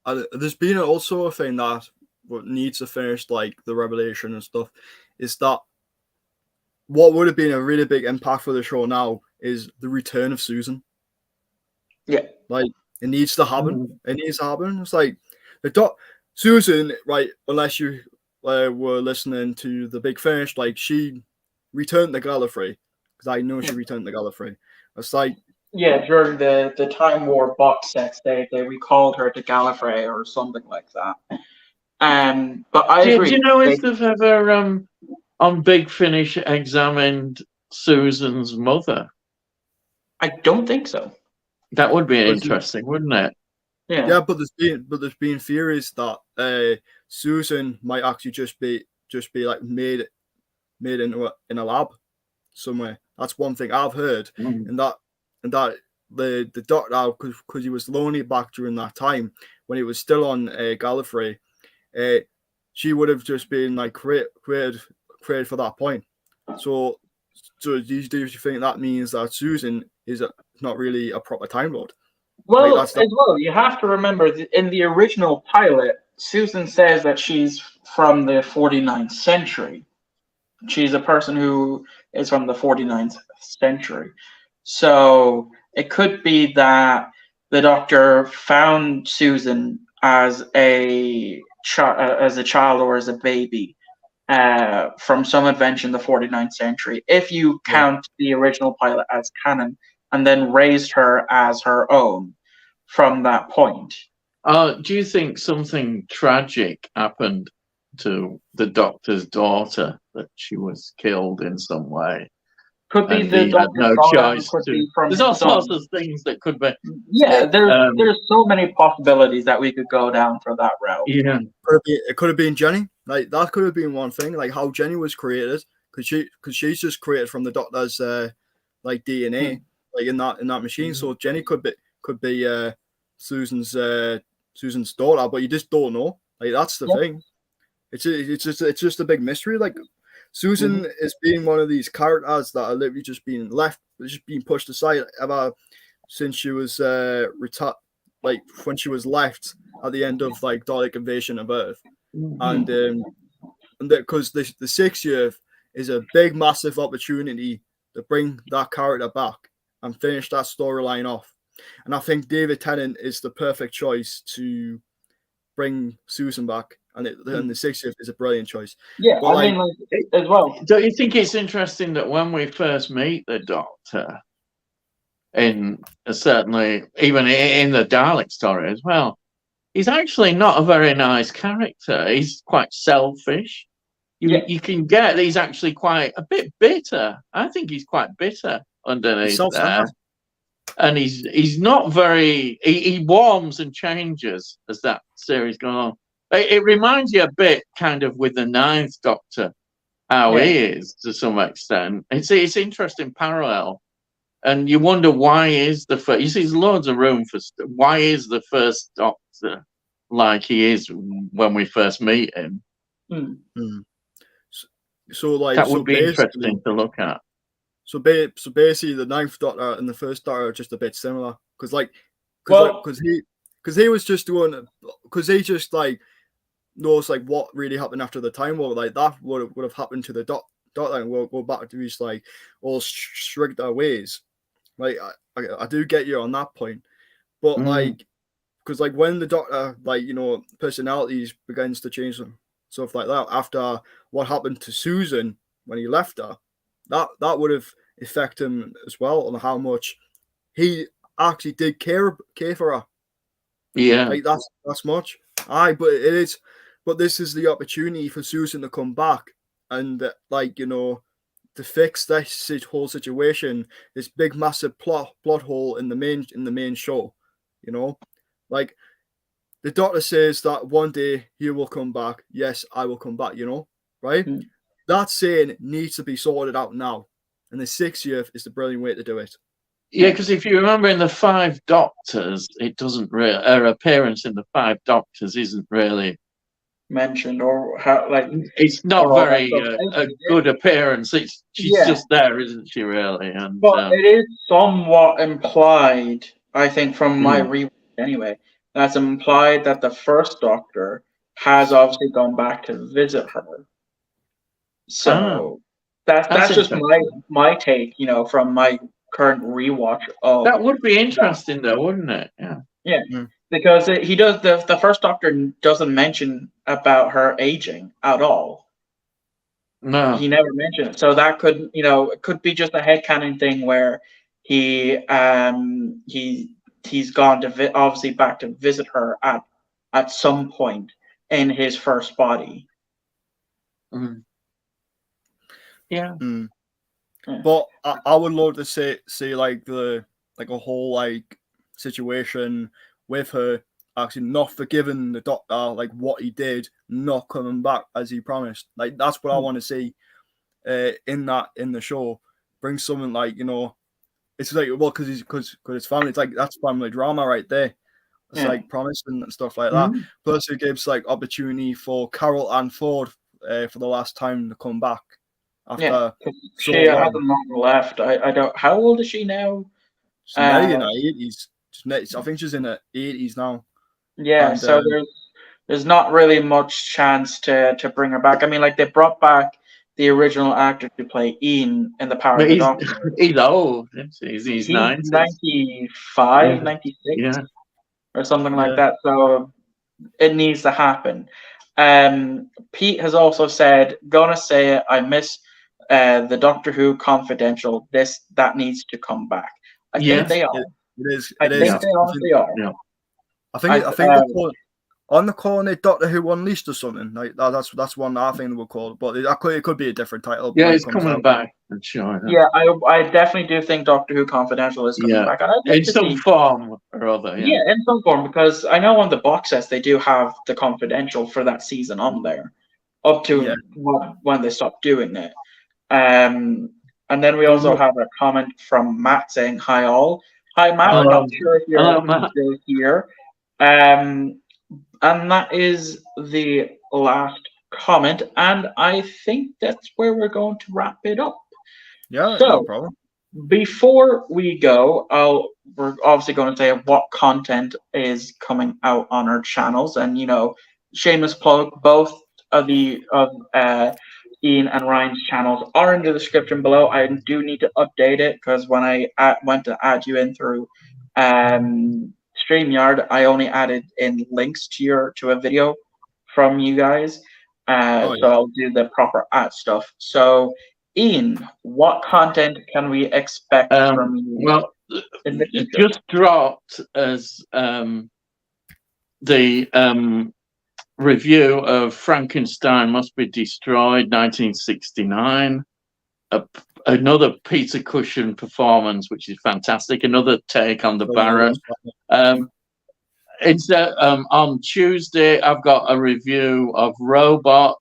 There's been also a thing that what needs to finish, like the Revelation and stuff, is that what would have been a really big impact for the show now is the return of Susan. Yeah, like it needs to happen. It needs to happen. It's like Susan, right? Unless you were listening to the Big Finish, like she returned to Gallifrey, because I know she returned to Gallifrey. It's like, yeah, during the Time War box sets, they recalled her to Gallifrey or something like that. But I agree. Do you know if they've ever on Big Finish examined Susan's mother? I don't think so. That would be interesting, wouldn't it? Yeah, but there's been theories that Susan might actually just be like made into in a lab somewhere. That's one thing I've heard, and that the Doctor, because he was lonely back during that time when he was still on Gallifrey, she would have just been like created for that point. So do you think that means that Susan is not really a proper Time Lord? Well, like, as well, you have to remember that in the original pilot, Susan says that she's from the 49th century. She's a person who is from the 49th century. So it could be that the Doctor found Susan as a child or as a baby from some adventure in the 49th century, if you count the original pilot as canon, and then raised her as her own from that point. Do you think something tragic happened to the Doctor's daughter, that she was killed in some way? Could be the Doctor's choice. There's all sorts of things that could be. Yeah, there's so many possibilities that we could go down for that route. Yeah, it could have been Jenny. Like that could have been one thing, like how Jenny was created, because she's just created from the Doctor's like DNA, like in that machine. So Jenny could be Susan's daughter, but you just don't know. Like that's the thing. It's just a big mystery. Like Susan is being one of these characters that are literally just being left, just being pushed aside ever since she was retired, like when she was left at the end of like Dalek Invasion of Earth, and because the 6th year is a big, massive opportunity to bring that character back and finish that storyline off. And I think David Tennant is the perfect choice to bring Susan back. And the 6th year is a brilliant choice. Yeah, But, I mean, like, as well. Don't you think it's interesting that when we first meet the Doctor, in certainly even in the Dalek story as well, he's actually not a very nice character. He's quite selfish. You can get that he's actually quite a bit bitter. I think he's quite bitter underneath there. And he's not very. He warms and changes as that series goes on. It reminds you a bit, kind of, with the 9th Doctor, how he is to some extent. It's interesting parallel, and you wonder why is the first. You see, there's loads of room for why is the first Doctor like he is when we first meet him. So like that would be interesting to look at. So basically, the 9th Doctor and the first Doctor are just a bit similar because he was just doing because he just like knows like what really happened after the Time War, like that would have happened to the Doctor, and we'll go back to his like all stricter ways. Like I do get you on that point, but like because like when the Doctor like personalities begins to change and stuff like that after what happened to Susan when he left her, that would have affected him as well on how much he actually did care for her. Yeah, like that's much. But this is the opportunity for Susan to come back and to fix this whole situation, this big massive plot hole in the main show. Like the Doctor says that one day he will come back. Yes, I will come back. Right? That saying needs to be sorted out now, and the 6th year is the brilliant way to do it. Yeah, because if you remember in the 5 Doctors, it doesn't really her appearance in the 5 Doctors isn't really mentioned or how like it's not very a good appearance. She's just there, isn't she? Really, and but it is somewhat implied, I think, from my rewatch anyway. That's implied that the first Doctor has obviously gone back to visit her. So that's just my take, from my current rewatch of that would be interesting though, wouldn't it? Yeah. Because he does the first Doctor doesn't mention about her aging at all. No, he never mentioned it. So that could it could be just a headcanon thing where he's gone to obviously back to visit her at some point in his first body. Yeah. But I would love to see like a whole like situation with her actually not forgiving the Doctor, like what he did, not coming back as he promised. Like that's what I want to see in the show. Bring someone like it's like because it's family. It's like that's family drama right there. It's like promising and stuff like that. Plus it gives like opportunity for Carol Ann Ford for the last time to come back. After she hasn't long left. I don't. How old is she now? She's maybe in her 80s. I think she's in her 80s now. Yeah, and, so there's not really much chance to bring her back. I mean, like they brought back the original actor to play Ian in The Power of the Doctor. He's old. He's 90. 95, 96, or something like that. So it needs to happen. Pete has also said, "Gonna say it. I miss the Doctor Who Confidential. That needs to come back." I think they are. It is. I think they honestly are. Yeah. I think they're calling it Doctor Who Unleashed or something. Like that's one I think they will call it, but it could be a different title. Yeah, it's coming back. I'm sure. Yeah, I definitely do think Doctor Who Confidential is coming back. And in some form or other. Yeah, in some form, because I know on the box sets they do have the Confidential for that season on there, up to when they stopped doing it. And then we also have a comment from Matt saying, "Hi all." Hi Matt, I'm not sure if you're still here. And that is the last comment, and I think that's where we're going to wrap it up. Yeah, no So, problem. before we go, we're obviously going to say what content is coming out on our channels, and shameless plug, both of Ian and Ryan's channels are in the description below. I do need to update it because when I went to add you in through StreamYard, I only added in links to a video from you guys. Oh, So I'll do the proper ad stuff. So, Ian, what content can we expect from you Well, in the it future? just dropped as the review of Frankenstein Must Be Destroyed, 1969. Another Peter Cushing performance, which is fantastic. Another take on the Baron. It's on Tuesday. I've got a review of Robot,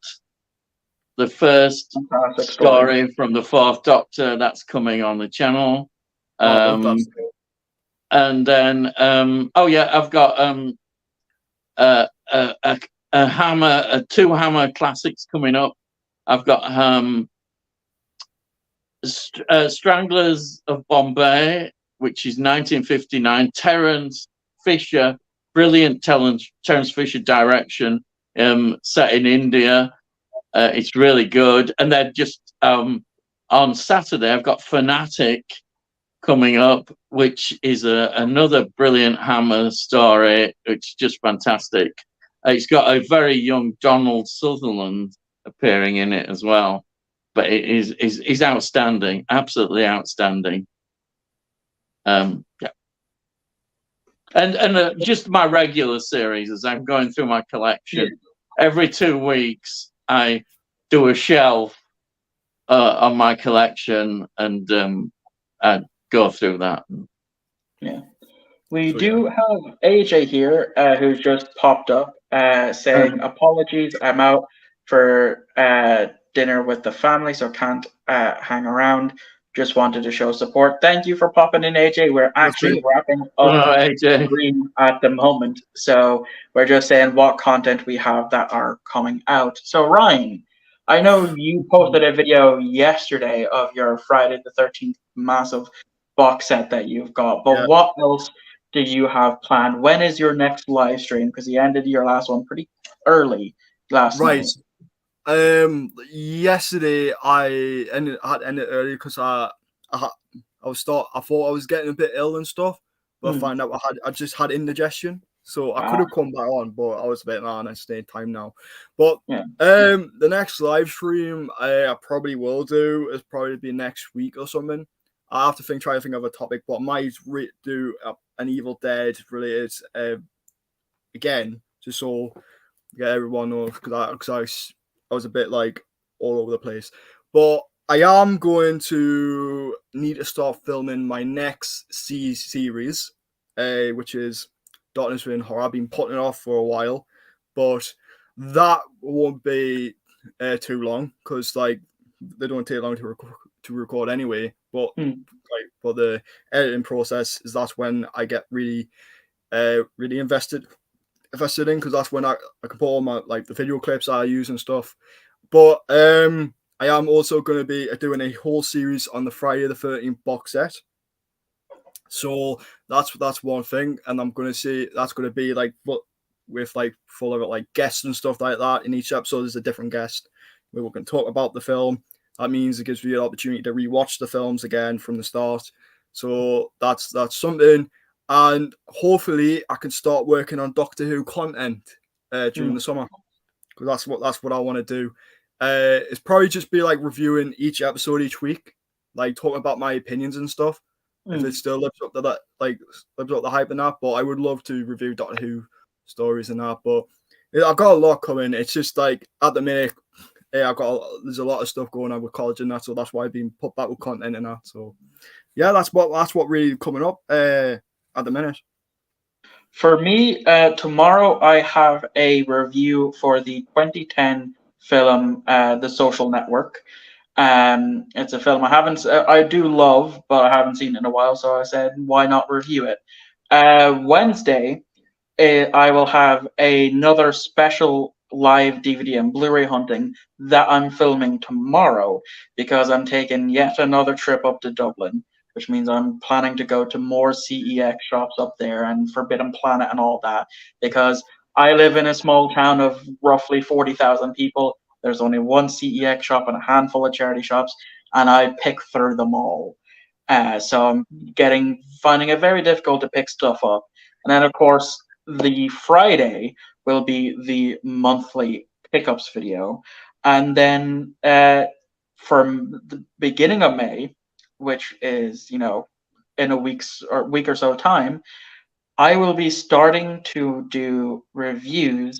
the first Fantastic story from the Fourth Doctor. That's coming on the channel. And then I've got a Hammer, two Hammer classics coming up. I've got Stranglers of Bombay, which is 1959. Terence Fisher, brilliant Terence Fisher direction, set in India. It's really good. And then just on Saturday, I've got Fanatic coming up, which is another brilliant Hammer story. It's just fantastic. It's got a very young Donald Sutherland appearing in it as well, but it is outstanding, absolutely outstanding. And just my regular series as I'm going through my collection. Every 2 weeks, I do a shelf on my collection and I go through that. Yeah. We do have AJ here who's just popped up saying, apologies, I'm out for dinner with the family, so can't hang around. Just wanted to show support. Thank you for popping in, AJ. We're actually wrapping up AJ. stream at the moment, so we're just saying what content we have that are coming out. So Ryan, I know you posted a video yesterday of your Friday the 13th massive box set that you've got, but what else do you have planned? When is your next live stream? Because you ended your last one pretty early last night. Yesterday I ended early because I thought I was getting a bit ill and stuff, but I found out I just had indigestion, so I could have come back on, but I was a bit I stayed time now. But the next live stream I probably will do is probably be next week or something. I have to try to think of a topic, but I might do an Evil Dead related again, just so get everyone knows, because I was a bit like all over the place. But I am going to need to start filming my next series, which is Darkness Within Horror. I've been putting it off for a while, but that won't be too long because they don't take long to record anyway. But for the editing process, that's when I get really invested in, because that's when I can put all my the video clips I use and stuff. But I am also going to be doing a whole series on the Friday the 13th box set. So that's one thing, and I'm going to say that's going to be with full of guests and stuff like that. In each episode, there's a different guest where we can talk about the film. That means it gives you an opportunity to rewatch the films again from the start. So that's something. And hopefully I can start working on Doctor Who content during the summer, because that's what I want to do. It's probably just be reviewing each episode each week, talking about my opinions and stuff. If it still lives up to that, lives up to the hype and that. But I would love to review Doctor Who stories and that. But I've got a lot coming. It's just at the minute, there's a lot of stuff going on with college and that, so that's why I've been put back with content and that. So yeah, that's what really coming up at the minute. For me, tomorrow I have a review for the 2010 film The Social Network. It's a film I do love, but I haven't seen it in a while, so I said why not review it. Wednesday I will have another special live DVD and Blu-ray hunting that I'm filming tomorrow, because I'm taking yet another trip up to Dublin, which means I'm planning to go to more CEX shops up there and Forbidden Planet and all that, because I live in a small town of roughly 40,000 people. There's only one CEX shop and a handful of charity shops, and I pick through them all. So I'm finding it very difficult to pick stuff up. And then, of course, the Friday will be the monthly pickups video. And then from the beginning of May, which is, in a week or so time, I will be starting to do reviews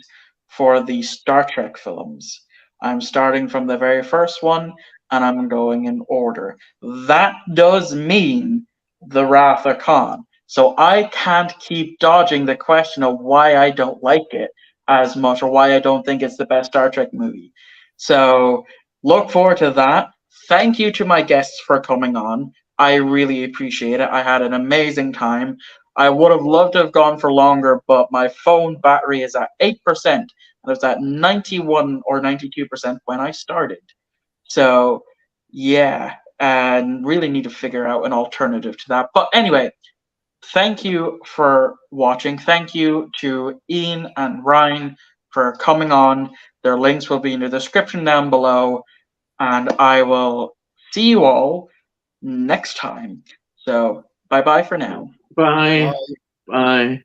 for the Star Trek films. I'm starting from the very first one, and I'm going in order. That does mean the Wrath of Khan. So I can't keep dodging the question of why I don't like it as much, or why I don't think it's the best Star Trek movie. So look forward to that. Thank you to my guests for coming on. I really appreciate it. I had an amazing time. I would have loved to have gone for longer, but my phone battery is at 8%, and it was at 91 or 92% when I started. So, yeah, and really need to figure out an alternative to that. But anyway, thank you for watching. Thank you to Ian and Ryan for coming on. Their links will be in the description down below, and I will see you all next time. So, bye-bye for now. Bye. Bye. Bye.